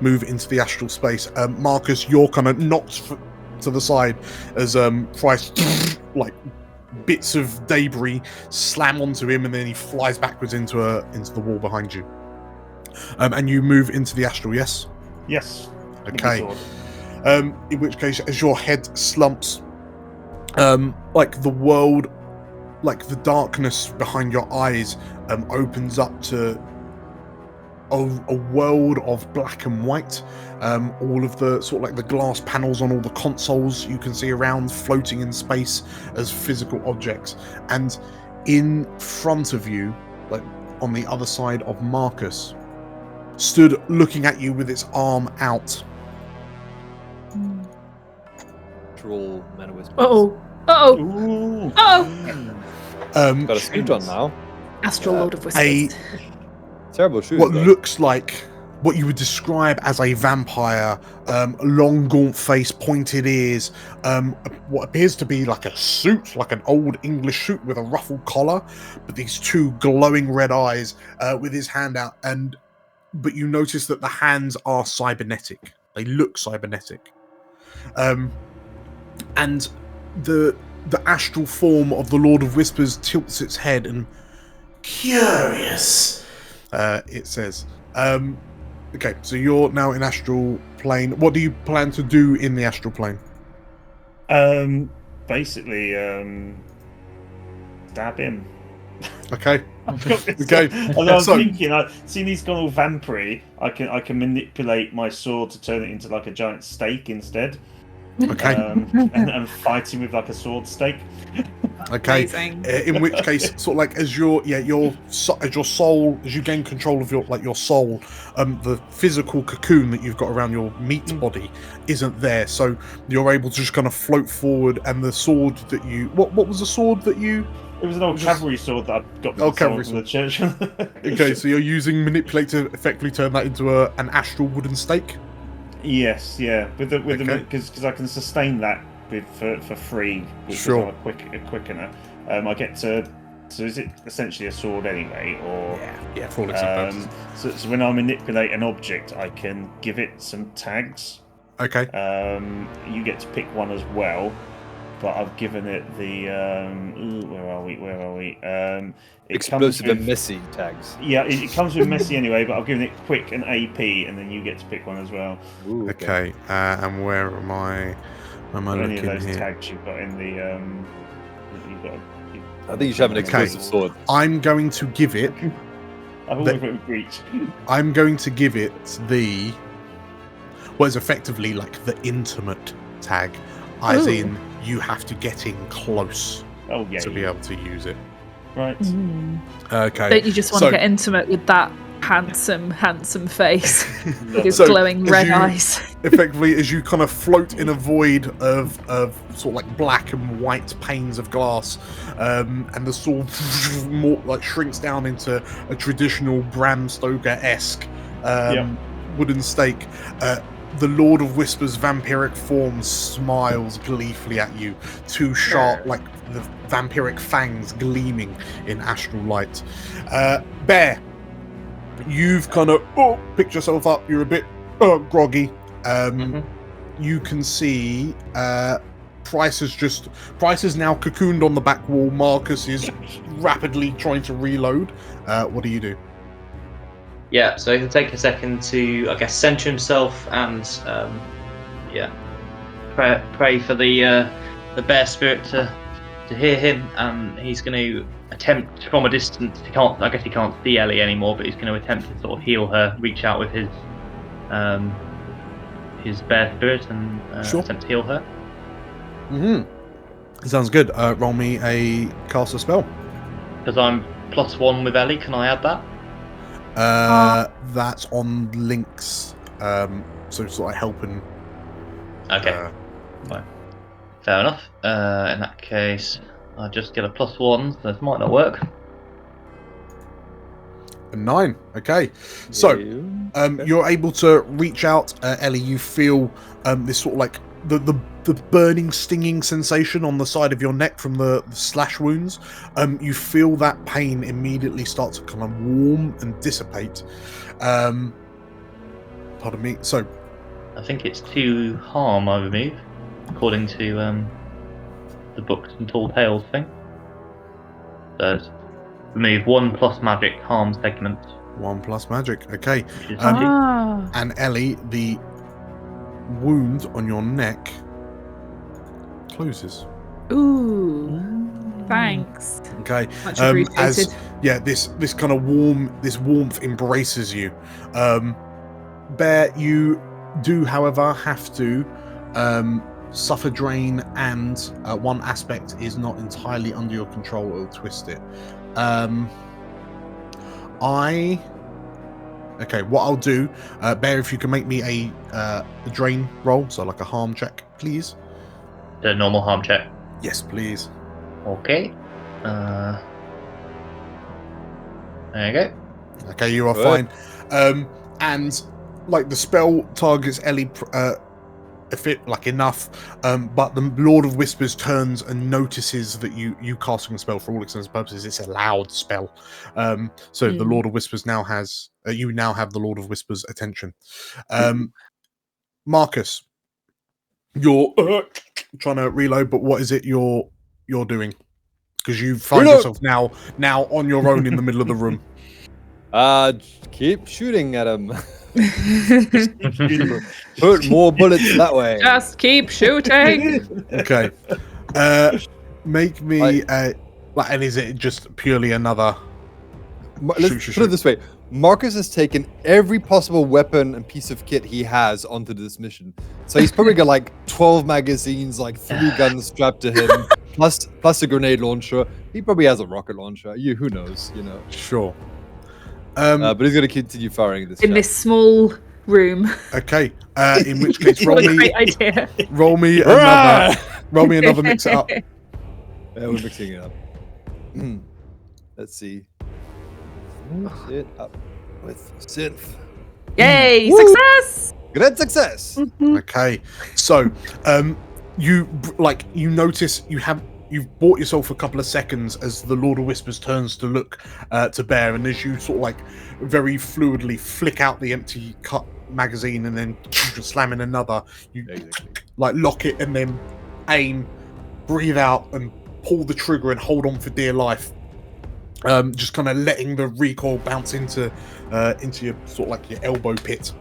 move into the astral space. Marcus, you're kind of knocked to the side as Price, like bits of debris slam onto him, and then he flies backwards into the wall behind you. And you move into the astral. Yes. Yes. Okay. In which case, as your head slumps, like the world. Like the darkness behind your eyes opens up to a world of black and white. All of the sort of like the glass panels on all the consoles you can see around floating in space as physical objects. And in front of you, like on the other side of Marcus, stood looking at you with its arm out. Troll man with. Uh-oh. Uh-oh. Uh-oh. Got a suit on now. Astral Lord of Whispers. Terrible shoes. What looks like what you would describe as a vampire, long gaunt face, pointed ears, what appears to be like a suit, like an old English suit with a ruffled collar, but these two glowing red eyes with his hand out. But you notice that the hands are cybernetic. They look cybernetic. And the astral form of the Lord of Whispers tilts its head and curious, it says. Okay, so you're now in astral plane. What do you plan to do in the astral plane? Basically, stab him. Okay. Okay. I was thinking, seeing he's gone all vampire, I can manipulate my sword to turn it into like a giant stake instead. Okay. And fight him with like a sword stake. Okay. In which case, sort of like as your soul, as you gain control of your soul, the physical cocoon that you've got around your meat body isn't there, so you're able to just kind of float forward. And the sword that you, what was the sword that you? It was an old cavalry sword that I got from the church. Okay, so you're using manipulate to effectively turn that into an astral wooden stake. Yes, yeah, because I can sustain that for free. Sure. A quickener. I get to. So is it essentially a sword anyway, or yeah, for all intents and purposes. So when I manipulate an object, I can give it some tags. Okay. You get to pick one as well, but I've given it the where are we? Explosive and messy tags. Yeah, it comes with messy anyway, but I've given it quick and AP, and then you get to pick one as well. Ooh, okay. And where am I? Am I looking any of those here? tags you've got in the you've got. I think you should have an explosive sword. I'm going to give it. I've always got with breach. I'm going to give it the. What is effectively like the intimate tag, as in you have to get in close to be able to use it. Right. Okay. Don't you just want to get intimate with that handsome face with his glowing red eyes? Effectively, as you kind of float in a void of sort of like black and white panes of glass, and the sword more like shrinks down into a traditional Bram Stoker-esque wooden stake. The Lord of Whispers' vampiric form smiles gleefully at you, two sharp, like the vampiric fangs gleaming in astral light. Bear, you've kind of picked yourself up. You're a bit groggy. You can see Price is now cocooned on the back wall. Marcus is rapidly trying to reload. What do you do? Yeah, so he'll take a second to, I guess, center himself and, pray for the bear spirit to hear him. And he's going to attempt from a distance. He can't see Ellie anymore, but he's going to attempt to sort of heal her, reach out with his bear spirit and attempt to heal her. Sounds good. Roll me a cast a spell. Because I'm +1 with Ellie, can I add that? That's on links. So sort of helping. Okay. Fine. Fair enough. In that case, I'll just get a +1, so this might not work. A 9. Okay. So, you're able to reach out, Ellie. You feel this sort of like the burning, stinging sensation on the side of your neck from the slash wounds. You feel that pain immediately start to kind of warm and dissipate. Pardon me. So, I think it's 2 harm I remove, according to the books and tall tales thing. So remove 1 plus magic harm segment. 1 plus magic. Okay. And Ellie, the wound on your neck closes. Ooh. Thanks. Okay. Much appreciated. This kind of warmth embraces you. Bear, you do, however, have to suffer drain, and one aspect is not entirely under your control. It'll twist it. Okay, what I'll do, Bear, if you can make me a drain roll, so like a harm check, please. The normal harm check. Yes, please. Okay. There you go. Okay, you are fine. And like the spell targets Ellie if it like enough, but the Lord of Whispers turns and notices that you casting the spell. For all intents and purposes, it's a loud spell. So the Lord of Whispers now has you now have the Lord of Whispers' attention. Marcus, you're trying to reload, but what is it you're doing? Because you find yourself now on your own in the middle of the room. Keep shooting at him. Put more bullets that way. Just keep shooting. Okay. Make me and is it just purely another? Let's put it this way: Marcus has taken every possible weapon and piece of kit he has onto this mission. So he's probably got like 12 magazines, like 3 guns strapped to him, plus a grenade launcher. He probably has a rocket launcher. Who knows? Sure. But he's going to continue firing this. In this small room. Okay. In which case, roll me. Great idea. Roll me another. Roll me another. Mix it up. Yeah, we're mixing it up. Let's see. Mix it up with synth. Yay! Success! Great success. Okay. So, you notice you've bought yourself a couple of seconds as the Lord of Whispers turns to look to Bear, and as you sort of like very fluidly flick out the empty cut magazine and then slam in another, you like lock it and then aim, breathe out, and pull the trigger and hold on for dear life. Just kind of letting the recoil bounce into your sort of like your elbow pit.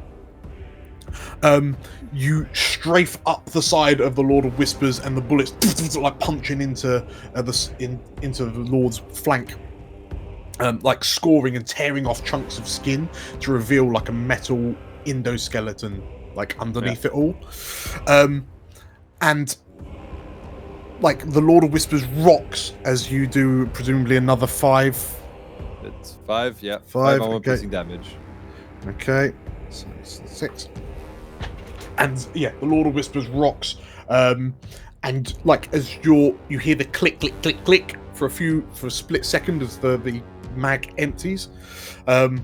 You strafe up the side of the Lord of Whispers, and the bullets like punching into the Lord's flank, like scoring and tearing off chunks of skin to reveal like a metal endoskeleton like underneath it all. And like the Lord of Whispers rocks as you do presumably another 5. It's 5, yeah. 5 armor piercing damage. Okay, so it's 6. And yeah, the Lord of Whispers rocks, and like as you hear the click, click, click, click for a split second as the mag empties, and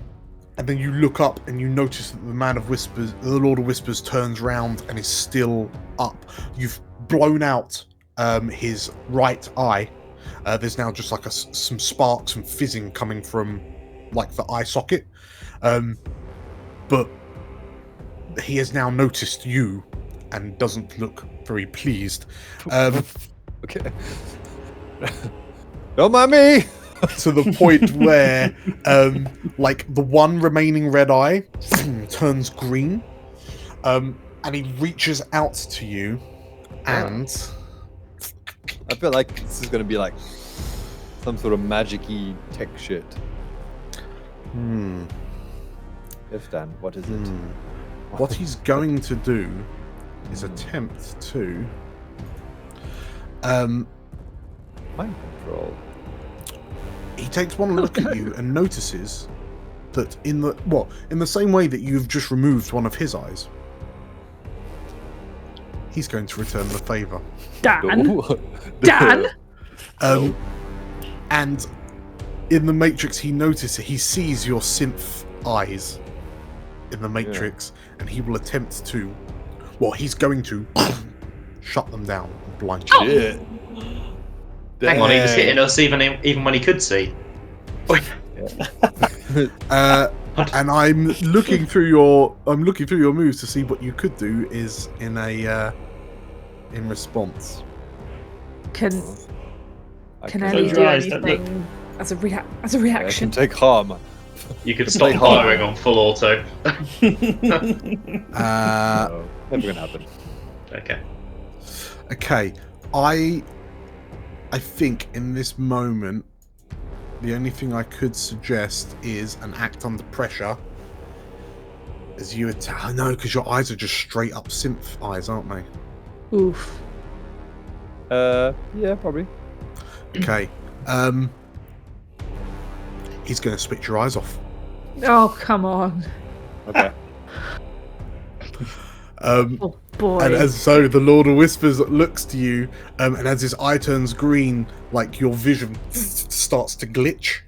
then you look up and you notice that the Lord of Whispers turns round and is still up. You've blown out his right eye. There's now just like some sparks and fizzing coming from like the eye socket, but he has now noticed you and doesn't look very pleased. Okay. Don't mind me. To the point where like the one remaining red eye turns green, and he reaches out to you, and I feel like this is going to be like some sort of magic-y tech shit. If Dan, what is it? What he's going to do is attempt to mind control. He takes one look at you and notices that in the same way that you've just removed one of his eyes, he's going to return the favour. Dan. And in the Matrix, he sees your synth eyes in the Matrix, and he will attempt to. Well, he's going to shut them down and blind you. Shit. Hang on, he was hitting us even when he could see. And I'm looking through your moves to see what you could do is in response. Can Ellie do anything as a reaction? I can take harm. You could stop firing on full auto. No, never gonna happen. Okay. I think in this moment, the only thing I could suggest is an act under pressure. As you attack. I know, because your eyes are just straight up synth eyes, aren't they? Oof. Yeah, probably. Okay. He's going to switch your eyes off. Oh, come on. Okay. Oh boy. And so the Lord of Whispers looks to you, and as his eye turns green, like your vision starts to glitch,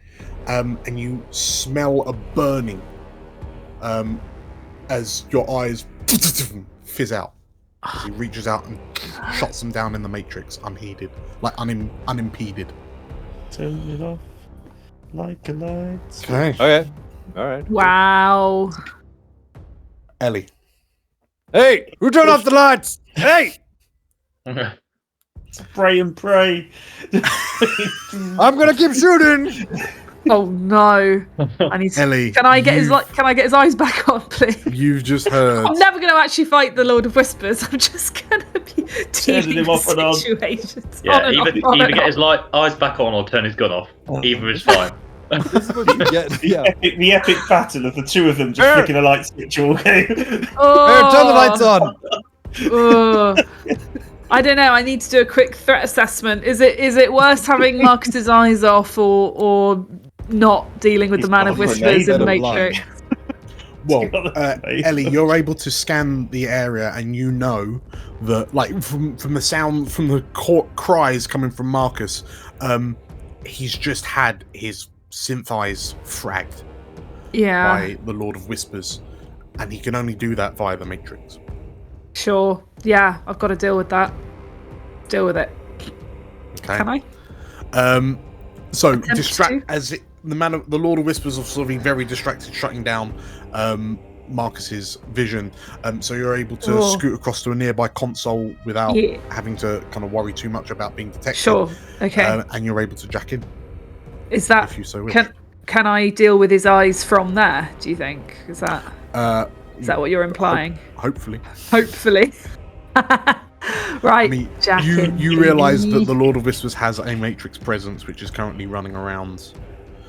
and you smell a burning as your eyes fizz out. As he reaches out and shuts them down in the Matrix, unheeded, like unimpeded. Turn it off like a light. Okay. All right. Wow. Ellie. Hey, who turned off the lights? Hey! Spray and pray. I'm gonna keep shooting. Oh no! I need to. Ellie, Can I get his eyes back on, please? You've just heard. I'm never going to actually fight the Lord of Whispers. I'm just going to be Turning him off and on. situations. Yeah, on either get his eyes back on or turn his gun off. Either is fine. This is what you get. Yeah. The epic battle of the two of them just flicking a light switch all game. Oh, Turn the lights on. Oh. I don't know. I need to do a quick threat assessment. Is it worse having Marcus's eyes off or not dealing with the Man of Whispers in the Matrix? Well, Ellie, you're able to scan the area, and you know that, like, from the sound, from the cries coming from Marcus, he's just had his synth eyes fragged by the Lord of Whispers, and he can only do that via the Matrix. Sure. Yeah, I've got to deal with that. Deal with it. Okay. Can I? So distract as the Lord of Whispers are sort of very distracted, shutting down Marcus's vision. So you're able to scoot across to a nearby console without having to kind of worry too much about being detected. Sure. Okay. And you're able to jack in. Is that? If you so wish. Can I deal with his eyes from there? Do you think? Is that what you're implying? Hopefully. Hopefully. Right. I mean, you realise that the Lord of Whispers has a Matrix presence which is currently running around.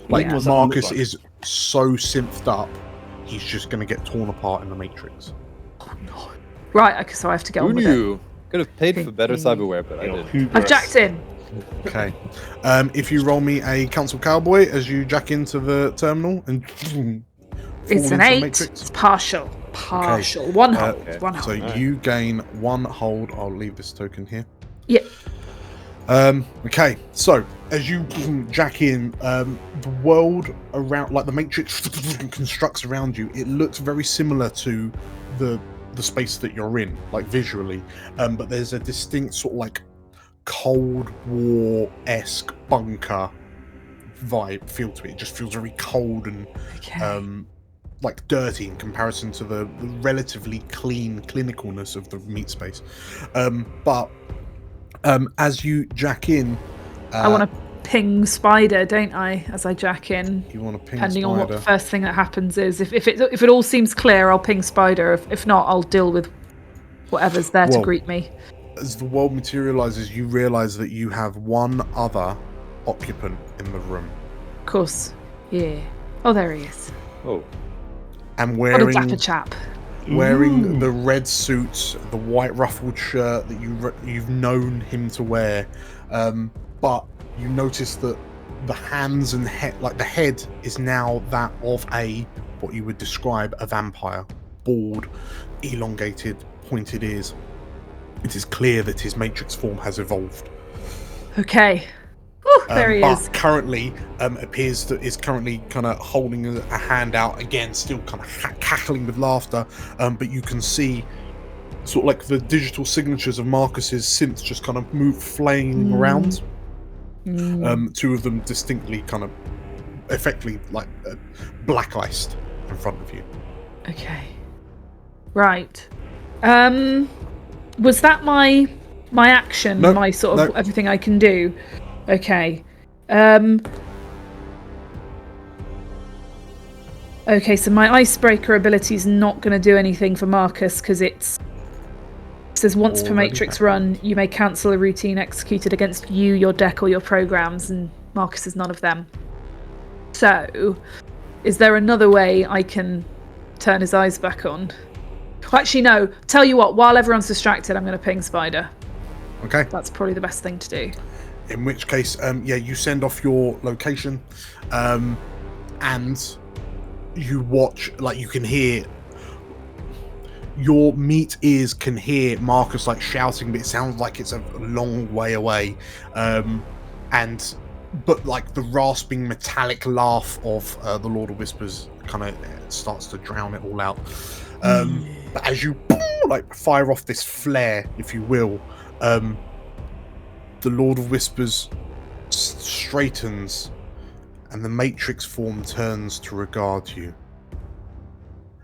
Like, Marcus is so synthed up, he's just going to get torn apart in the Matrix. Oh no. Right. Okay. So I have to get on with it. Who knew? Could have paid for better cyberware, but I did. I've jacked in. Okay. If you roll me a Council Cowboy as you jack into the terminal and it's an 8. It's partial. Okay. One hold. Okay. One hold. So you gain 1 hold. I'll leave this token here. Yep. Okay. So as you jack in, the world around, like the Matrix constructs around you, it looks very similar to the space that you're in, like visually. But there's a distinct sort of like Cold War-esque bunker vibe feel to it. It just feels very cold and like dirty in comparison to the relatively clean clinicalness of the meat space. But as you jack in, I want to ping Spider, don't I? As I jack in, you want to ping depending Spider. On what the first thing that happens is. If it all seems clear, I'll ping Spider. If not, I'll deal with whatever's there to greet me. As the world materializes, you realize that you have one other occupant in the room. Of course. Yeah. Oh, there he is. Oh. And wearing what a dapper chap. Wearing the red suit, the white ruffled shirt that you've known him to wear, but you notice that the hands and head, like the head, is now that of what you would describe a vampire. Bald, elongated, pointed ears. It is clear that his matrix form has evolved. Okay. Whew, there he is. But currently, appears to is currently kind of holding a hand out again, still kind of cackling with laughter. But you can see sort of like the digital signatures of Marcus's synths just kind of move, flailing around. Two of them distinctly kind of, effectively like black iced in front of you. Okay. Right. Was that my action? No, my sort of everything I can do? Okay. Okay, so my icebreaker ability is not going to do anything for Marcus because it says once per matrix run, you may cancel a routine executed against you, your deck, or your programs, and Marcus is none of them. So, is there another way I can turn his eyes back on? Well, actually, no. Tell you what, while everyone's distracted, I'm going to ping Spider. Okay. That's probably the best thing to do. In which case, you send off your location, and you watch, like you can hear, your meat ears can hear Marcus like shouting, but it sounds like it's a long way away. But like the rasping metallic laugh of the Lord of Whispers kind of starts to drown it all out. But as you like fire off this flare, if you will, the Lord of Whispers straightens and the matrix form turns to regard you.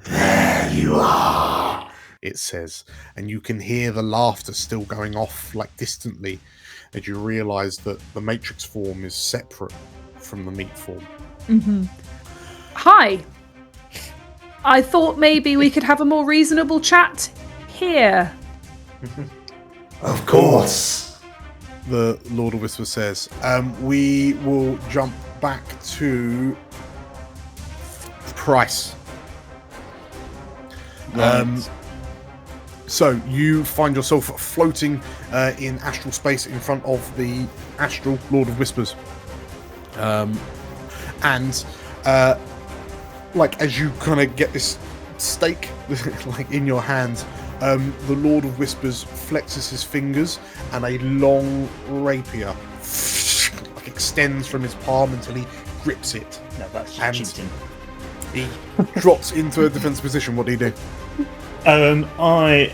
There you are, it says, and you can hear the laughter still going off like distantly as you realize that the matrix form is separate from the meat form. Hi. I thought maybe we could have a more reasonable chat here. Of course. The Lord of Whispers says. We will jump back to Price. So you find yourself floating in astral space in front of the astral Lord of Whispers. Like as you kind of get this stake like in your hand, the Lord of Whispers flexes his fingers and a long rapier like extends from his palm until he grips it. No, that's cheating. He drops into a defensive position. What do you do? I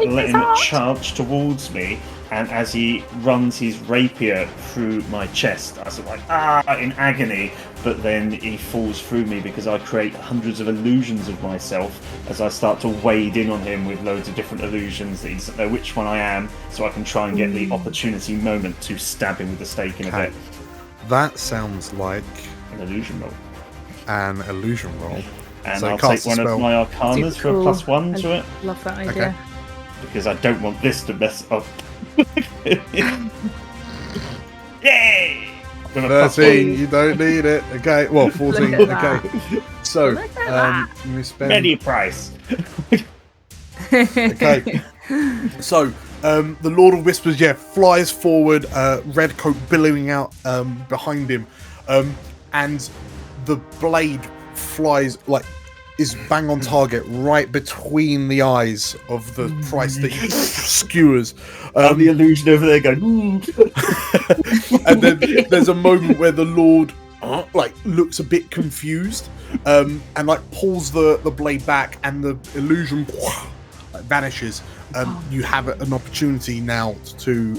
let him charge towards me, and as he runs his rapier through my chest, I sort of like in agony, but then he falls through me because I create hundreds of illusions of myself as I start to wade in on him with loads of different illusions that he doesn't know which one I am, so I can try and get the opportunity moment to stab him with the stake in a bit. That sounds like an illusion roll. An illusion roll. And so I'll take one of my arcanas for a +1 to it. Love that idea. Okay. Because I don't want this to mess up. Yay! 13, you don't need it. Okay, well, 14. Okay. So, Miss Ben. Many price. Okay. So, the Lord of Whispers, flies forward, red coat billowing out behind him, and the blade flies is bang on target right between the eyes of the Price that he skewers. The illusion over there going. And then there's a moment where the Lord looks a bit confused, and pulls the blade back, and the illusion vanishes. You have an opportunity now to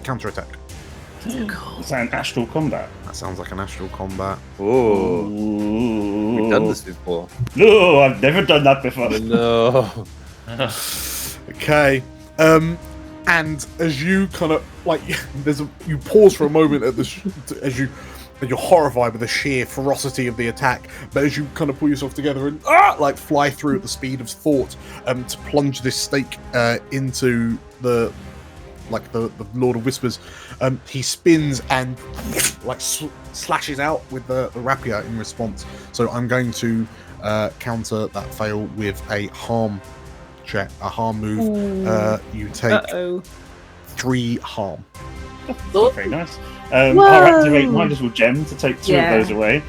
counterattack. Is that an astral combat? That sounds like an astral combat. Oh, we've done this before. No, I've never done that before. No. Okay. And as you kind of you pause for a moment as you're horrified with the sheer ferocity of the attack, but as you kind of pull yourself together and fly through at the speed of thought, to plunge this stake into the Lord of Whispers, he spins and slashes out with the rapier in response. So I'm going to counter that fail with a harm check, a harm move. You take 3 harm. Not very nice. I'll activate my little gem to take 2 of those away.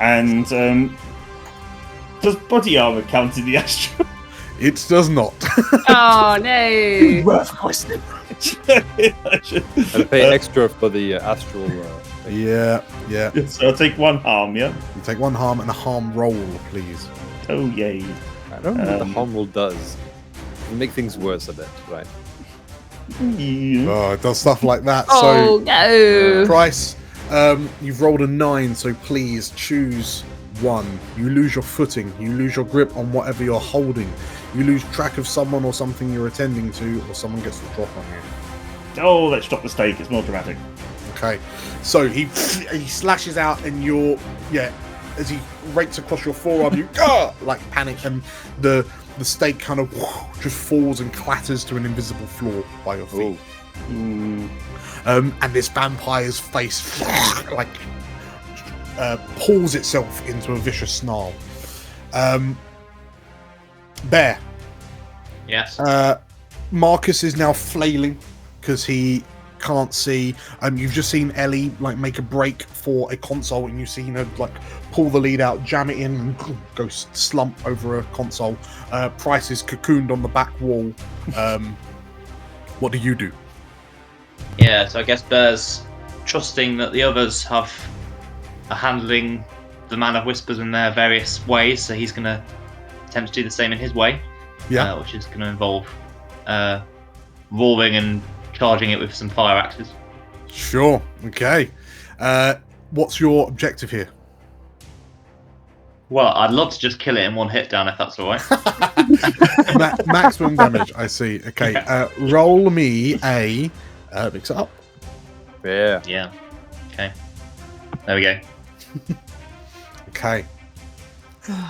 And does body armor count in the astral? It does not. Oh no! Worth questioning. Gotta pay extra for the astral. Yeah. So I'll take 1 harm, yeah? You take 1 harm and a harm roll, please. Oh, yay. I don't know what the harm roll does. It'll make things worse a bit, right? Yeah. Oh, it does stuff like that. Oh no! Price, you've rolled a 9, so please choose 1. You lose your footing. You lose your grip on whatever you're holding. You lose track of someone or something you're attending to, or someone gets the drop on you. Oh, let's drop the stake. It's more dramatic. Okay, so he slashes out, and as he rakes across your forearm, you like panic, and the stake kind of just falls and clatters to an invisible floor by your feet. And this vampire's face like pulls itself into a vicious snarl. Bear. Yes. Marcus is now flailing because he can't see. You've just seen Ellie like make a break for a console, and you've seen her like pull the lead out, jam it in, and go slump over a console. Price is cocooned on the back wall. What do you do? Yeah, so I guess Bear's trusting that the others are handling the Man of Whispers in their various ways, so he's going to attempt to do the same in his way. Yeah. Which is going to involve roaring and charging it with some fire axes. Sure. Okay. What's your objective here? Well, I'd love to just kill it in 1 hit down if that's all right. Maximum damage. I see. Okay. Roll me a. Mix it up. Yeah. Yeah. Okay. There we go. Okay.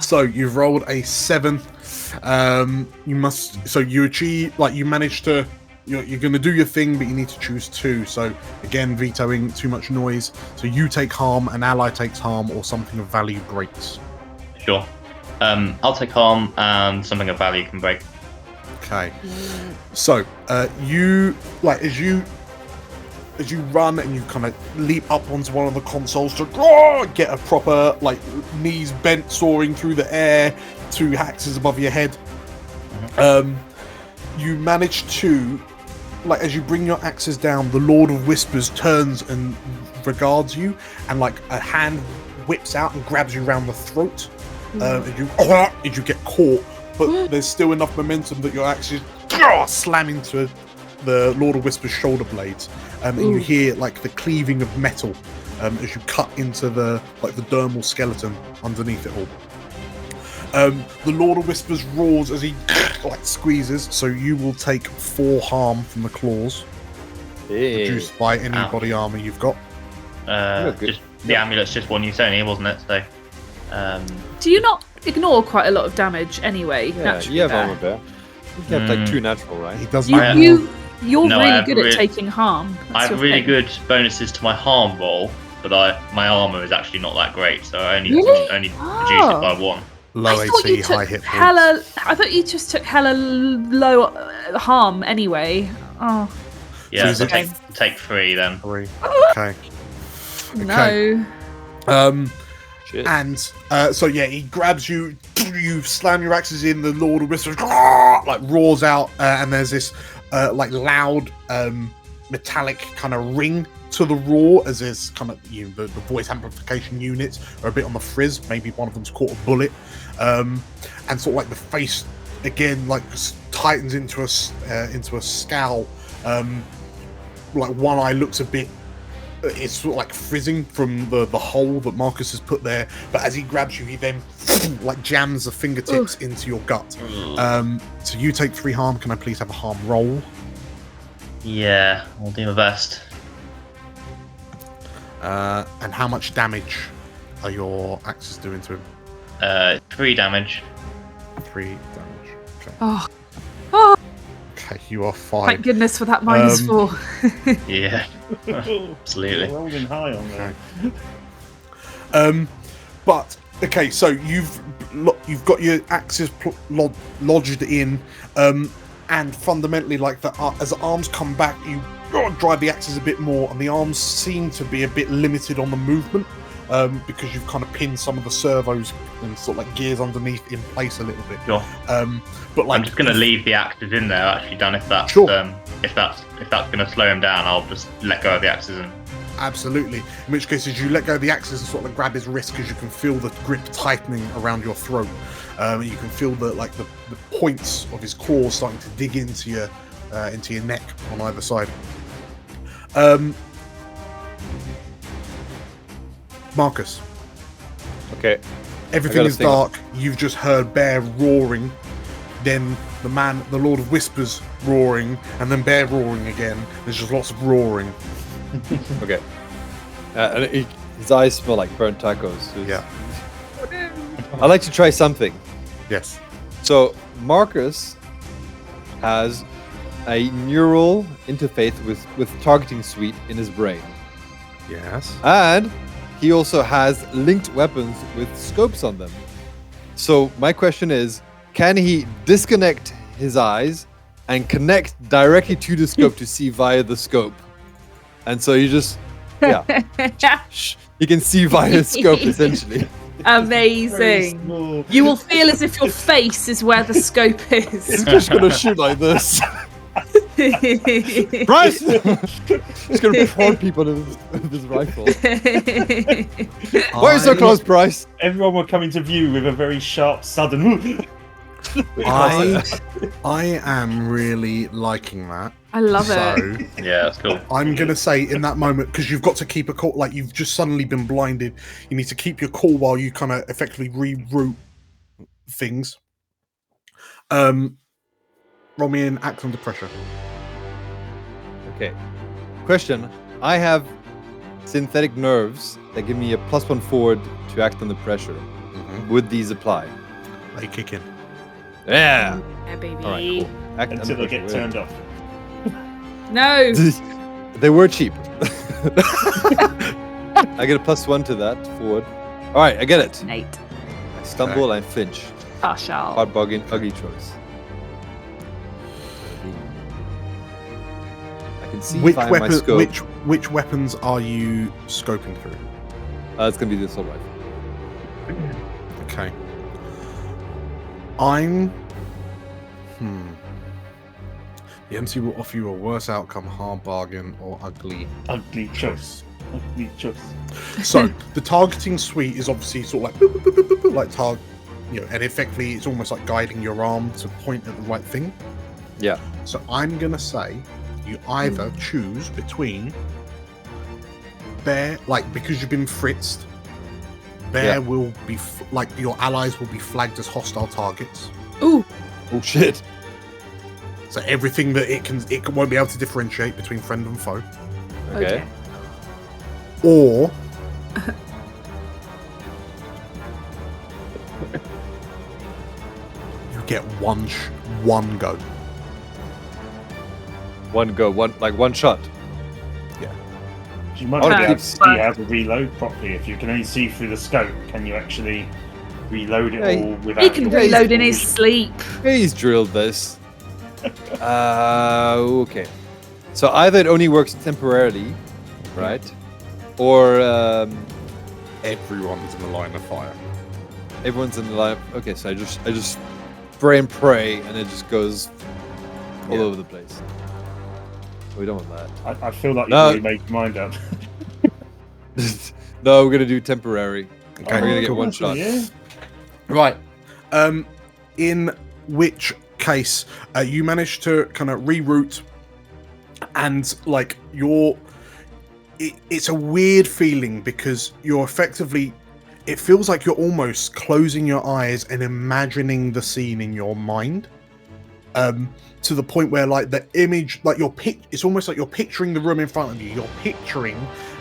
So you've rolled a 7. You must. So you achieve. Like you managed to. You're going to do your thing, but you need to choose 2. So again, vetoing too much noise. So you take harm, an ally takes harm, or something of value breaks. Sure. I'll take harm, and something of value can break. Okay. So you like as you run and you kind of leap up onto one of the consoles to get a proper like knees bent, soaring through the air, 2 axes above your head. You manage to, like, as you bring your axes down, the Lord of Whispers turns and regards you, and like a hand whips out and grabs you around the throat. And you get caught, but there's still enough momentum that your axes slam into the Lord of Whispers shoulder blades, and you hear like the cleaving of metal as you cut into the dermal skeleton underneath it all. The Lord of Whispers roars as he like squeezes, so you will take 4 harm from the claws, reduced by any body armor you've got. Just the amulet's just 1 use only, wasn't it? So. Do you not ignore quite a lot of damage anyway? Yeah, you have armor Bear. You have like 2 natural, right? He does. You're really good at taking harm. I have really good bonuses to my harm roll, but my armor is actually not that great, so I only reduce it by 1. Low AC, high hit points. I thought you just took hella low harm anyway. Oh. Yeah, so take 3 then. 3. Okay. No. And so yeah, he grabs you. You slam your axes in. The Lord of Whispers like roars out, and there's this like loud metallic kind of ring to the roar, as there's kind of the voice amplification units are a bit on the frizz. Maybe one of them's caught a bullet, and sort of like the face again like tightens into a scowl. Like one eye looks a bit. It's sort of like frizzing from the hole that Marcus has put there, but as he grabs you, he then like jams the fingertips into your gut. So you take 3 harm. Can I please have a harm roll? Yeah, I'll do my best. And how much damage are your axes doing to him? 3 damage. 3 damage. Okay. Oh. Okay, you are fine. Thank goodness for that -4. Yeah, absolutely. You're rolling high on that. But okay, so you've got your axes lodged in, and fundamentally, like as the arms come back, drive the axes a bit more, and the arms seem to be a bit limited on the movement because you've kind of pinned some of the servos and sort of like gears underneath in place a little bit. Sure. But like, I'm just going to leave the axes in there, actually, Dan. If that's if that's going to slow him down, I'll just let go of the axes and. Absolutely. In which case, as you let go of the axes and sort of grab his wrist, because you can feel the grip tightening around your throat. You can feel the points of his claws starting to dig into your neck on either side. Marcus. Okay. Everything is dark. You've just heard Bear roaring, then the Lord of Whispers roaring, and then Bear roaring again. There's just lots of roaring. Okay. And his eyes smell like burnt tacos. So yeah. I'd like to try something. Yes. So Marcus has a neural interface with targeting suite in his brain. Yes. And he also has linked weapons with scopes on them. So my question is, can he disconnect his eyes and connect directly to the scope to see via the scope? And so you just, you can see via the scope essentially. Amazing. You will feel as if your face is where the scope is. He's just going to shoot like this. Price! He's going to prod people with his rifle. Why are you so close, Price? Everyone will come into view with a very sharp, sudden... I am really liking that. I love it. Yeah, that's cool. I'm going to say in that moment, because you've got to keep a call, like you've just suddenly been blinded, you need to keep your cool while you kind of effectively reroute things. Roll me in act under pressure. Okay. Question. I have synthetic nerves that give me a +1 forward to act under pressure. Mm-hmm. Would these apply? They kick in. Yeah. Yeah, baby. All right, cool. Act until they get turned off. No. They were cheap. I get a +1 to that forward. All right, I get it. Nate. I stumble and flinch. Partial. Hard bargain, ugly choice. I can see which my scope. Which weapons are you scoping through? It's gonna be the assault rifle. Okay. The MC will offer you a worse outcome, hard bargain, or ugly choice. Ugly choice. So the targeting suite is obviously sort of like boop, boop, boop, boop, boop, like target, and effectively it's almost like guiding your arm to point at the right thing. Yeah. So I'm gonna say you either choose between Bear, because you've been fritzed. Bear will be your allies will be flagged as hostile targets. Ooh. Oh shit. So everything that it won't be able to differentiate between friend and foe. Okay. Or you get one go. One go, one shot. Yeah. You might be able to see how to reload properly. If you can only see through the scope, can you actually reload it all without... He can reload in his sleep. He's drilled this. Okay. So either it only works temporarily, right? Or everyone's in the line of fire. Everyone's in the line. Okay, so I just spray and pray, and it just goes all over the place. We don't want that. I feel like you've already made your mind up. No, we're gonna do temporary. Okay. We're gonna get one shot. Yeah. Right. In which case, you manage to kind of reroute, and it's a weird feeling because you're effectively, it feels like you're almost closing your eyes and imagining the scene in your mind. To the point where the image, it's almost like you're picturing the room in front of you. You're picturing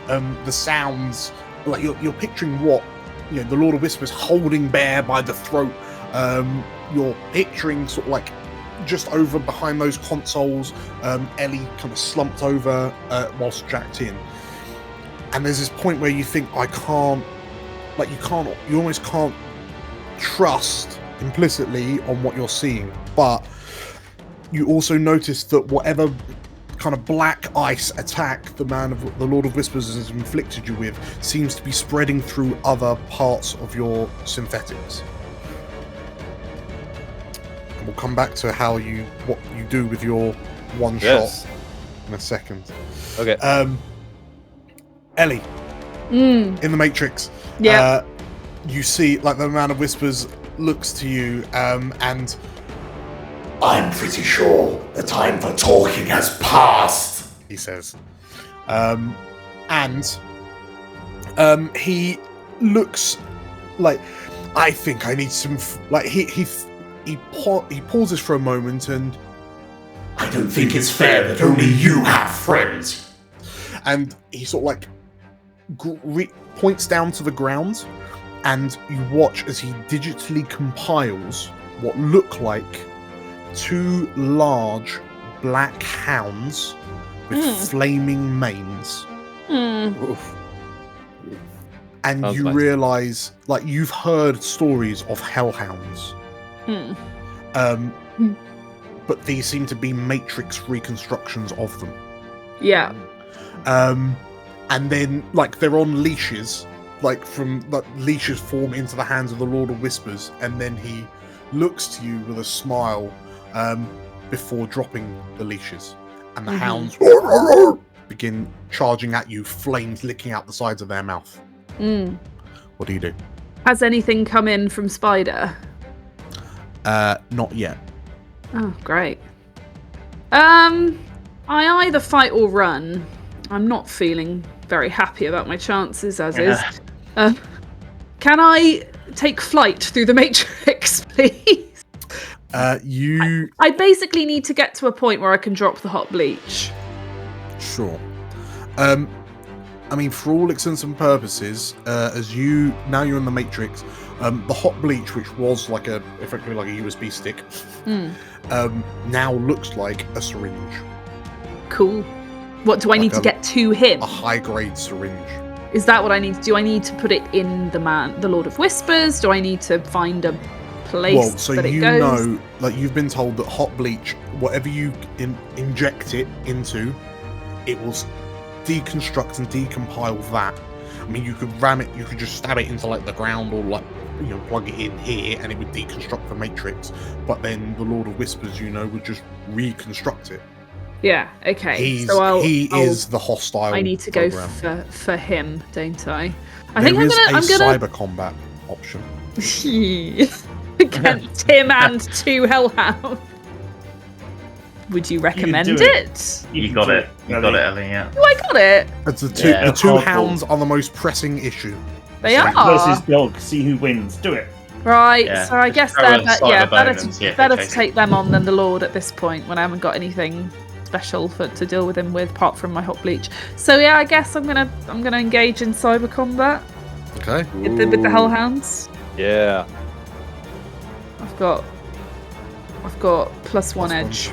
the sounds, you're picturing what the Lord of Whispers holding Bear by the throat. You're picturing sort of just over behind those consoles, Ellie kind of slumped over whilst jacked in. And there's this point where you think, you almost can't trust implicitly on what you're seeing, but you also notice that whatever kind of black ice attack the Lord of Whispers has inflicted you with seems to be spreading through other parts of your synthetics. And we'll come back to what you do with your one shot in a second. Okay. Ellie, in the Matrix, you see, like, the Man of Whispers looks to you, and I'm pretty sure the time for talking has passed, he says. He looks like, I think I need some, he pauses for a moment, and I don't think it's fair that only you have friends. And he sort of like points down to the ground, and you watch as he digitally compiles what look like 2 large black hounds with flaming manes. Oof. And Sounds you nice. realize, like, you've heard stories of hellhounds. But these seem to be Matrix reconstructions of them. Yeah. And then, like, they're on leashes, like, leashes form into the hands of the Lord of Whispers, and then he looks to you with a smile before dropping the leashes. And the hounds begin charging at you, flames licking out the sides of their mouth. What do you do? Has anything come in from Spider? Not yet. Oh, great. I either fight or run. I'm not feeling very happy about my chances, as is. Can I take flight through the Matrix, please? I basically need to get to a point where I can drop the hot bleach. Sure. I mean, for all intents and purposes, now you're in the Matrix, the hot bleach, which was effectively like a USB stick, now looks like a syringe. Cool. What do I need to get to him? A high-grade syringe. Is that what I need to do? I need to put it in the Lord of Whispers? Do I need to find a place that it goes? Know, like, you've been told that hot bleach, whatever you inject it into, it will deconstruct and decompile that. I mean, you could ram it, you could just stab it into, like, the ground, or, like, plug it in here, and it would deconstruct the Matrix. But then the Lord of Whispers, would just reconstruct it. Yeah, okay. He is the hostile. I need to program. go for him, don't I? There is a cyber combat option. Against him and 2 hellhounds. Would you recommend it? You got it. You got it, Ellie, yeah. Oh, I got it. It's the two hounds are the most pressing issue. They are. Versus dog, see who wins. Do it. Right, Yeah, so I guess better to take them on than the Lord at this point, when I haven't got anything special to deal with him with, apart from my hot bleach. So yeah, I guess I'm gonna engage in cyber combat. Okay. With the hellhounds. Yeah. I've got +1 edge.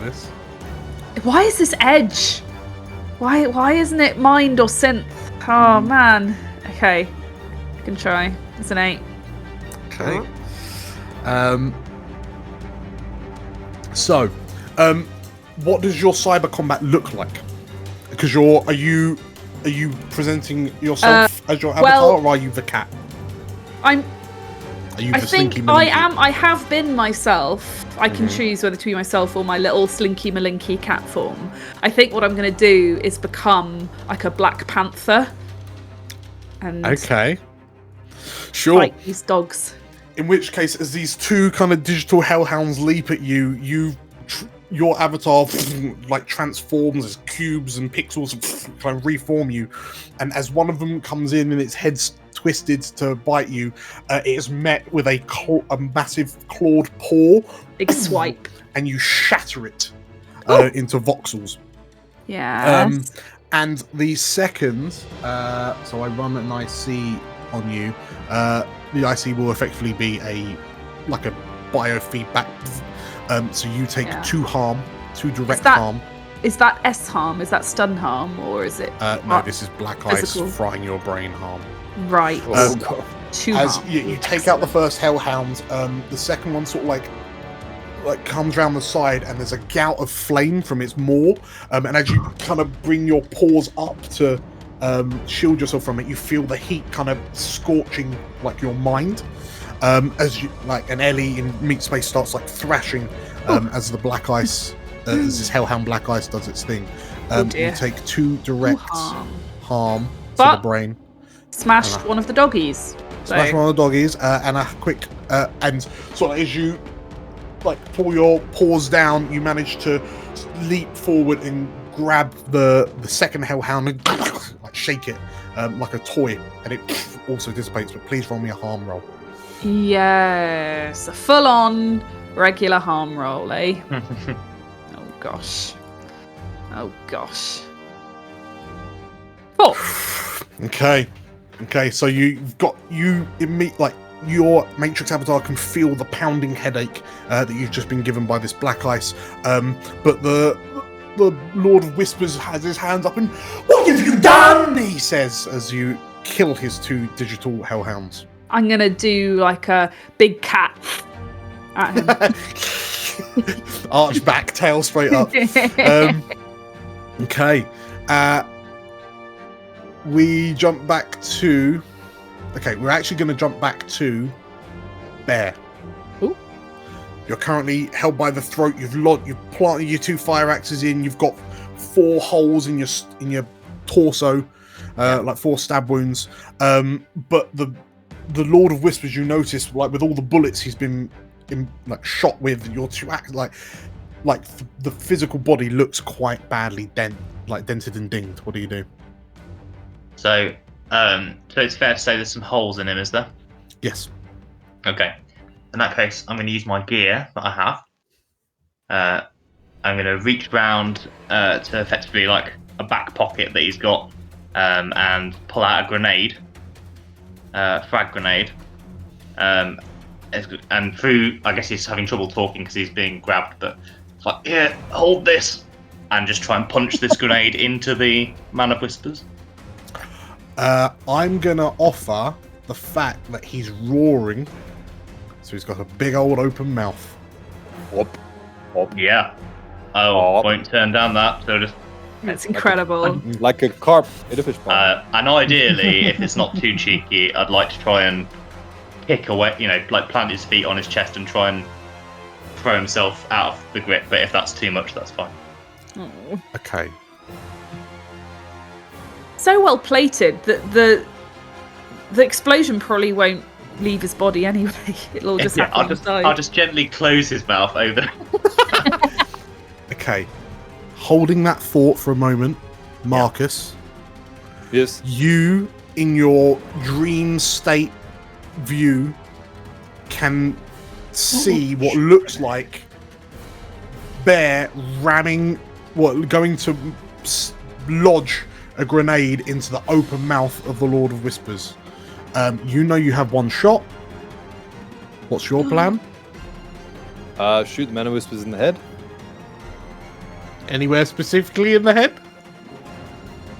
Why is this edge? Why isn't it mind or synth? Oh man. Okay, I can try. It's an 8. Okay. What does your cyber combat look like? Because are you presenting yourself as your avatar, or are you the cat? I think I am. I have been myself. I can choose whether to be myself or my little Slinky Malinky cat form. I think what I'm going to do is become like a Black Panther. And sure. Fight these dogs. In which case, as these 2 kind of digital hellhounds leap at you, your avatar like transforms as cubes and pixels kind of reform you, and as one of them comes in and its head's twisted to bite you, it is met with a massive clawed paw. Big swipe. And you shatter it into voxels. Yeah. And the second, so I run an IC on you. The IC will effectively be a biofeedback. So you take 2 harm, 2 direct harm. Is that S harm? Is that stun harm, or is it? No, this is black ice frying your brain harm. Right. 2 as harm. you take out the first hellhound, the second one sort of like like comes around the side, and there's a gout of flame from its maw. And as you kind of bring your paws up to shield yourself from it, you feel the heat kind of scorching like your mind. As you and Ellie in Meat Space starts like thrashing as the black ice, as this hellhound black ice does its thing. You take 2 direct harm to the brain. Smashed one of the doggies. Smash one of the doggies, and a quick and sort of as you pull your paws down, you manage to leap forward and grab the second hellhound and shake it like a toy, and it also dissipates. But please roll me a harm roll. Yes, a full-on regular harm roll, eh? Oh gosh. 4. Okay, so your Matrix avatar can feel the pounding headache that you've just been given by this black ice. But the Lord of Whispers has his hands up and, "What have you done?" he says as you kill his 2 digital hellhounds. I'm gonna do like a big cat at him. Arch back, tail straight up. Okay. We jump back to... Okay, we're actually going to jump back to Bear. Ooh. You're currently held by the throat. You've planted your 2 fire axes in. You've got 4 holes in your torso, like 4 stab wounds. But the Lord of Whispers, you notice, with all the bullets he's been shot with, your 2 axes, the physical body looks quite badly dented and dinged. What do you do? So it's fair to say there's some holes in him, is there? Yes. Okay. In that case, I'm going to use my gear that I have. I'm going to reach round to effectively a back pocket that he's got, and pull out a grenade, frag grenade. And through, I guess he's having trouble talking because he's being grabbed, but it's here, hold this, and just try and punch this grenade into the Man of Whispers. I'm gonna offer the fact that he's roaring, so he's got a big old open mouth. Yeah. I won't turn down that. So just. That's incredible. Like a carp in a fish pond. And ideally, if it's not too cheeky, I'd like to try and kick away. Plant his feet on his chest and try and throw himself out of the grip. But if that's too much, that's fine. Oh. Okay. So well plated that the explosion probably won't leave his body anyway. It'll just happen inside. I'll just gently close his mouth over. Okay. Holding that thought for a moment, Marcus. Yes. You, in your dream state view, can see what looks like Bear going to lodge a grenade into the open mouth of the Lord of Whispers. You know you have 1 shot. What's your plan? Shoot the Man of Whispers in the head. Anywhere specifically in the head?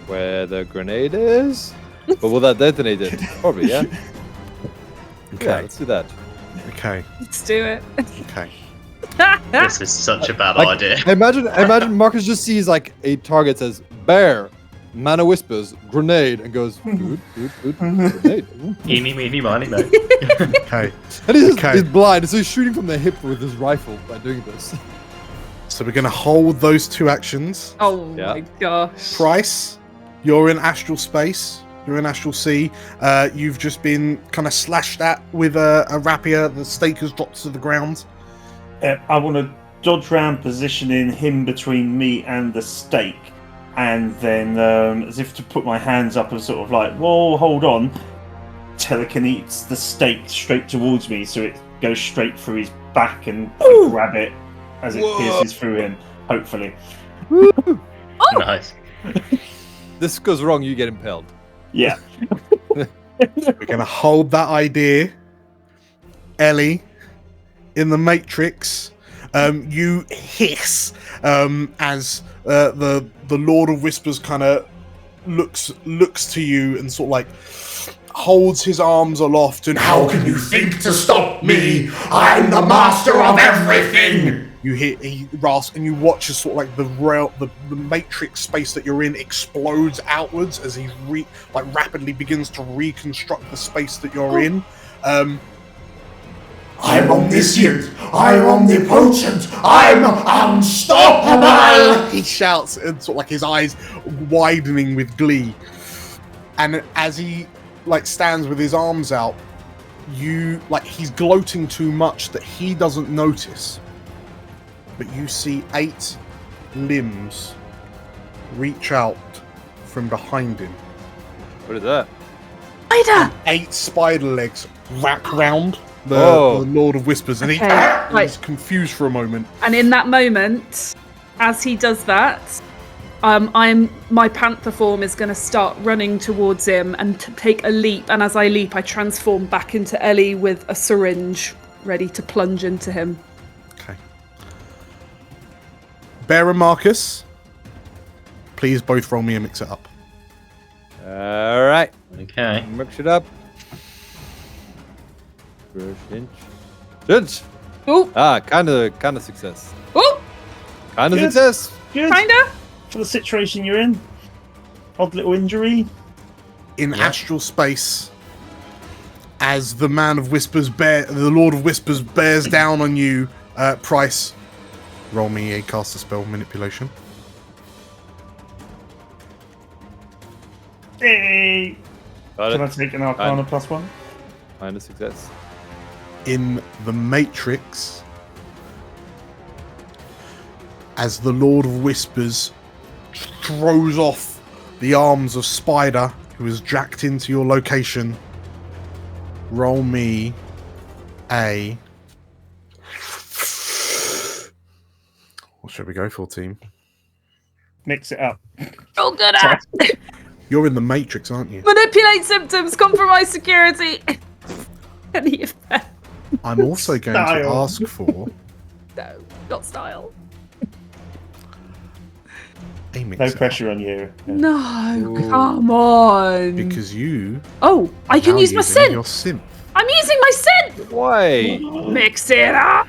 Where the grenade is? But will that detonate it? Probably, yeah. Okay. Yeah, let's do that. Okay. Let's do it. Okay. This is such a bad idea. Imagine Marcus just sees a target says Bear, Man of Whispers, grenade, and goes good, grenade. Eeny, meeny, miny, mo. Okay. And he's blind, so he's shooting from the hip with his rifle by doing this. So we're going to hold those 2 actions. Oh my gosh. Price, you're in astral space. You're in astral sea. You've just been kind of slashed at with a rapier. The stake has dropped to the ground. I want to dodge round, positioning him between me and the stake. And then, as if to put my hands up and sort of whoa, hold on, telekinetes the stake straight towards me, so it goes straight through his back and grab it as it pierces through him, hopefully. Nice. This goes wrong, you get impaled. Yeah. We're going to hold that idea. Ellie, in the Matrix, you hiss as the Lord of Whispers kind of looks to you and sort of holds his arms aloft and How can you think to stop me? I'm the master of everything! You hear he rasp, and you watch as sort of like the matrix space that you're in explodes outwards as he rapidly begins to reconstruct the space that you're in. I'm omniscient. I'm omnipotent. I'm unstoppable. He shouts, and sort of like his eyes widening with glee. And as he stands with his arms out, he's gloating too much that he doesn't notice. But you see 8 limbs reach out from behind him. What is that? Spider! 8 spider legs wrap round the Lord of Whispers, and he's confused for a moment. And in that moment, as he does that, my panther form is going to start running towards him and take a leap. And as I leap, I transform back into Ellie with a syringe, ready to plunge into him. Okay. Bear and Marcus, please both roll me a mix it up. All right. Okay. Mix it up. Inch. Oh. Kind of success. Oh. Kind of Good. success. Good. Kinda. For the situation you're in. Odd little injury. In astral space, as the Man of Whispers the Lord of Whispers bears down on you, Price, roll me a caster spell manipulation. Hey! Got Can I it. take an Arcana +1? Kind of success. In the Matrix, as the Lord of Whispers throws off the arms of Spider, who is jacked into your location, roll me a... What should we go for, team? Mix it up. Oh, good at. You're in the Matrix, aren't you? Manipulate symptoms, compromise security. Any of that. I'm also going to Style. ask for No, not style. a mix. No pressure on you. Yeah. No, come on. Because you... Oh, I can now use my using synth. your synth. I'm using my synth. Why? Mix it up.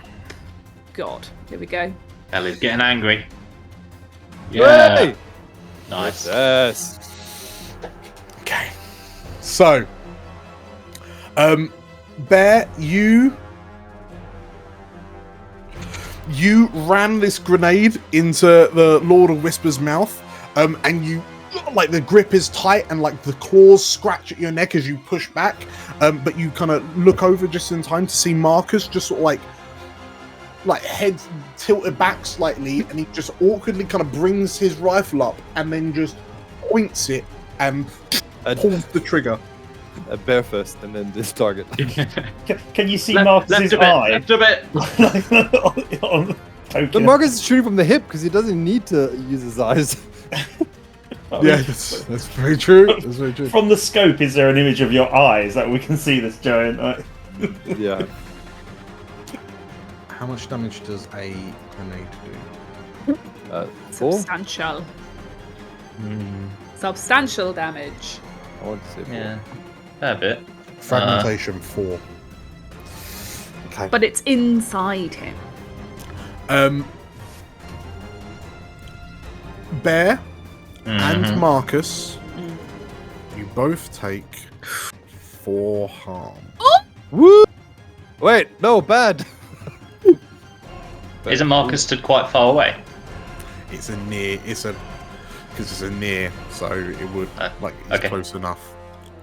God, here we go. Ellie's getting angry. Yeah. Hey! Nice. Yes. Okay. So, Bear, you ram this grenade into the Lord of Whispers' mouth, and you, the grip is tight and the claws scratch at your neck as you push back, but you kind of look over just in time to see Marcus just sort of head tilted back slightly, and he just awkwardly kind of brings his rifle up and then just points it and pulls the trigger. A bear first, and then this target. Can you see Marcus's eye? Left a bit. But Marcus is shooting from the hip because he doesn't need to use his eyes. Yeah, that's very true. That's very true. From the scope, is there an image of your eyes that we can see this giant? Yeah. How much damage does a grenade do? 4? Substantial. Substantial damage. I want to say 4. Yeah. Fair bit. Fragmentation 4. Okay. But it's inside him. Bear and Marcus, you both take 4 harm. Woo! Wait, no, bad. Isn't Marcus stood quite far away? Because it's a near, so it would it's okay. close enough.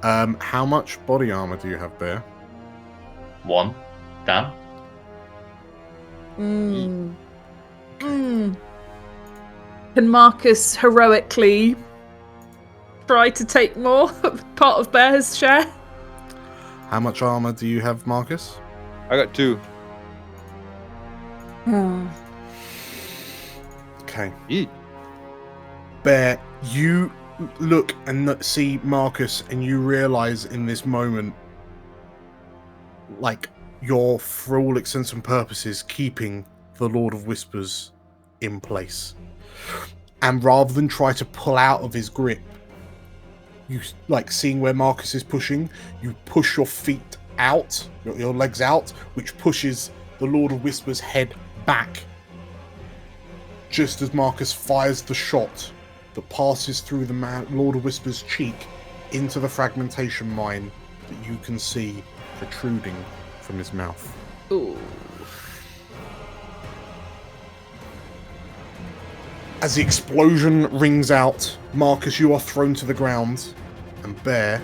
How much body armor do you have, Bear? 1. Dan? Can Marcus heroically try to take more part of Bear's share? How much armor do you have, Marcus? I got 2. Okay. Eat. Bear, you look and see Marcus, and you realize in this moment, you're, for all intents and purposes, keeping the Lord of Whispers in place. And rather than try to pull out of his grip, you like seeing where Marcus is pushing, you push your feet out, your legs out, which pushes the Lord of Whispers' head back. Just as Marcus fires the shot that passes through the Lord of Whispers' cheek into the fragmentation mine that you can see protruding from his mouth. Ooh. As the explosion rings out, Marcus, you are thrown to the ground, and Bear,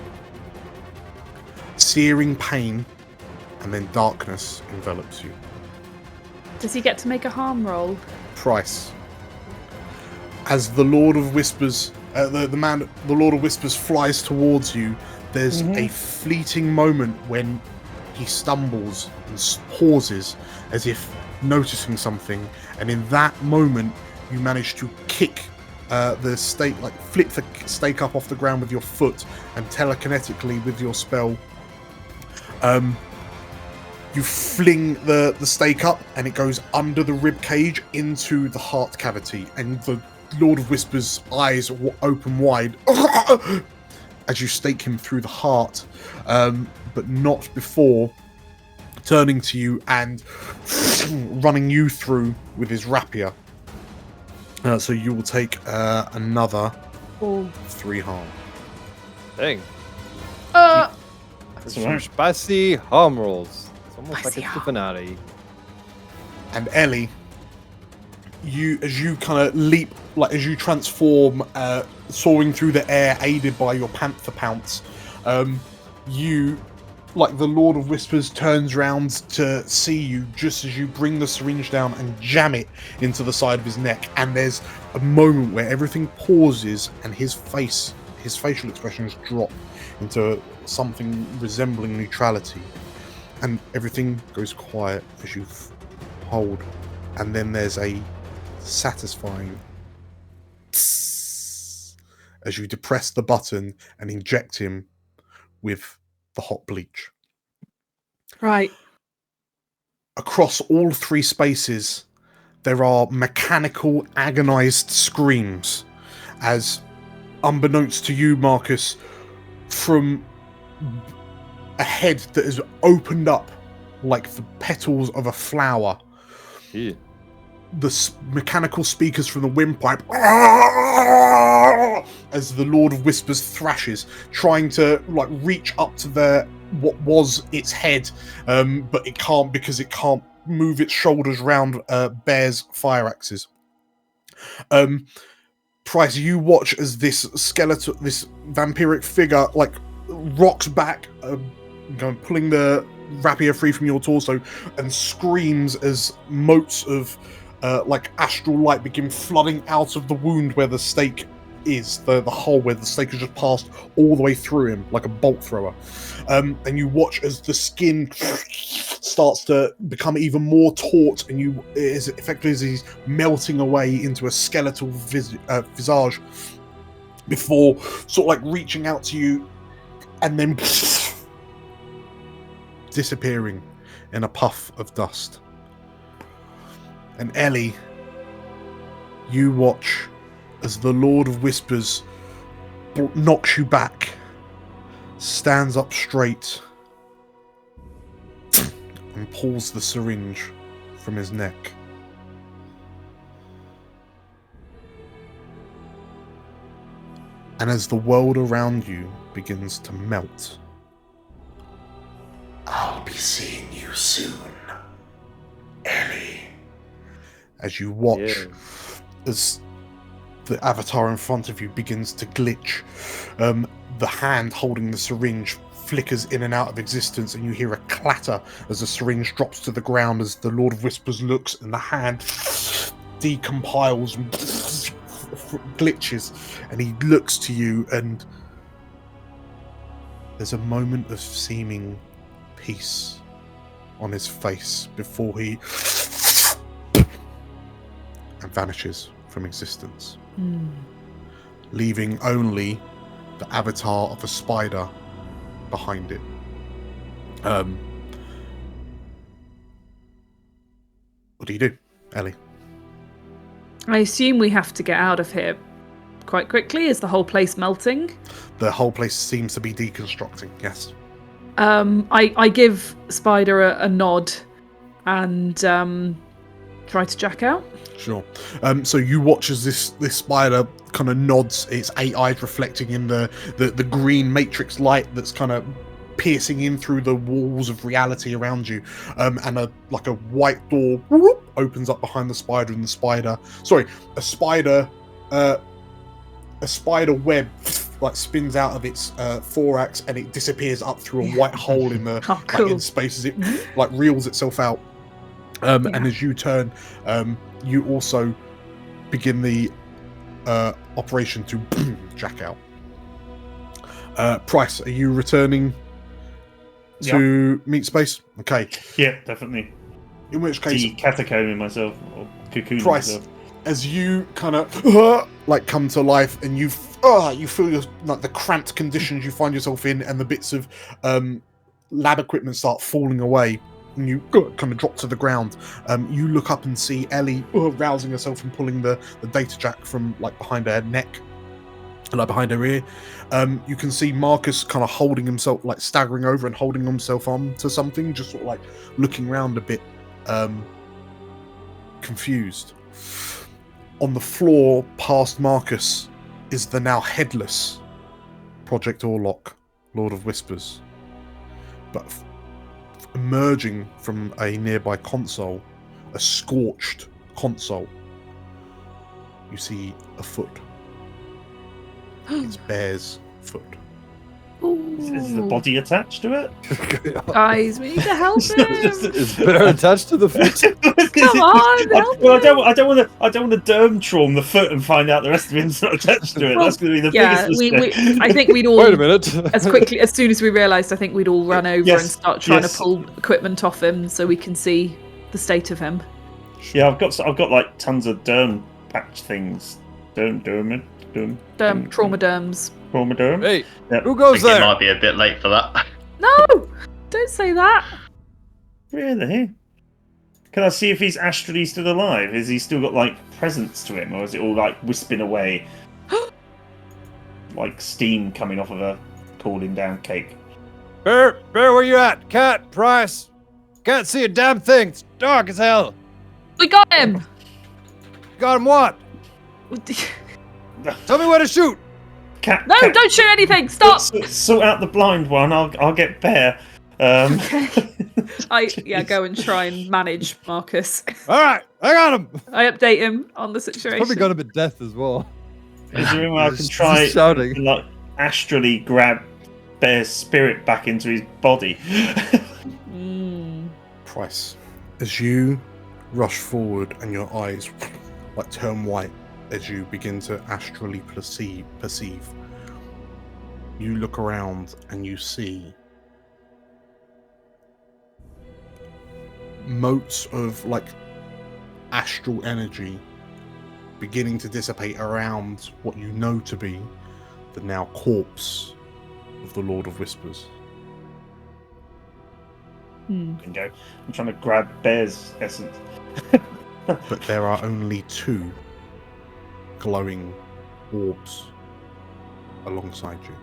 searing pain, and then darkness envelops you. Does he get to make a harm roll? Price. As the Lord of Whispers, the Lord of Whispers flies towards you, there's a fleeting moment when he stumbles and pauses as if noticing something, and in that moment you manage to kick the stake, like flip the stake up off the ground with your foot, and telekinetically with your spell you fling the stake up, and it goes under the rib cage into the heart cavity, and the Lord of Whispers' eyes open wide as you stake him through the heart, but not before turning to you and running you through with his rapier. So you will take another 3 harm. Dang. That's Some right. spicy harm rolls. It's almost Spicy like it's the harm. finale. And Ellie, as you kind of leap, like as you transform, soaring through the air, aided by your panther pounce, you, like the Lord of Whispers, turns round to see you just as you bring the syringe down and jam it into the side of his neck. And there's a moment where everything pauses, and his facial expressions drop into something resembling neutrality, and everything goes quiet as you hold, and then there's a satisfying psss as you depress the button and inject him with the hot bleach. Right. Across all 3 spaces, there are mechanical, agonized screams as, unbeknownst to you, Marcus, from a head that is opened up like the petals of a flower, Yeah. the mechanical speakers from the windpipe, as the Lord of Whispers thrashes, trying to like reach up to what was its head, but it can't because it can't move its shoulders round Bear's fire axes. Price, you watch as this skeleton, this vampiric figure, like rocks back, pulling the rapier free from your torso, and screams as motes of like astral light begin flooding out of the wound where the stake is, the hole where the stake has just passed all the way through him like a bolt thrower. And you watch as the skin starts to become even more taut, and as effectively as he's melting away into a skeletal visage before sort of like reaching out to you and then disappearing in a puff of dust. And Ellie, you watch as the Lord of Whispers knocks you back, stands up straight, and pulls the syringe from his neck. And as the world around you begins to melt, I'll be seeing you soon, Ellie. As you watch as the avatar in front of you begins to glitch, the hand holding the syringe flickers in and out of existence, and you hear a clatter as the syringe drops to the ground as the Lord of Whispers looks, and the hand decompiles and glitches, and he looks to you, and there's a moment of seeming peace on his face before he and vanishes from existence, leaving only the avatar of a spider behind it. What do you do, Ellie? I assume we have to get out of here quite quickly? Is the whole place melting? The whole place seems to be deconstructing, yes. I give Spider a nod and try to jack out. Sure. So you watch as this spider kind of nods, its 8 eyes reflecting in the green matrix light that's kind of piercing in through the walls of reality around you, and a white door opens up behind the spider, and a spider web spins out of its thorax, and it disappears up through a white hole in the in space as it reels itself out. And as you turn, you also begin the operation to jack out. Price, are you returning to meet space? Okay. Yeah, definitely. In which case, catacombing myself or cocooning Price, myself. as you kind of come to life, and you feel your the cramped conditions you find yourself in, and the bits of lab equipment start falling away, and you kind of drop to the ground. You look up and see Ellie rousing herself and pulling the data jack from behind her neck, behind her ear. You can see Marcus kind of holding himself, staggering over and holding himself on to something, just sort of looking around a bit, confused. On the floor past Marcus is the now headless Project Orlock, Lord of Whispers. But emerging from a nearby console, a scorched console, you see a foot. It's Bear's foot. Is the body attached to it? Guys, we need to help him. Is Bear attached to the foot? Come on, help Well, I don't want to derm traum the foot and find out the rest of him's not attached to it. Well, that's going to be the biggest mistake. I think we'd all. Wait a minute. As soon as we realised, I think we'd all run over and start trying to pull equipment off him so we can see the state of him. Yeah, I've got tons of derm patch things. Trauma derms. Trauma derm. Hey, Yep. who goes I think there? it might be a bit late for that. No, don't say that. Really? Can I see if he's astrally still alive? Has he still got presence to him, or is it all wisping away, like steam coming off of a cooling down cake? Bear, where you at? Cat, Price. Can't see a damn thing. It's dark as hell. We got him. Got him what? Tell me where to shoot. Cat, Don't shoot anything. Stop. Sort out the blind one. I'll get Bear. Okay. Go and try and manage Marcus. All right, I got him. I update him on the situation. Probably got him at death as well. Is there any way I can try shouting, astrally grab Bear's spirit back into his body? Price, as you rush forward and your eyes turn white as you begin to astrally perceive, you look around and you see motes of astral energy beginning to dissipate around what you know to be the now corpse of the Lord of Whispers. Bingo. I'm trying to grab Bear's essence. But there are only 2 glowing orbs alongside you.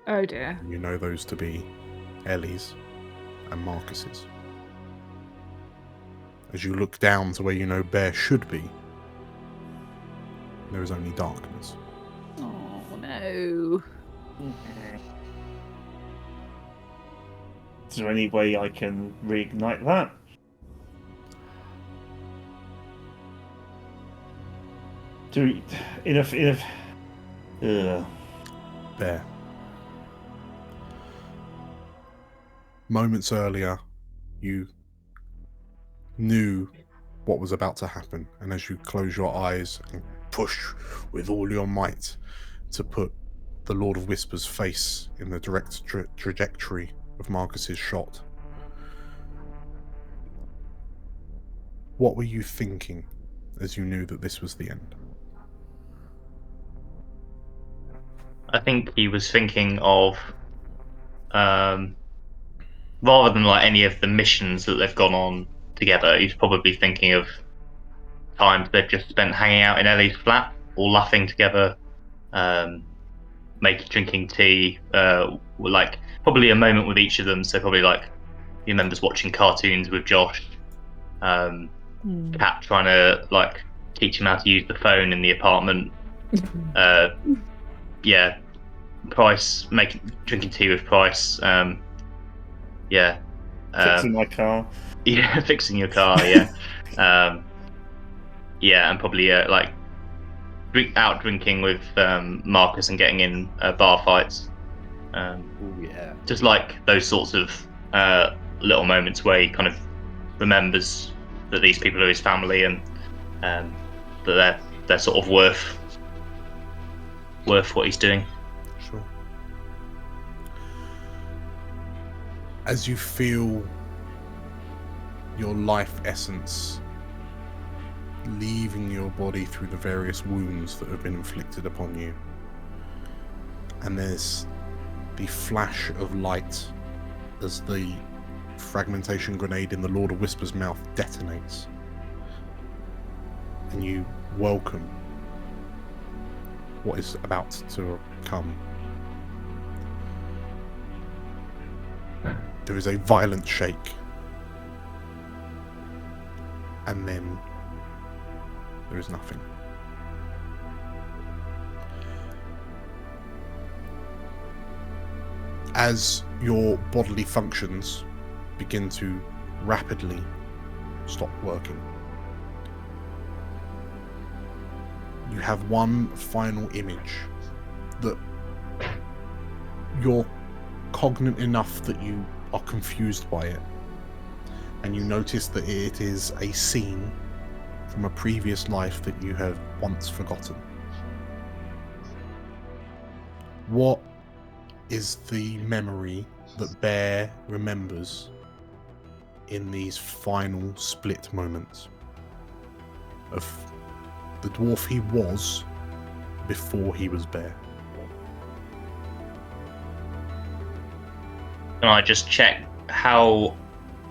Oh dear. You know those to be Ellie's and Marcus's. As you look down to where you know Bear should be, there is only darkness. Oh no. Is there any way I can reignite that? Bear. Moments earlier, you knew what was about to happen, and as you close your eyes and push with all your might to put the Lord of Whispers' face in the direct trajectory of Marcus's shot, what were you thinking as you knew that this was the end? I think he was thinking of, rather than any of the missions that they've gone on together, he's probably thinking of times they've just spent hanging out in Ellie's flat all laughing together, drinking tea, like probably a moment with each of them. So probably like he remembers watching cartoons with Josh, Kat trying to like teach him how to use the phone in the apartment. Yeah, Price drinking tea with Price. Fixing my car. Yeah, fixing your car. Yeah, yeah, and probably like out drinking with Marcus and getting in bar fights. Oh yeah. Just like those sorts of little moments where he kind of remembers that these people are his family and that they're sort of worth what he's doing. Sure. As you feel your life essence leaving your body through the various wounds that have been inflicted upon you, and there's the flash of light as the fragmentation grenade in the Lord of Whispers' mouth detonates, and you welcome what is about to come. There is a violent shake, and then there is nothing. As your bodily functions begin to rapidly stop working, you have one final image that you're cognate enough that you are confused by it, and you notice that it is a scene from a previous life that you have once forgotten. What is the memory that Bear remembers in these final split moments of the dwarf he was before he was Bear? Can I just check how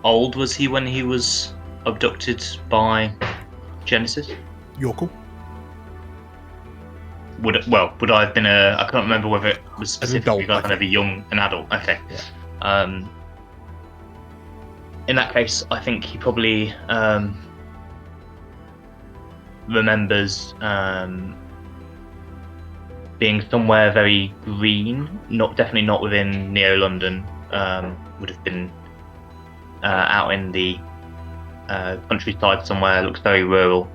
old was he when he was abducted by Genesis? You're cool. Would I have been I can't remember whether it was specifically adult, kind of an adult. Okay. Yeah. In that case, I think he probably remembers being somewhere very green, definitely not within Neo London. Would have been out in the countryside somewhere. Looks very rural,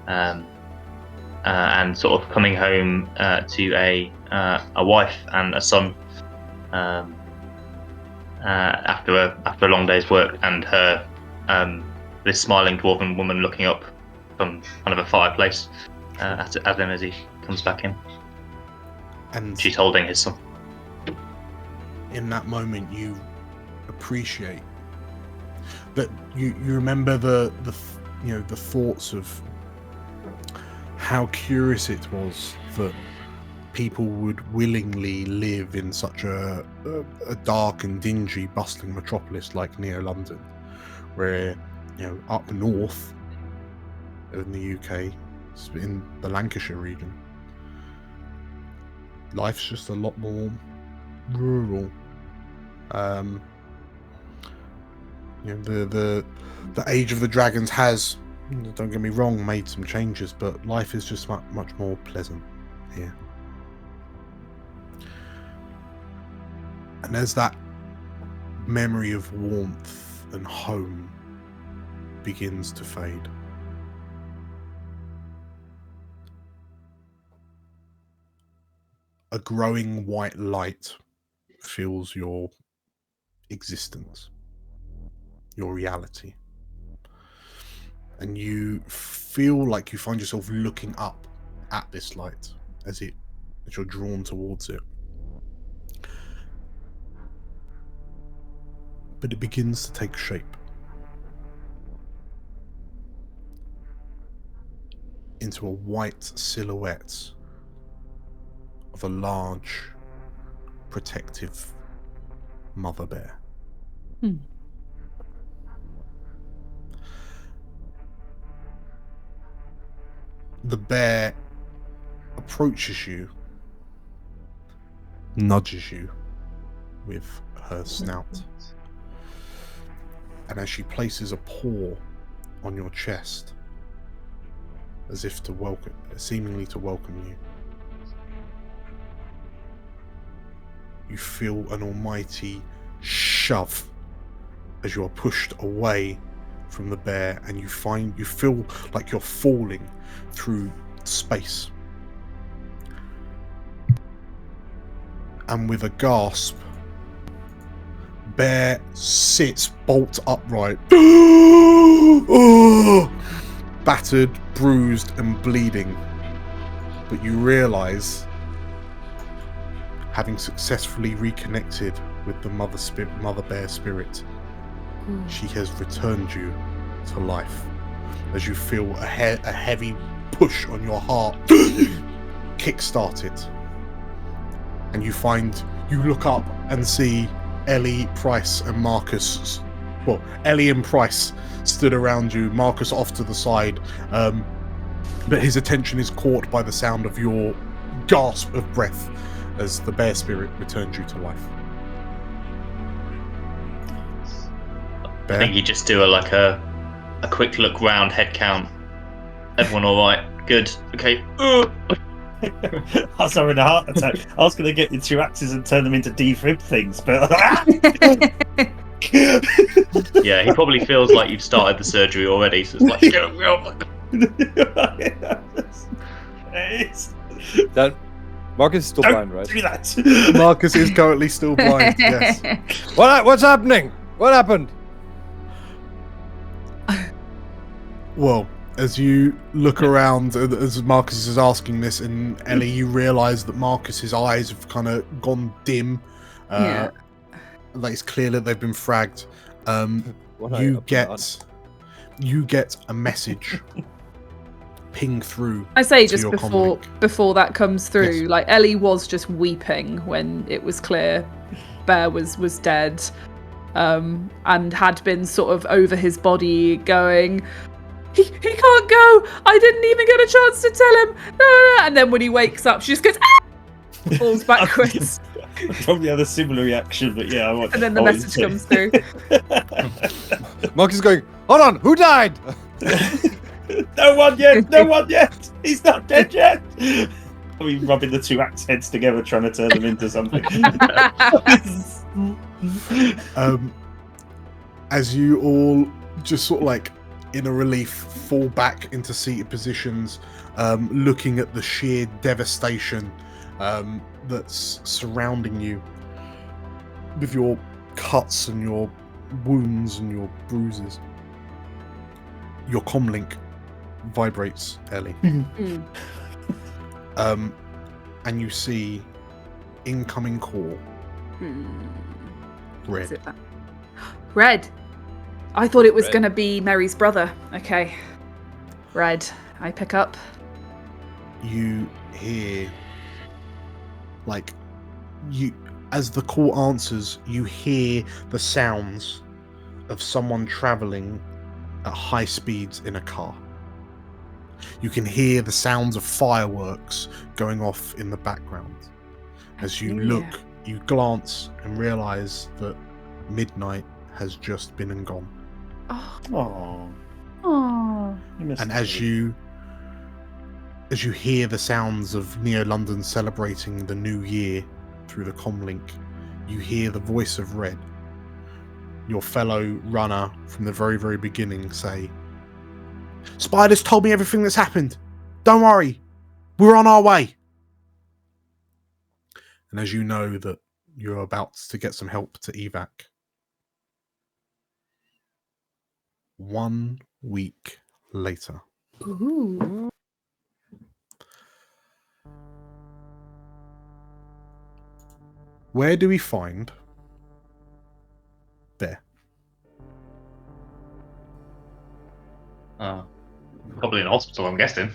and sort of coming home to a wife and a son after a long day's work, and her this smiling dwarven woman looking up from kind of a fireplace at him as he comes back in, and she's holding his son. In that moment, you appreciate that you remember the thoughts of how curious it was that people would willingly live in such a dark and dingy, bustling metropolis like Neo London, where up north in the UK, in the Lancashire region, life's just a lot more rural. The Age of the Dragons has, don't get me wrong, made some changes, but life is just much more pleasant here. And as that memory of warmth and home begins to fade, a growing white light fills your existence, your reality, and you feel like you find yourself looking up at this light as you're drawn towards it. But it begins to take shape into a white silhouette of a large, protective mother bear. The bear approaches you, nudges you with her snout. And as she places a paw on your chest, as if to welcome, seemingly to welcome you, you feel an almighty shove as you are pushed away from the bear, and you feel like you're falling through space. And with a gasp, bear sits bolt upright, battered, bruised, and bleeding. But you realise, having successfully reconnected with the mother bear spirit, she has returned you to life. As you feel a heavy push on your heart kickstart it, and you look up and see Ellie, Price, and Marcus. Well, Ellie and Price stood around you, Marcus off to the side, but his attention is caught by the sound of your gasp of breath as the bear spirit returned you to life. I think you just do a quick look round, head count. Everyone all right? Good. Okay. I was having a heart attack. I was going to get your 2 axes and turn them into defib things, but yeah, he probably feels like you've started the surgery already, so it's like That Marcus is still blind, right? Do that. Marcus is currently still blind. Yes. What's happening? What happened? Well, as you look around, as Marcus is asking this, and Ellie, you realise that Marcus's eyes have kind of gone dim. Like it's clear that they've been fragged. You get a message ping through. I say just your before that comes through, Yes. like Ellie was just weeping when it was clear Bear was dead, and had been sort of over his body going, He can't go. I didn't even get a chance to tell him. No. And then when he wakes up, she just goes, ah! Falls backwards. Probably had a similar reaction, but yeah. And then the message comes through. Marcus is going, hold on, who died? No one yet. He's not dead yet. I mean, rubbing the 2 axe heads together, trying to turn them into something. As you all just sort of like, in a relief, fall back into seated positions, looking at the sheer devastation that's surrounding you with your cuts and your wounds and your bruises. Your comlink vibrates, Ellie. And you see incoming call. Red. Is it that? Red. I thought it was going to be Mary's brother. Okay. Red. I pick up. You hear, as the call answers, you hear the sounds of someone traveling at high speeds in a car. You can hear the sounds of fireworks going off in the background. As you look, you glance and realize that midnight has just been and gone. Oh. And as you hear the sounds of Neo London celebrating the new year through the comlink, you hear the voice of Red, your fellow runner from the very, very beginning, say, Spider's told me everything that's happened. Don't worry. We're on our way. And as you know that you're about to get some help to evac, 1 week later. Ooh. Where do we find Bear? Probably in hospital, I'm guessing.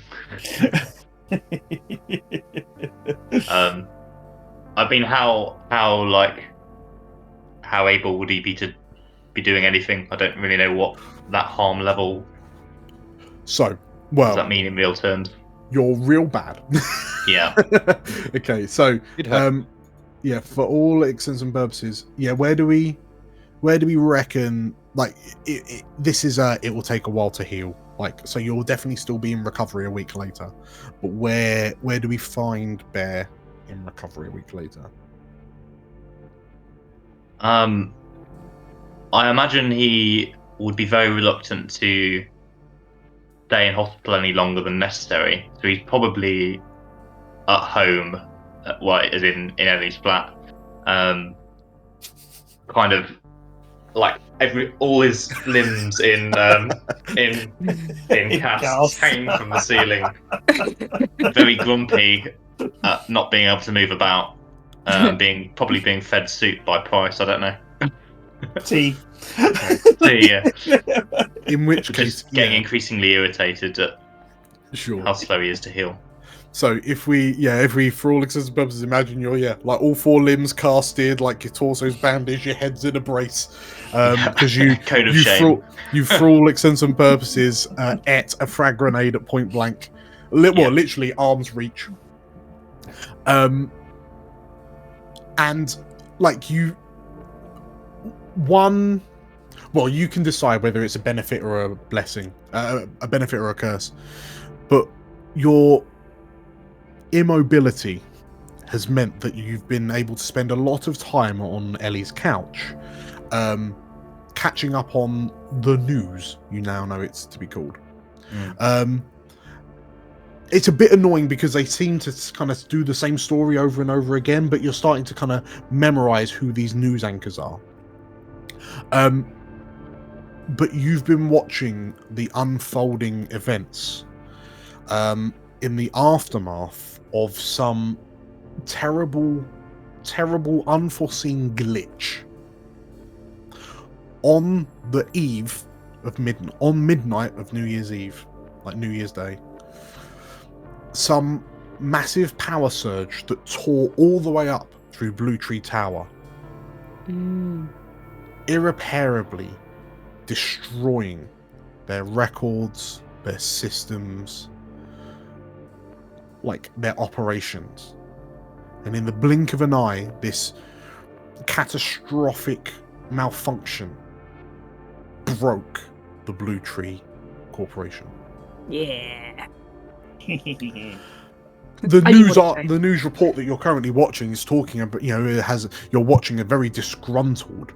I mean, how able would he be to be doing anything? I don't really know what that harm level. So, what does that mean in real terms? you're real bad. Yeah. Okay, so yeah, for all intents and purposes, yeah, where do we reckon, like, this is it will take a while to heal, like, so you'll definitely still be in recovery a week later, but where do we find Bear in recovery a week later? I imagine he would be very reluctant to stay in hospital any longer than necessary, so he's probably at home, as in Ellie's flat, kind of like all his limbs in casts hanging from the ceiling, very grumpy, not being able to move about, probably being fed soup by Price. I don't know. Tea. Tea, yeah. In which case, getting increasingly irritated at how slow he is to heal. So if we, for all intents and purposes, imagine you're, like all 4 limbs casted, like your torso's bandaged, your head's in a brace, because you for all intents and purposes, ate a frag grenade at point blank, literally arm's reach, and like you can decide whether it's a benefit or a blessing, a benefit or a curse, but your immobility has meant that you've been able to spend a lot of time on Ellie's couch, catching up on the news, you now know it's to be called. It's a bit annoying because they seem to kind of do the same story over and over again, but you're starting to kind of memorize who these news anchors are. But you've been watching the unfolding events in the aftermath of some terrible unforeseen glitch on the eve of midnight of New Year's Eve, like New Year's Day. Some massive power surge that tore all the way up through Blue Tree Tower, irreparably destroying their records, their systems, like their operations. And in the blink of an eye, this catastrophic malfunction broke the Blue Tree Corporation. Yeah. The news report that you're currently watching is talking about, you're watching a very disgruntled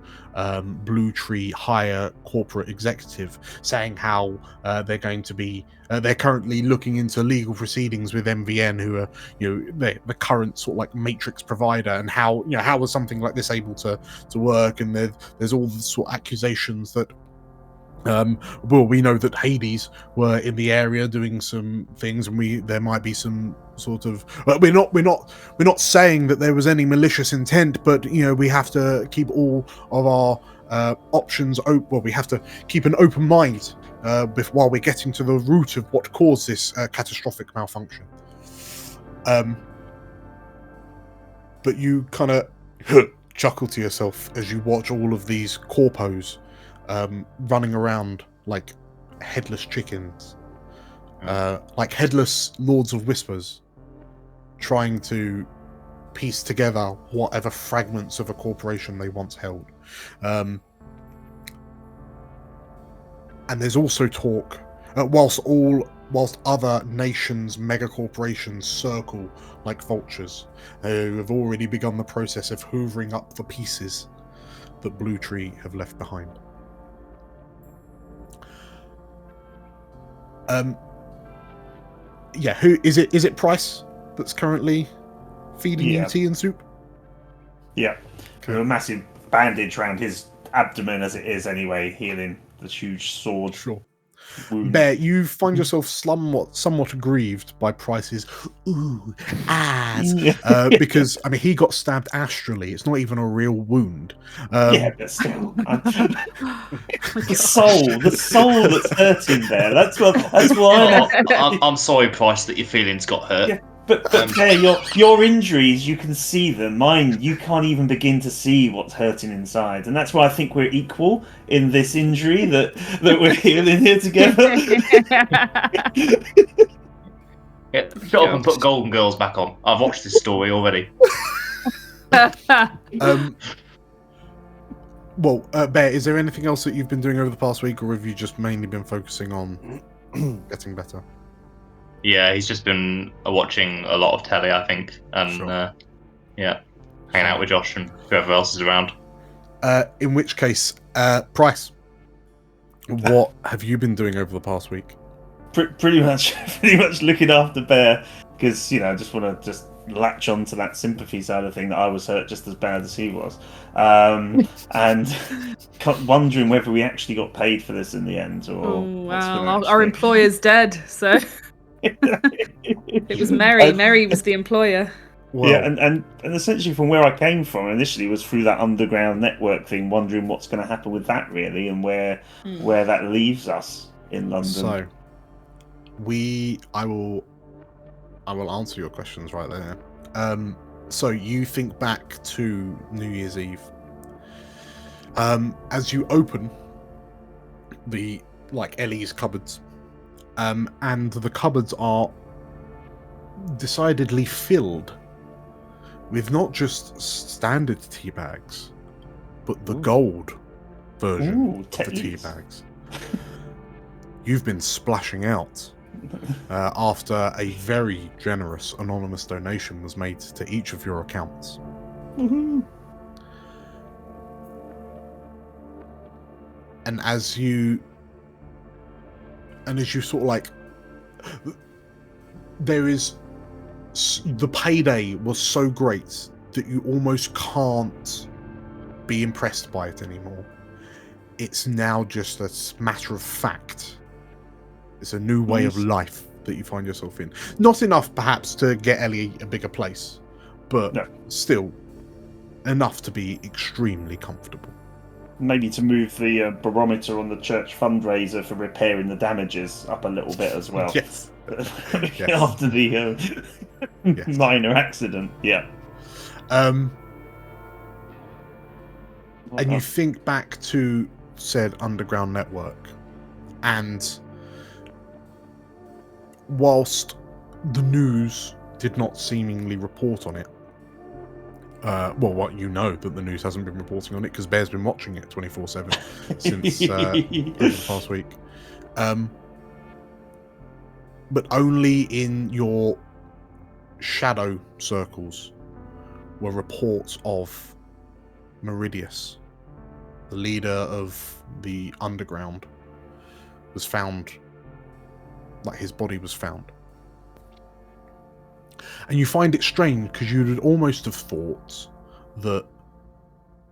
Blue Tree higher corporate executive saying how they're going to be they're currently looking into legal proceedings with MVN, who are the current sort of like matrix provider, and how was something like this able to work, and there's all the sort of accusations that we know that Hades were in the area doing some things, and there might be some sort of. We're not saying that there was any malicious intent, but we have to keep all of our options open. Well, we have to keep an open mind while we're getting to the root of what caused this catastrophic malfunction. But you kind of chuckle to yourself as you watch all of these corpos running around like headless chickens, like headless Lords of Whispers, trying to piece together whatever fragments of a corporation they once held. And there's also talk, whilst other nations' mega corporations circle like vultures, who have already begun the process of hoovering up the pieces that Blue Tree have left behind. Who is it? Is it Price that's currently feeding you tea and soup? Yeah, with a massive bandage around his abdomen as it is anyway, healing the huge sword. Sure. Wound. Bear, you find yourself somewhat aggrieved by Price's because he got stabbed astrally. It's not even a real wound. But still, the soul that's hurting there. That's why. I'm sorry, Price, that your feelings got hurt. Yeah. But your injuries, you can see them. Mine, you can't even begin to see what's hurting inside, and that's why I think we're equal in this injury that we're healing here together. Yeah, shut up and put Golden Girls back on. I've watched this story already. Well, Bear, is there anything else that you've been doing over the past week, or have you just mainly been focusing on getting better? Yeah, he's just been watching a lot of telly, I think, and hanging out with Josh and whoever else is around. In which case, Price, what have you been doing over the past week? Pretty much looking after Bear, because I just want to latch on to that sympathy side of thing, that I was hurt just as bad as he was, and wondering whether we actually got paid for this in the end, or our employer's dead, so it was Mary. Mary was the employer. Well, yeah, and essentially from where I came from initially was through that underground network thing, wondering what's going to happen with that really, and where that leaves us in London. So I will answer your questions right there. So you think back to New Year's Eve. As you open the Ellie's cupboards, and the cupboards are decidedly filled with not just standard tea bags, but the gold version of the tea bags. You've been splashing out after a very generous anonymous donation was made to each of your accounts. Mm-hmm. And as you sort of there is, the payday was so great that you almost can't be impressed by it anymore. It's now just a matter of fact. It's a new way of life that you find yourself in. Not enough, perhaps, to get Ellie a bigger place, but still enough to be extremely comfortable. Maybe to move the barometer on the church fundraiser for repairing the damages up a little bit as well. Yes. After the minor accident. Yeah. And you think back to said underground network, and whilst the news did not seemingly report on it, that the news hasn't been reporting on it because Bear's been watching it 24/7 since the past week. But only in your shadow circles were reports of Meridius, the leader of the underground, was found. His body was found. And you find it strange because you'd almost have thought that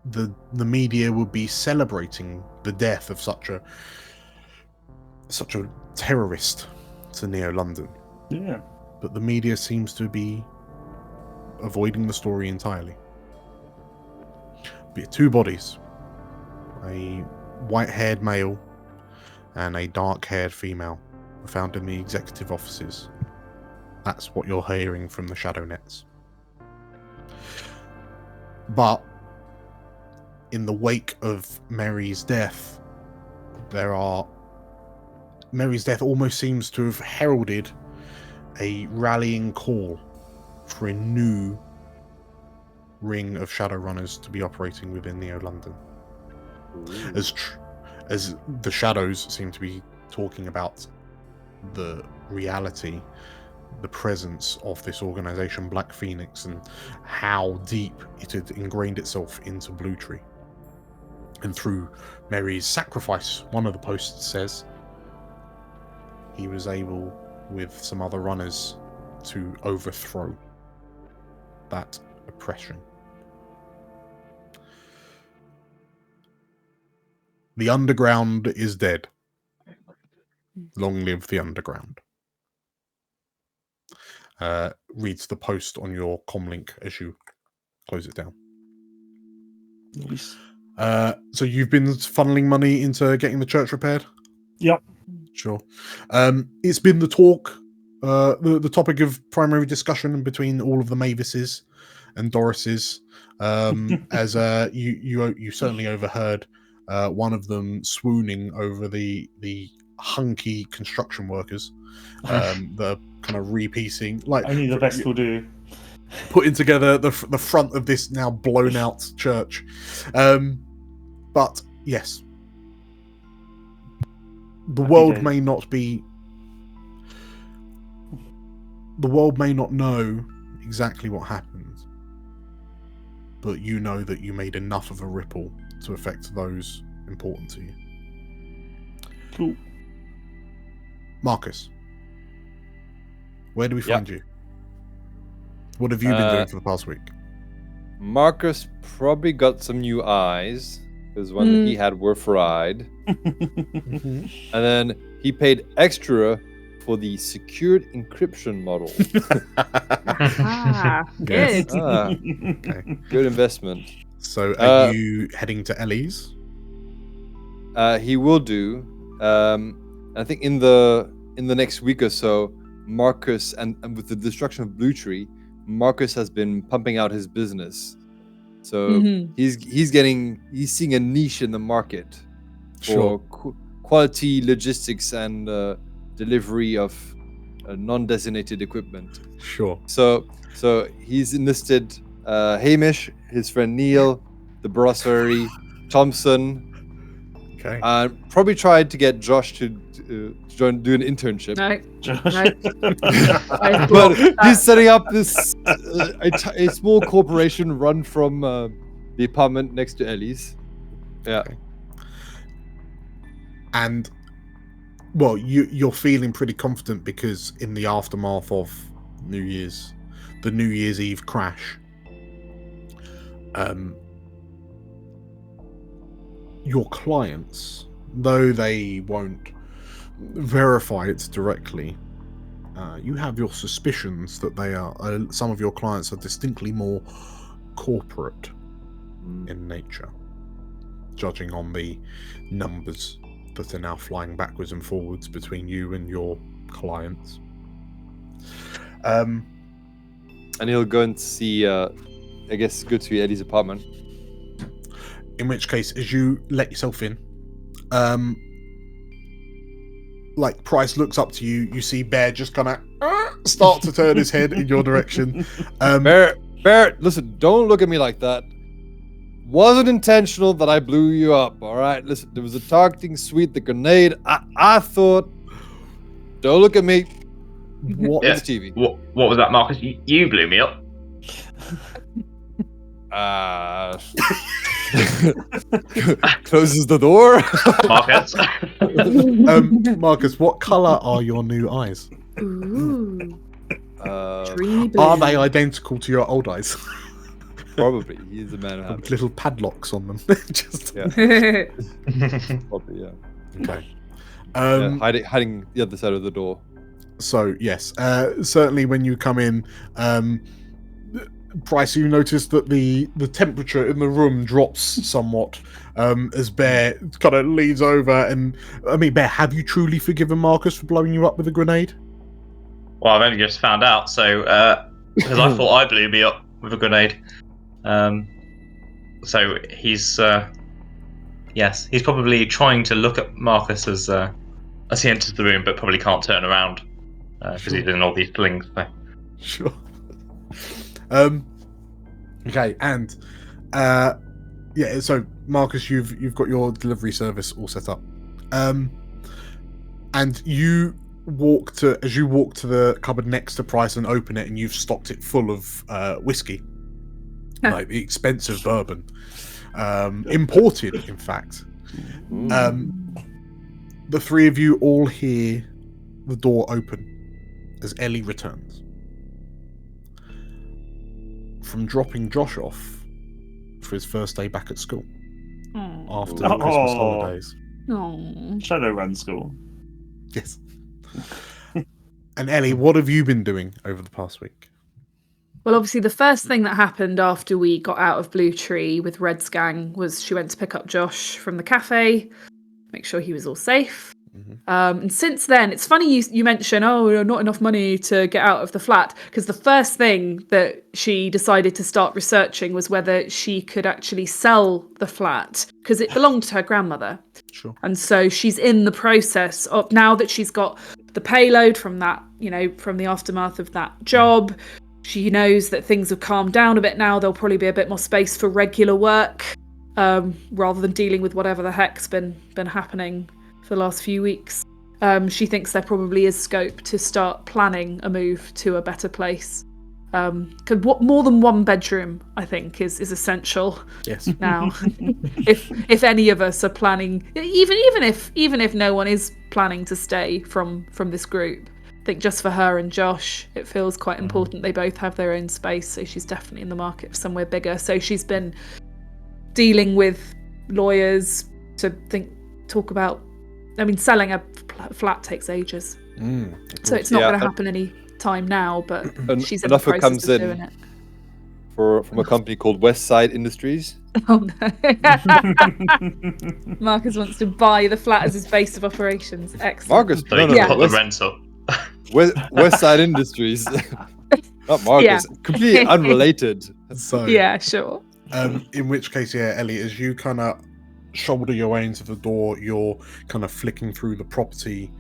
the media would be celebrating the death of such a terrorist to Neo-London. Yeah. But the media seems to be avoiding the story entirely. Be it two bodies, a white-haired male and a dark-haired female, were found in the executive offices. That's what you're hearing from the shadow nets. But in the wake of Mary's death, Mary's death almost seems to have heralded a rallying call for a new ring of Shadowrunners to be operating within Neo-London. As the shadows seem to be talking about the reality, the presence of this organization, Black Phoenix, and how deep it had ingrained itself into Blue Tree. And through Mary's sacrifice, one of the posts says, he was able, with some other runners, to overthrow that oppression. The underground is dead. Long live the underground. Reads the post on your comlink as you close it down. Nice. So you've been funneling money into getting the church repaired? Yep. Sure. It's been the talk, the topic of primary discussion between all of the Mavises and Dorises, as you certainly overheard one of them swooning over the hunky construction workers that are kind of repiecing, like only the best will do, putting together the front of this now blown out church. But yes, the world may not know exactly what happened, but you know that you made enough of a ripple to affect those important to you. Cool. Marcus, where do we find you? What have you been doing for the past week? Marcus probably got some new eyes, because the one that he had were fried. And then he paid extra for the secured encryption model. Good. Okay. Good investment. So are you heading to Ellie's? He will do. I think in the next week or so, Marcus and with the destruction of Blue Tree, Marcus has been pumping out his business. So he's seeing a niche in the market for quality logistics and delivery of non-designated equipment. Sure. So he's enlisted Hamish, his friend Neil, the Brasserie, Thompson. Okay. Probably tried to get Josh to join, do an internship. No. But he's setting up this a small corporation run from the apartment next to Ellie's. Yeah. Okay. And well, you're feeling pretty confident because in the aftermath of the New Year's Eve crash, your clients, though they won't verify it directly, you have your suspicions that they are some of your clients are distinctly more corporate in nature, judging on the numbers that are now flying backwards and forwards between you and your clients. And he'll go and see, I guess, go to Eddie's apartment. In which case, as you let yourself in, like Price looks up to you, you see Bear just kind of start to turn his head in your direction. Bear, listen, don't look at me like that. Wasn't intentional that I blew you up, all right? Listen, there was a targeting suite, the grenade. I thought, don't look at me. What is TV? What was that, Marcus? You blew me up. Closes the door. Marcus. Marcus, what color are your new eyes? Ooh. Dreamy blue. Are they identical to your old eyes? Probably. He's a man of habit. Little padlocks on them. Just Probably, yeah. Okay. Hiding the other side of the door. So yes, certainly when you come in, Price, you notice that the temperature in the room drops somewhat as Bear kind of leans over. And I mean, Bear, have you truly forgiven Marcus for blowing you up with a grenade? Well, I've only just found out, so because I thought I blew me up with a grenade. So he's yes, he's probably trying to look at Marcus as he enters the room, but probably can't turn around because he's doing all these things. So. Sure. Okay, and yeah, so Marcus, you've got your delivery service all set up, and you walk to the cupboard next to Price and open it, and you've stocked it full of whiskey, like the expensive bourbon, imported, in fact. The three of you all hear the door open as Ellie returns from dropping Josh off for his first day back at school after the Christmas holidays. Shadowrun school. Yes. And Ellie, what have you been doing over the past week? Well, obviously, the first thing that happened after we got out of Blue Tree with Red's gang was she went to pick up Josh from the cafe, make sure he was all safe. And since then, it's funny you mention, not enough money to get out of the flat, because the first thing that she decided to start researching was whether she could actually sell the flat, because it belonged to her grandmother. Sure. And so she's in the process of, now that she's got the payload from that, from the aftermath of that job, she knows that things have calmed down a bit now. There'll probably be a bit more space for regular work, rather than dealing with whatever the heck's been happening for the last few weeks. She thinks there probably is scope to start planning a move to a better place. More than one bedroom, I think, is essential. Yes. Now, if any of us are planning, even if no one is planning to stay from this group, I think just for her and Josh, it feels quite important. They both have their own space, so she's definitely in the market for somewhere bigger. So she's been dealing with lawyers to talk about. I mean, selling a flat takes ages, so it's not going to happen any time now. But she's in the process of doing it. From a company called West Side Industries. Oh no! Marcus wants to buy the flat as his base of operations. Excellent. Marcus, so you can put the rent up. West Side Industries. Not Marcus. Yeah. Completely unrelated. So yeah, sure. In which case, yeah, Ellie, as you kind of shoulder your way into the door, you're kind of flicking through the property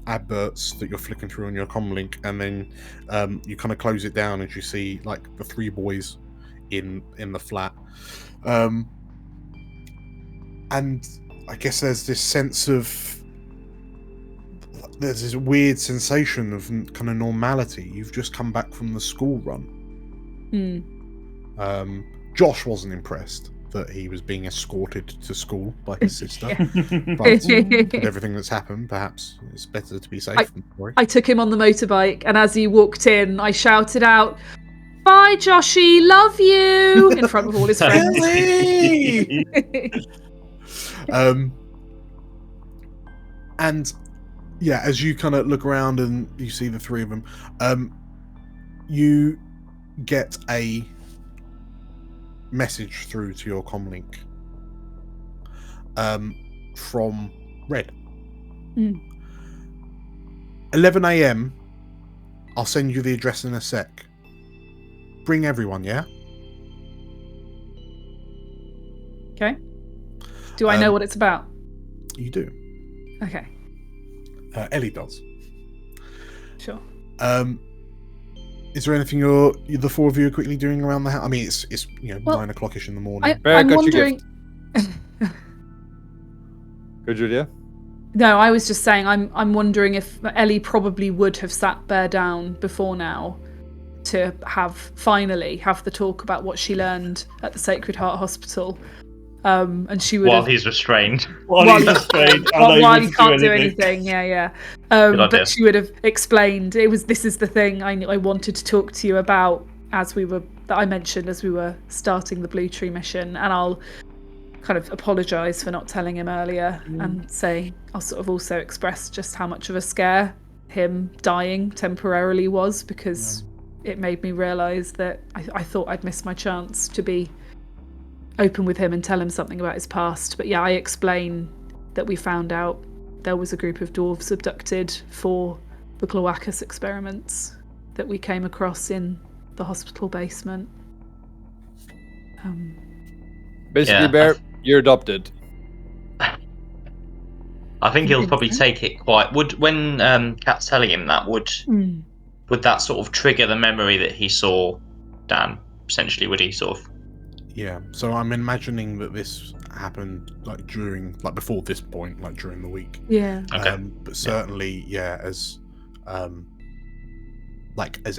adverts that you're flicking through on your comlink, and then you kind of close it down as you see like the three boys in the flat, and I guess there's this sense of there's this weird sensation of kind of normality. You've just come back from the school run. Josh wasn't impressed that he was being escorted to school by his sister. But with everything that's happened, perhaps it's better to be safe than sorry. I took him on the motorbike, and as he walked in, I shouted out, "Bye, Joshy, love you!" in front of all his friends. And yeah, as you kind of look around and you see the three of them, you get a message through to your comlink from Red. 11 a.m. I'll send you the address in a sec. Bring everyone, yeah? Okay. Do I know what it's about? You do. Okay. Ellie does. Sure. Is there anything the four of you are quickly doing around the house? I mean, it's 9 o'clock-ish in the morning. I'm wondering. Go, Julia. No, I was just saying. I'm wondering if Ellie probably would have sat Bear down before now to finally have the talk about what she learned at the Sacred Heart Hospital. And she would while he's restrained. While he's restrained. While he can't do anything. Yeah. But she would have explained. This is the thing I wanted to talk to you about that I mentioned as we were starting the Blue Tree mission, and I'll kind of apologise for not telling him earlier and say I'll sort of also express just how much of a scare him dying temporarily was, because it made me realise that I thought I'd missed my chance to be open with him and tell him something about his past. But yeah, I explain that we found out there was a group of dwarves abducted for the Cloacus experiments that we came across in the hospital basement. Basically, Bear, you're adopted. I think he'll probably take it quite. When Kat's telling him that, would that sort of trigger the memory that he saw Dan? Essentially, would he sort of? Yeah, so I'm imagining that this happened before this point, like during the week. Yeah. Okay. But certainly, as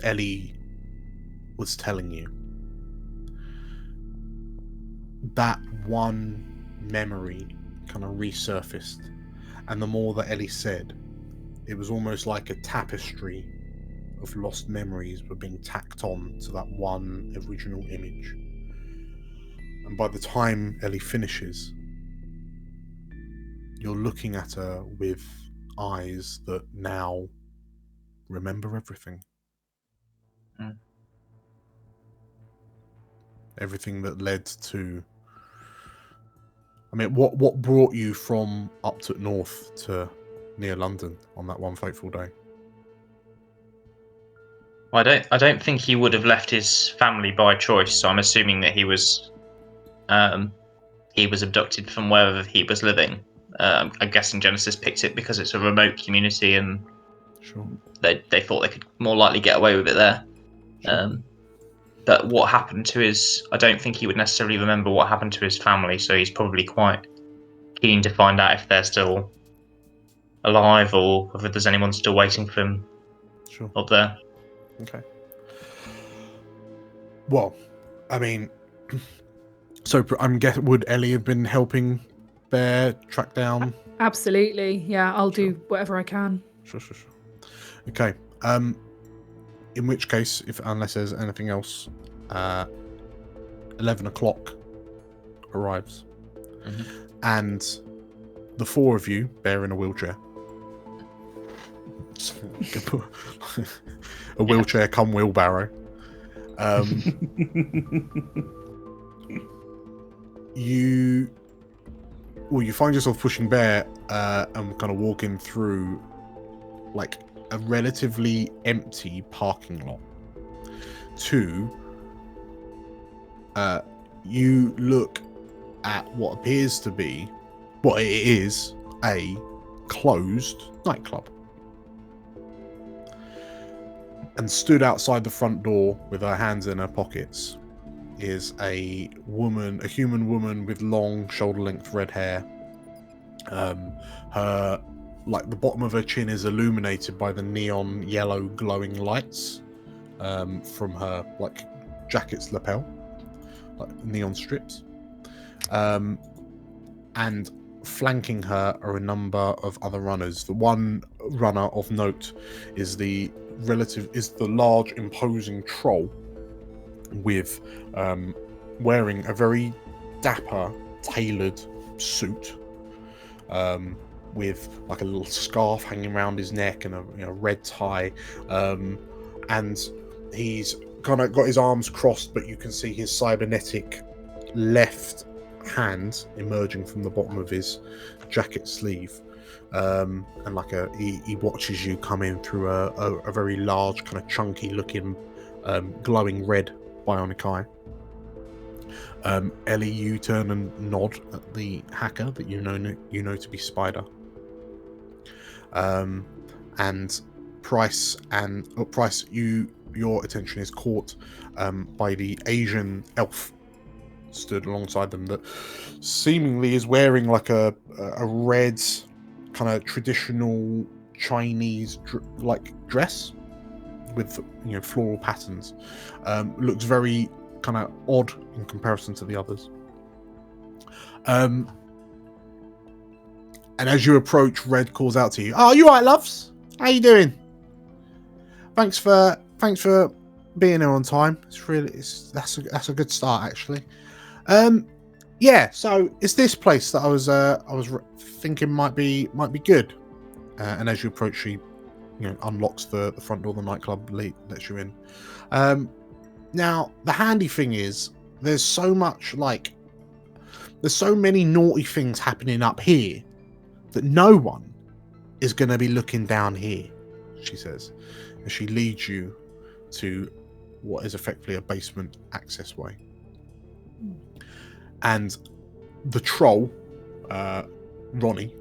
Ellie was telling you, that one memory kind of resurfaced, and the more that Ellie said, it was almost like a tapestry of lost memories were being tacked on to that one original image. And by the time Ellie finishes, you're looking at her with eyes that now remember everything. Everything that led to I mean, what brought you from up to north to near London on that one fateful day? Well, I don't think he would have left his family by choice. So I'm assuming that he was abducted from wherever he was living. I'm guessing Genesis picked it because it's a remote community and sure. they thought they could more likely get away with it there. Sure. But what happened to I don't think he would necessarily remember what happened to his family, so he's probably quite keen to find out if they're still alive or whether there's anyone still waiting for him up there. Okay. Well, I mean, so I'm guessing, would Ellie have been helping Bear track down? Absolutely, yeah. I'll do whatever I can. Sure. Okay. In which case, unless there's anything else, 11 o'clock arrives, and the four of you, Bear in a wheelchair, a wheelchair come wheelbarrow. You find yourself pushing Bear and kind of walking through like a relatively empty parking lot to you look at what appears to be it is a closed nightclub, and stood outside the front door with her hands in her pockets is a human woman with long shoulder-length red hair. Her the bottom of her chin is illuminated by the neon yellow glowing lights from her jacket's lapel, neon strips. And flanking her are a number of other runners. The one runner of note is the large imposing troll with wearing a very dapper tailored suit with a little scarf hanging around his neck and a red tie, and he's kind of got his arms crossed, but you can see his cybernetic left hand emerging from the bottom of his jacket sleeve, and he watches you come in through a very large kind of chunky looking glowing red bionic eye. Ellie, you turn and nod at the hacker that you know to be Spider. And Price, your attention is caught by the Asian elf stood alongside them that seemingly is wearing a red kind of traditional Chinese dress with floral patterns. Looks very kind of odd in comparison to the others. And as you approach, Red calls out to you. "Oh, you alright, loves? How you doing? Thanks for being here on time. That's a good start, actually. Yeah. So it's this place that I was thinking might be good." And as you approach, she unlocks the front door of the nightclub, lets you in. Now the handy thing is there's so many naughty things happening up here that no one is going to be looking down here, she says, as she leads you to what is effectively a basement access way. And the troll, Ronnie,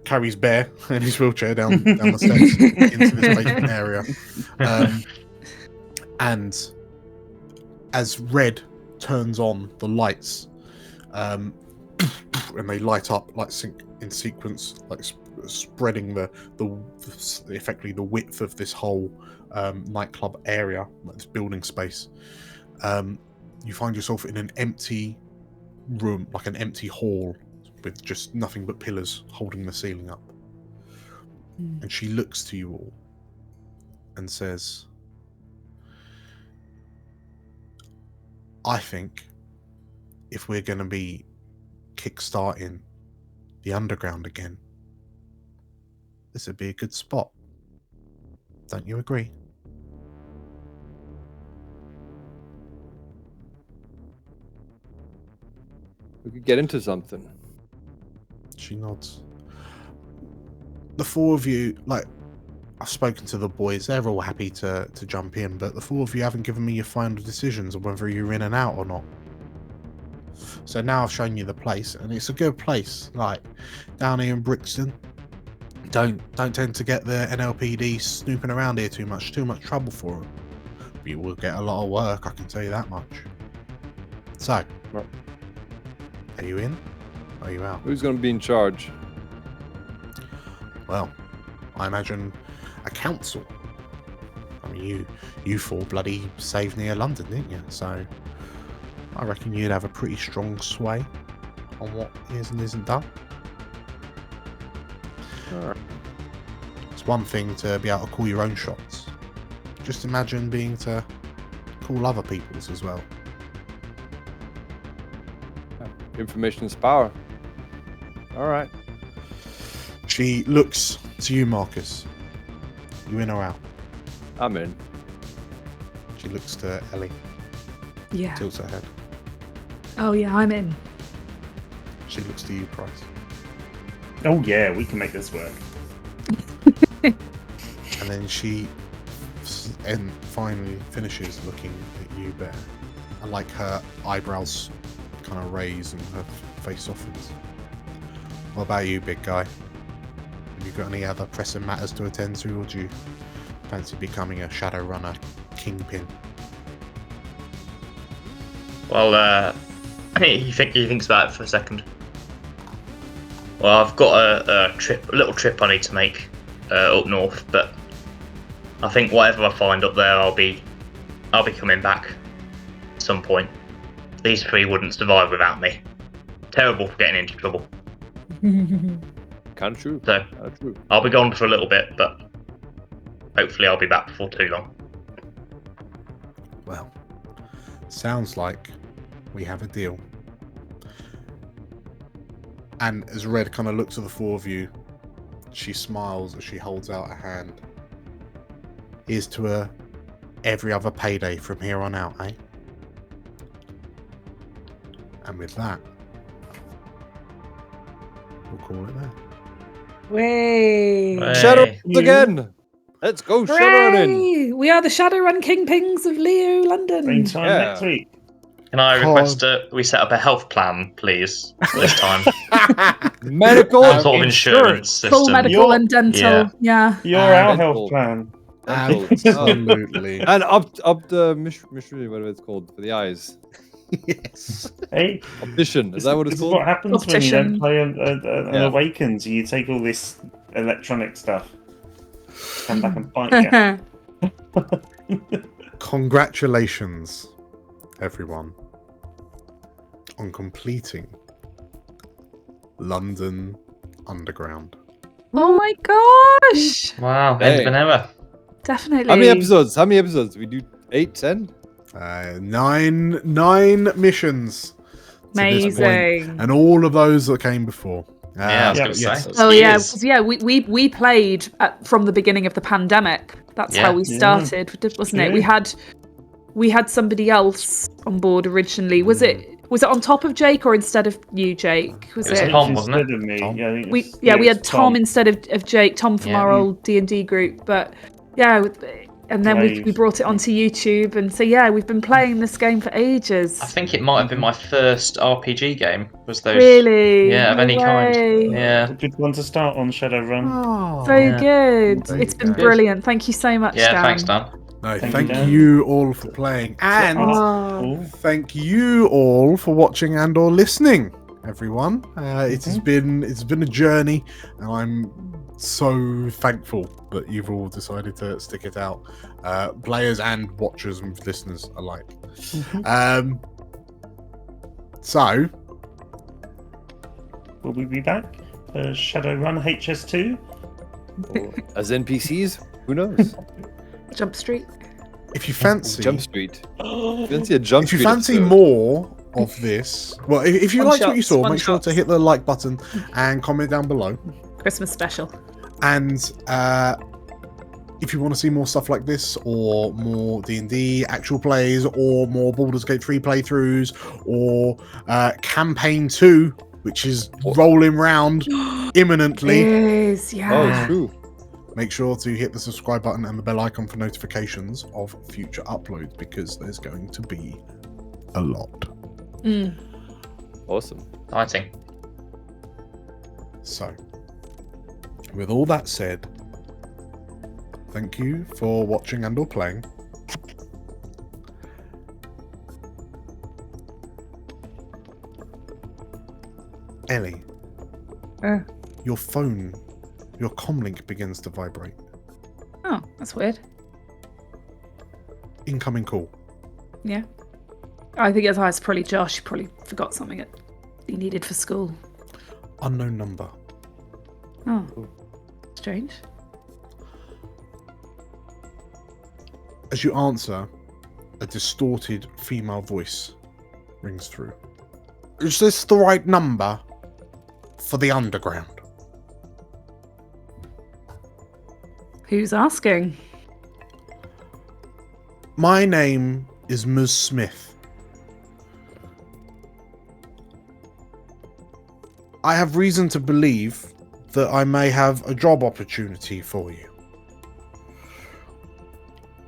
carries Bear in his wheelchair down the steps into this basement area. And as Red turns on the lights, and they light up in sequence, spreading effectively the width of this whole nightclub area, this building space. You find yourself in an empty room, an empty hall with just nothing but pillars holding the ceiling up. And she looks to you all and says, "I think if we're going to be kickstarting the underground again, this would be a good spot. Don't you agree?" We could get into something. She nods. The four of you, like, I've spoken to the boys. They're all happy to jump in, but the four of you haven't given me your final decisions on whether you're in and out or not. So now I've shown you the place, and it's a good place. Like, down here in Brixton, don't tend to get the NLPD snooping around here too much. Too much trouble for them. But you will get a lot of work, I can tell you that much. So, are you in? Or are you out? Who's going to be in charge? Well, I imagine a council. I mean, you four bloody saved near London, didn't you? So I reckon you'd have a pretty strong sway on what is and isn't done. It's one thing to be able to call your own shots. Just imagine being to call other people's as well. Information is power. All right. She looks to you, Marcus. You in or out? I'm in. She looks to Ellie. Yeah. Tilts her head. Oh yeah, I'm in. She looks to you, Price. Oh yeah, we can make this work. And then she finally finishes looking at you, Bear. And like her eyebrows kind of raise and her face softens. What about you, big guy? Have you got any other pressing matters to attend to, or do you fancy becoming a Shadowrunner kingpin? Well, he thinks about it for a second. Well, I've got a little trip I need to make up north, but I think whatever I find up there, I'll be coming back at some point. These three wouldn't survive without me. Terrible for getting into trouble. Kind of true. So true. I'll be gone for a little bit, but hopefully I'll be back before too long. Well, sounds like we have a deal. And as Red kind of looks at the four of you, she smiles as she holds out a hand. Here's to her every other payday from here on out, eh? And with that, we'll call it there. Way. Shadow again! Let's go Shadowrunning! We are the Shadowrun Kingpins of Leo, London. Same time next week. Can I request we set up a health plan, please, this time? Medical Some sort of insurance system. Full medical and dental. Yeah. You're our health plan. Absolutely. And up the mystery, whatever it's called, for the eyes. Yes. Hey, optician. Is that what it's this called? Is what happens optician. when you don't play an Awakens. You take all this electronic stuff, come back and bite you. Congratulations, everyone, on completing London Underground. Oh my gosh! Wow, end of an era. Definitely. How many episodes? We do 8, 10? 9 missions. Amazing. And all of those that came before. Yeah, I was going to say. Oh yeah, we played from the beginning of the pandemic. That's how we started, wasn't it? We had somebody else on board originally. Was it on top of Jake or instead of you, Jake? Was it Tom, wasn't it? Of me. Tom? We had Tom instead of Jake. Tom from our old D&D group, but and then we brought it onto YouTube, and so we've been playing this game for ages. I think it might have been my first RPG game. Was those really? Yeah, of any kind. Yeah. Good one to start on Shadowrun. Oh, so good. There It's you been go. brilliant. Thank you so much, Dan. Thanks, Dan. No, Thank thank you, Dan. you all for playing, and thank you all for watching and or listening, everyone. It has been a journey, and I'm so thankful that you've all decided to stick it out, players and watchers and listeners alike. So will we be back for Shadowrun HS2? Or as NPCs? Who knows? Jump Street. if you fancy Jump Street. Fancy a Jump if you Street fancy episode. more of this, well, if you One liked what you shots, saw, one make sure to hit the like button and comment down below. Christmas special. And if you want to see more stuff like this, or more D&D actual plays, or more Baldur's Gate 3 playthroughs, or Campaign 2, which is rolling round imminently. Yeah. Oh, true. Make sure to hit the subscribe button and the bell icon for notifications of future uploads, because there's going to be a lot. Awesome. Exciting. So, with all that said, thank you for watching and or playing. Ellie, your phone, your comlink begins to vibrate. Oh, that's weird. Incoming call. Yeah. I think it's probably Josh. He probably forgot something that he needed for school. Unknown number. Oh, strange. As you answer, a distorted female voice rings through. Is this the right number for the underground? Who's asking? My name is Ms. Smith. I have reason to believe that I may have a job opportunity for you.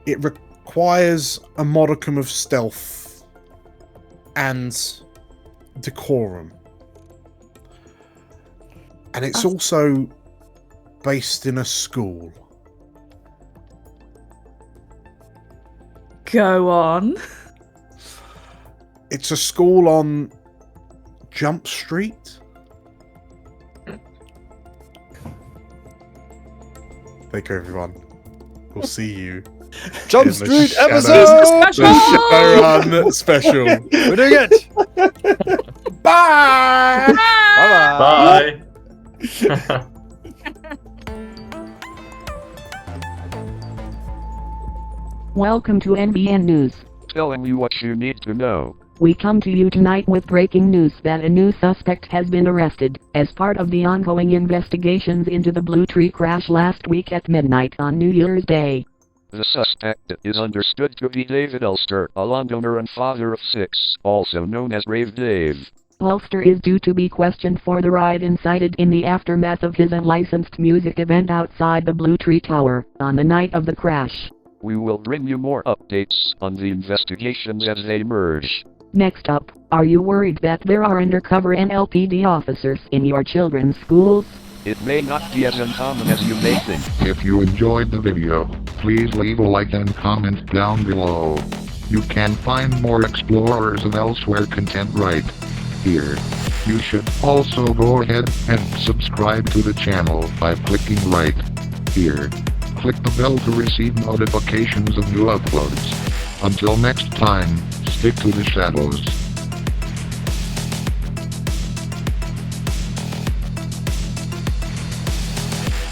It requires a modicum of stealth and decorum. And it's also based in a school. Go on. It's a school on Jump Street. Thank you, everyone. We'll see you. Jump Street episode! The Shadowrun special. We're doing it! Bye! Bye-bye. Bye. Welcome to NBN News. Telling you what you need to know. We come to you tonight with breaking news that a new suspect has been arrested as part of the ongoing investigations into the Blue Tree crash last week at midnight on New Year's Day. The suspect is understood to be David Ulster, a Londoner and father of 6, also known as Rave Dave. Ulster is due to be questioned for the riot incited in the aftermath of his unlicensed music event outside the Blue Tree Tower on the night of the crash. We will bring you more updates on the investigations as they emerge. Next up, are you worried that there are undercover NLPD officers in your children's schools? It may not be as uncommon as you may think. If you enjoyed the video, please leave a like and comment down below. You can find more Explorers of Elsewhere content right here. You should also go ahead and subscribe to the channel by clicking right here. Click the bell to receive notifications of new uploads. Until next time, stick to the shadows.